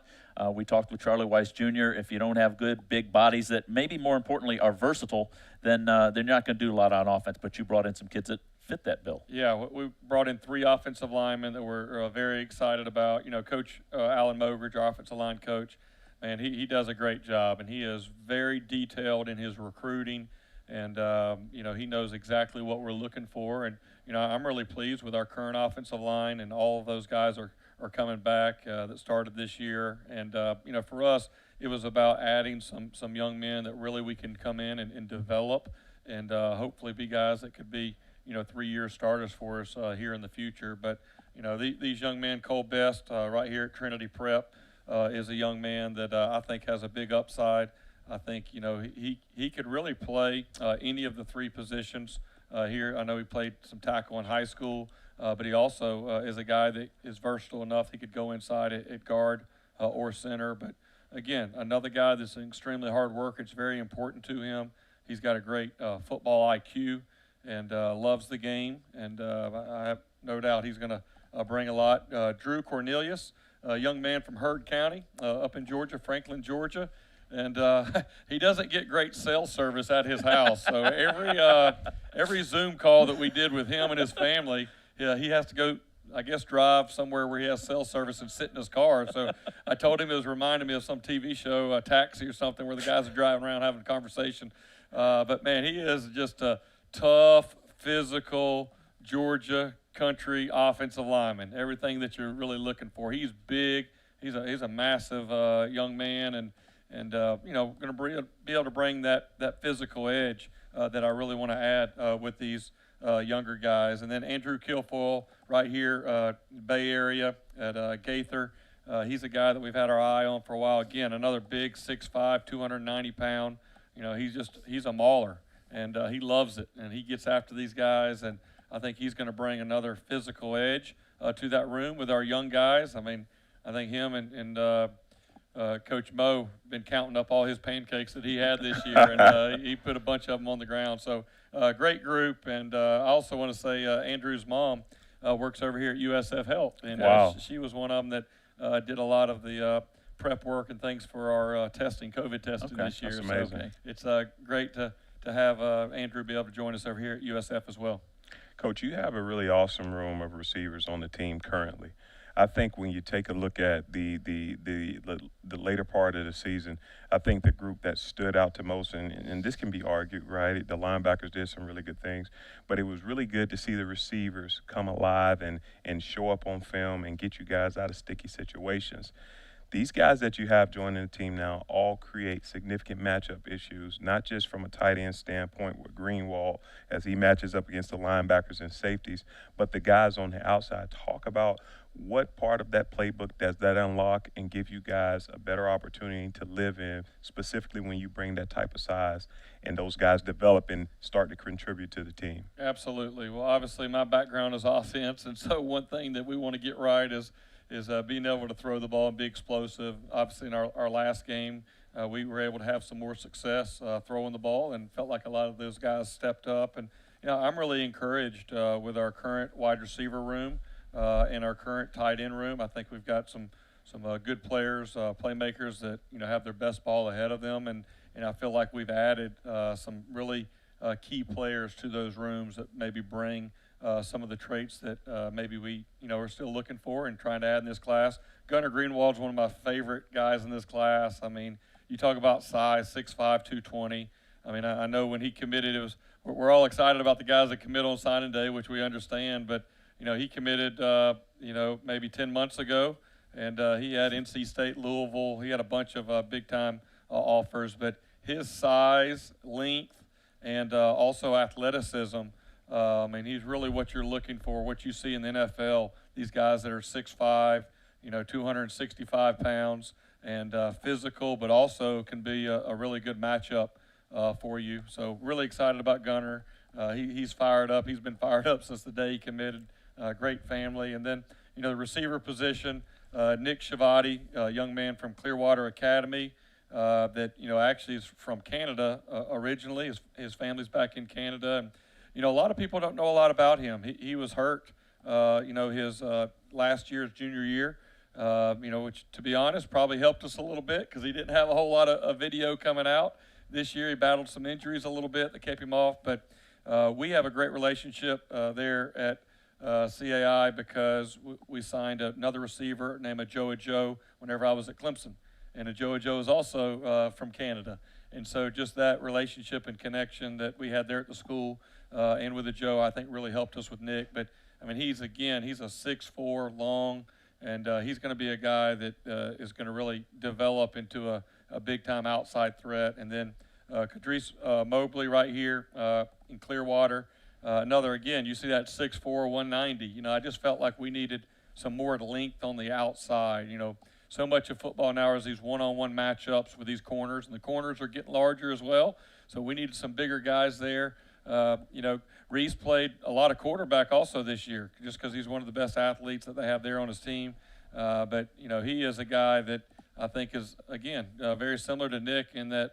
We talked with Charlie Weiss Jr. If you don't have good, big bodies that maybe more importantly are versatile, then you're not going to do a lot on offense, but you brought in some kids that fit that bill. Yeah, we brought in 3 offensive linemen that we're very excited about. Coach Alan Mogridge, our offensive line coach, and he does a great job, and he is very detailed in his recruiting, and he knows exactly what we're looking for. And I'm really pleased with our current offensive line, and all of those guys are coming back that started this year. And for us, it was about adding some young men that really we can come in and develop, and hopefully be guys that could be 3-year starters for us here in the future. But these young men, Cole Best right here at Trinity Prep, is a young man that I think has a big upside. I think he could really play any of the 3 positions here. I know he played some tackle in high school, but he also is a guy that is versatile enough. He could go inside at guard or center. But again, another guy that's an extremely hard worker. It's very important to him. He's got a great football IQ and loves the game, and I have no doubt he's going to bring a lot. Drew Cornelius, a young man from Heard County up in Georgia, Franklin, Georgia. And he doesn't get great cell service at his house. So every Zoom call that we did with him and his family, he has to go, I guess, drive somewhere where he has cell service and sit in his car. So I told him it was reminding me of some TV show, a Taxi or something, where the guys are driving around having a conversation. But, man, he is just a tough, physical, Georgia country offensive lineman, everything that you're really looking for. He's big. He's a massive young man, and going to be able to bring that physical edge that I really want to add with these younger guys. And then Andrew Kilfoyle right here, Bay Area at Gaither. He's a guy that we've had our eye on for a while. Again, another big 6'5", 290-pound. He's a mauler, and he loves it, and he gets after these guys, and I think he's going to bring another physical edge to that room with our young guys. I mean, I think him and Coach Mo been counting up all his pancakes that he had this year, and he put a bunch of them on the ground. So great group, and I also want to say Andrew's mom works over here at USF Health, and wow. She was one of them that did a lot of the prep work and things for our COVID testing this year. That's amazing. So it's great to have Andrew be able to join us over here at USF as well. Coach, you have a really awesome room of receivers on the team currently. I think when you take a look at the later part of the season, I think the group that stood out to most, and this can be argued, right? The linebackers did some really good things, but it was really good to see the receivers come alive and show up on film and get you guys out of sticky situations. These guys that you have joining the team now all create significant matchup issues, not just from a tight end standpoint with GREENWALD as he matches up against the linebackers and safeties, but the guys on the outside. Talk about what part of that playbook does that unlock and give you guys a better opportunity to live in, specifically when you bring that type of size and those guys develop and start to contribute to the team? Absolutely. Well, obviously my background is offense, and so one thing that we want to get right is being able to throw the ball and be explosive. Obviously, in our last game, we were able to have some more success throwing the ball, and felt like a lot of those guys stepped up. And I'm really encouraged with our current wide receiver room and our current tight end room. I think we've got some good players, playmakers that have their best ball ahead of them, and I feel like we've added some really key players to those rooms that maybe bring some of the traits that maybe we are still looking for and trying to add in this class. Gunnar Greenwald's one of my favorite guys in this class. I mean, you talk about size, 6'5", 220. I mean, I know when he committed, we're all excited about the guys that commit on signing day, which we understand, but he committed maybe 10 months ago, and he had NC State, Louisville. He had a bunch of big time offers, but his size, length, and also athleticism, I mean, he's really what you're looking for, what you see in the NFL. These guys that are 6'5", 265 pounds, and physical, but also can be a really good matchup for you. So really excited about Gunnar. He's fired up. He's been fired up since the day he committed. Great family. And then, the receiver position, Nick Shavati, a young man from Clearwater Academy that, actually is from Canada originally. His family's back in Canada. And, a lot of people don't know a lot about him. He was hurt, his last year's junior year, which, to be honest, probably helped us a little bit because he didn't have a whole lot of video coming out. This year he battled some injuries a little bit that kept him off. But we have a great relationship there at CAI because we signed another receiver named Joe Joe whenever I was at Clemson. And Joe Joe is also from Canada. And so just that relationship and connection that we had there at the school and with Joe, I think really helped us with Nick. But, I mean, he's a 6'4", long, and he's going to be a guy that is going to really develop into a big-time outside threat. And then Kadrice Mobley right here in Clearwater. Another, again, you see that 6'4", 190. I just felt like we needed some more length on the outside. So much of football now is these one-on-one matchups with these corners, and the corners are getting larger as well. So we needed some bigger guys there. Reese played a lot of quarterback also this year, just because he's one of the best athletes that they have there on his team. But he is a guy that I think is, again, very similar to Nick in that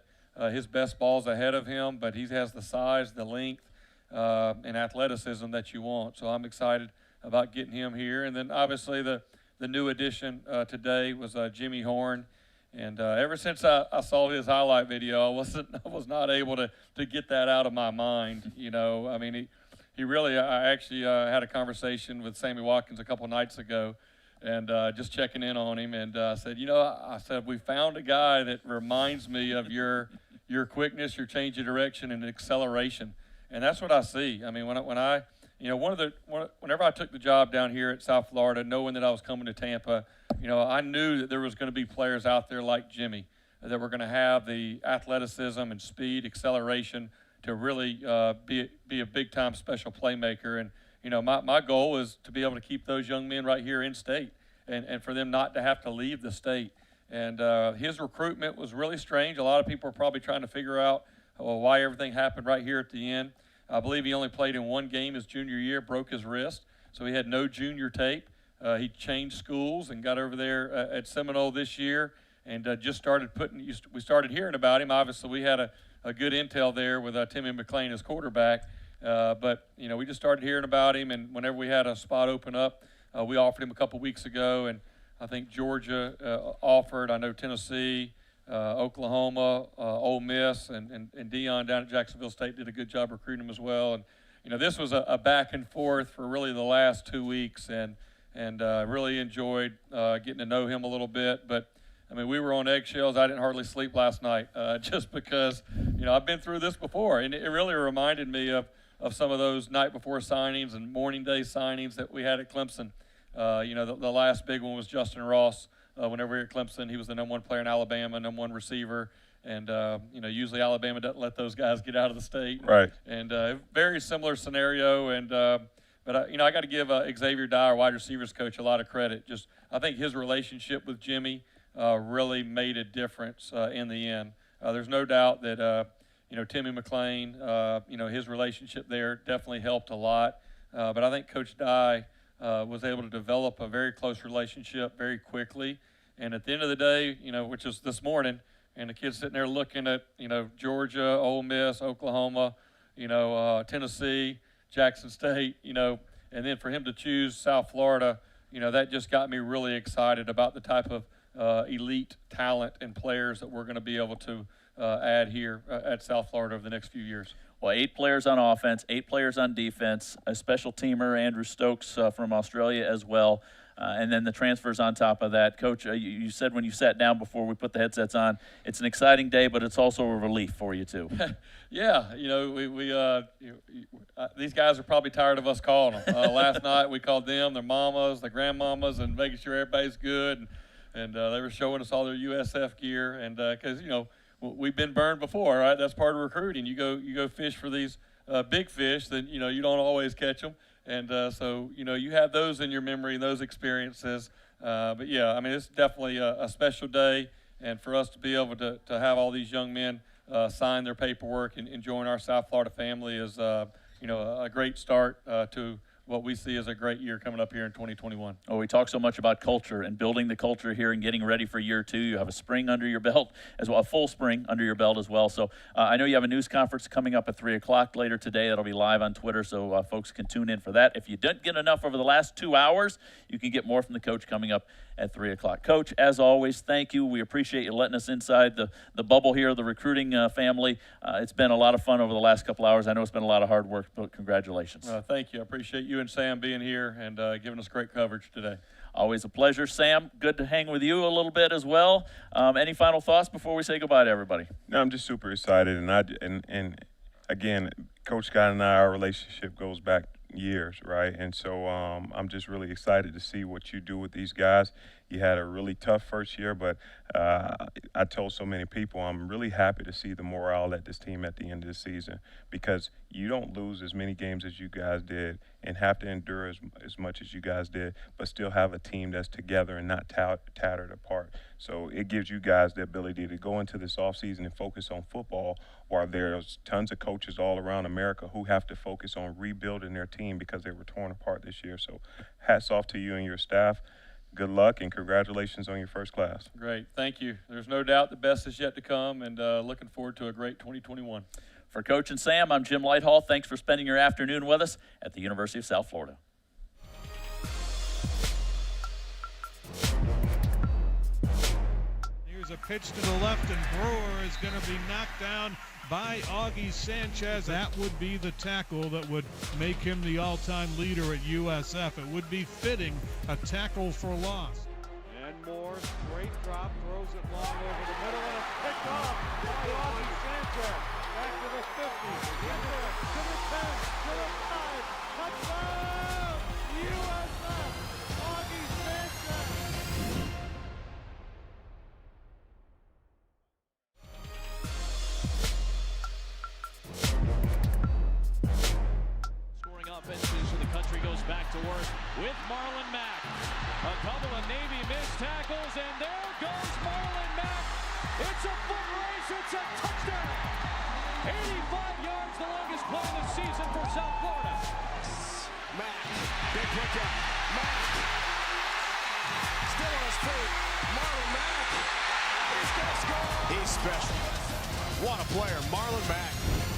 his best ball's ahead of him, but he has the size, the length, and athleticism that you want. So I'm excited about getting him here. And then obviously the new addition today was Jimmy Horn. And ever since I saw his highlight video, I was not able to get that out of my mind. I mean, he really, I actually had a conversation with Sammy Watkins a couple nights ago, and just checking in on him, and I said, we found a guy that reminds me of your quickness, your change of direction, and acceleration. And that's what I see. I mean, whenever I took the job down here at South Florida, knowing that I was coming to Tampa, I knew that there was going to be players out there like Jimmy that were going to have the athleticism and speed, acceleration to really be a big-time special playmaker. And, my goal is to be able to keep those young men right here in state and for them not to have to leave the state. And his recruitment was really strange. A lot of people are probably trying to figure out why everything happened right here at the end. I believe he only played in one game his junior year, broke his wrist, so he had no junior tape. He changed schools and got over there at Seminole this year and just started we started hearing about him. Obviously, we had a good intel there with TIMMY McClain as quarterback, but, we just started hearing about him, and whenever we had a spot open up, we offered him a couple weeks ago, and I think Georgia offered, I know Tennessee, Oklahoma, Ole Miss, and Dion down at Jacksonville State did a good job recruiting him as well. And, this was a back and forth for really the last 2 weeks, and really enjoyed getting to know him a little bit. But, I mean, we were on eggshells. I didn't hardly sleep last night just because, I've been through this before. And it really reminded me of some of those night before signings and morning day signings that we had at Clemson. The last big one was Justin Ross whenever we were at Clemson. He was the #1 player in Alabama, #1 receiver. And, you know, usually Alabama doesn't let those guys get out of the state. Right. And very similar scenario. And, but, you know, I got to give Xavier Dye, our wide receivers coach, a lot of credit. Just I think his relationship with Jimmy really made a difference in the end. There's no doubt that, you know, Timmy McClain, you know, his relationship there definitely helped a lot. But I think Coach Dye was able to develop a very close relationship very quickly. And at the end of the day, you know, which is this morning, and the kid's sitting there looking at, you know, Georgia, Ole Miss, Oklahoma, you know, Tennessee, Jackson State, you know, and then for him to choose South Florida, you know, that just got me really excited about the type of elite talent and players that we're going to be able to add here at South Florida over the next few years. Well, 8 players on offense, 8 players on defense, a special teamer, Andrew Stokes from Australia as well. And then the transfers on top of that. Coach, you said when you sat down before we put the headsets on, it's an exciting day, but it's also a relief for you too. Yeah, you know, these guys are probably tired of us calling them. Last night we called them, their mamas, their grandmamas, and making sure everybody's good. And they were showing us all their USF gear. And because, you know, we've been burned before, right? That's part of recruiting. You go fish for these big fish, then, you know, you don't always catch them. And so, you know, you have those in your memory and those experiences. But, yeah, I mean, it's definitely a special day. And for us to be able to have all these young men sign their paperwork and join our South Florida family is, you know, a great start to what we see as a great year coming up here in 2021. Oh, we talk so much about culture and building the culture here and getting ready for year 2. You have a spring under your belt as well, a full spring under your belt as well. So I know you have a news conference coming up at 3 o'clock later today. That'll be live on Twitter, so folks can tune in for that. If you didn't get enough over the last 2 hours, you can get more from the coach coming up at 3 o'clock. Coach, as always, thank you. We appreciate you letting us inside the bubble here, the recruiting family. It's been a lot of fun over the last couple hours. I know it's been a lot of hard work, but congratulations. Thank you. I appreciate you and Sam being here and giving us great coverage today. Always a pleasure. Sam, good to hang with you a little bit as well. Any final thoughts before we say goodbye to everybody? No, I'm just super excited. And again, Coach Scott and our relationship goes back years, right? And so I'm just really excited to see what you do with these guys. You had a really tough first year, but I told so many people I'm really happy to see the morale at this team at the end of the season, because you don't lose as many games as you guys did and have to endure as much as you guys did, but still have a team that's together and not tattered apart. So it gives you guys the ability to go into this offseason and focus on football, while there's tons of coaches all around America who have to focus on rebuilding their team because they were torn apart this year. So hats off to you and your staff. Good luck and congratulations on your first class. Great. Thank you. There's no doubt the best is yet to come, and looking forward to a great 2021. For Coach and Sam, I'm Jim Lighthall. Thanks for spending your afternoon with us at the University of South Florida. Here's a pitch to the left, and Brewer is going to be knocked down by Augie Sanchez. That would be the tackle that would make him the all-time leader at USF. It would be fitting, a tackle for loss. And Moore, straight drop, throws it long over the middle, and it's picked off by Augie Sanchez. Back to the 50, into it, to the 10, to the 5, touchdown! USF, Augie Sanchez! Offenses of the country goes back to work with Marlon Mack. A couple of Navy missed tackles, and there goes Marlon Mack. It's a foot race, it's a touchdown. 85 yards, the longest play of the season for South Florida. Mack, big pickup. Mack, still on his feet. Marlon Mack, he's gonna score. He's special. What a player, Marlon Mack.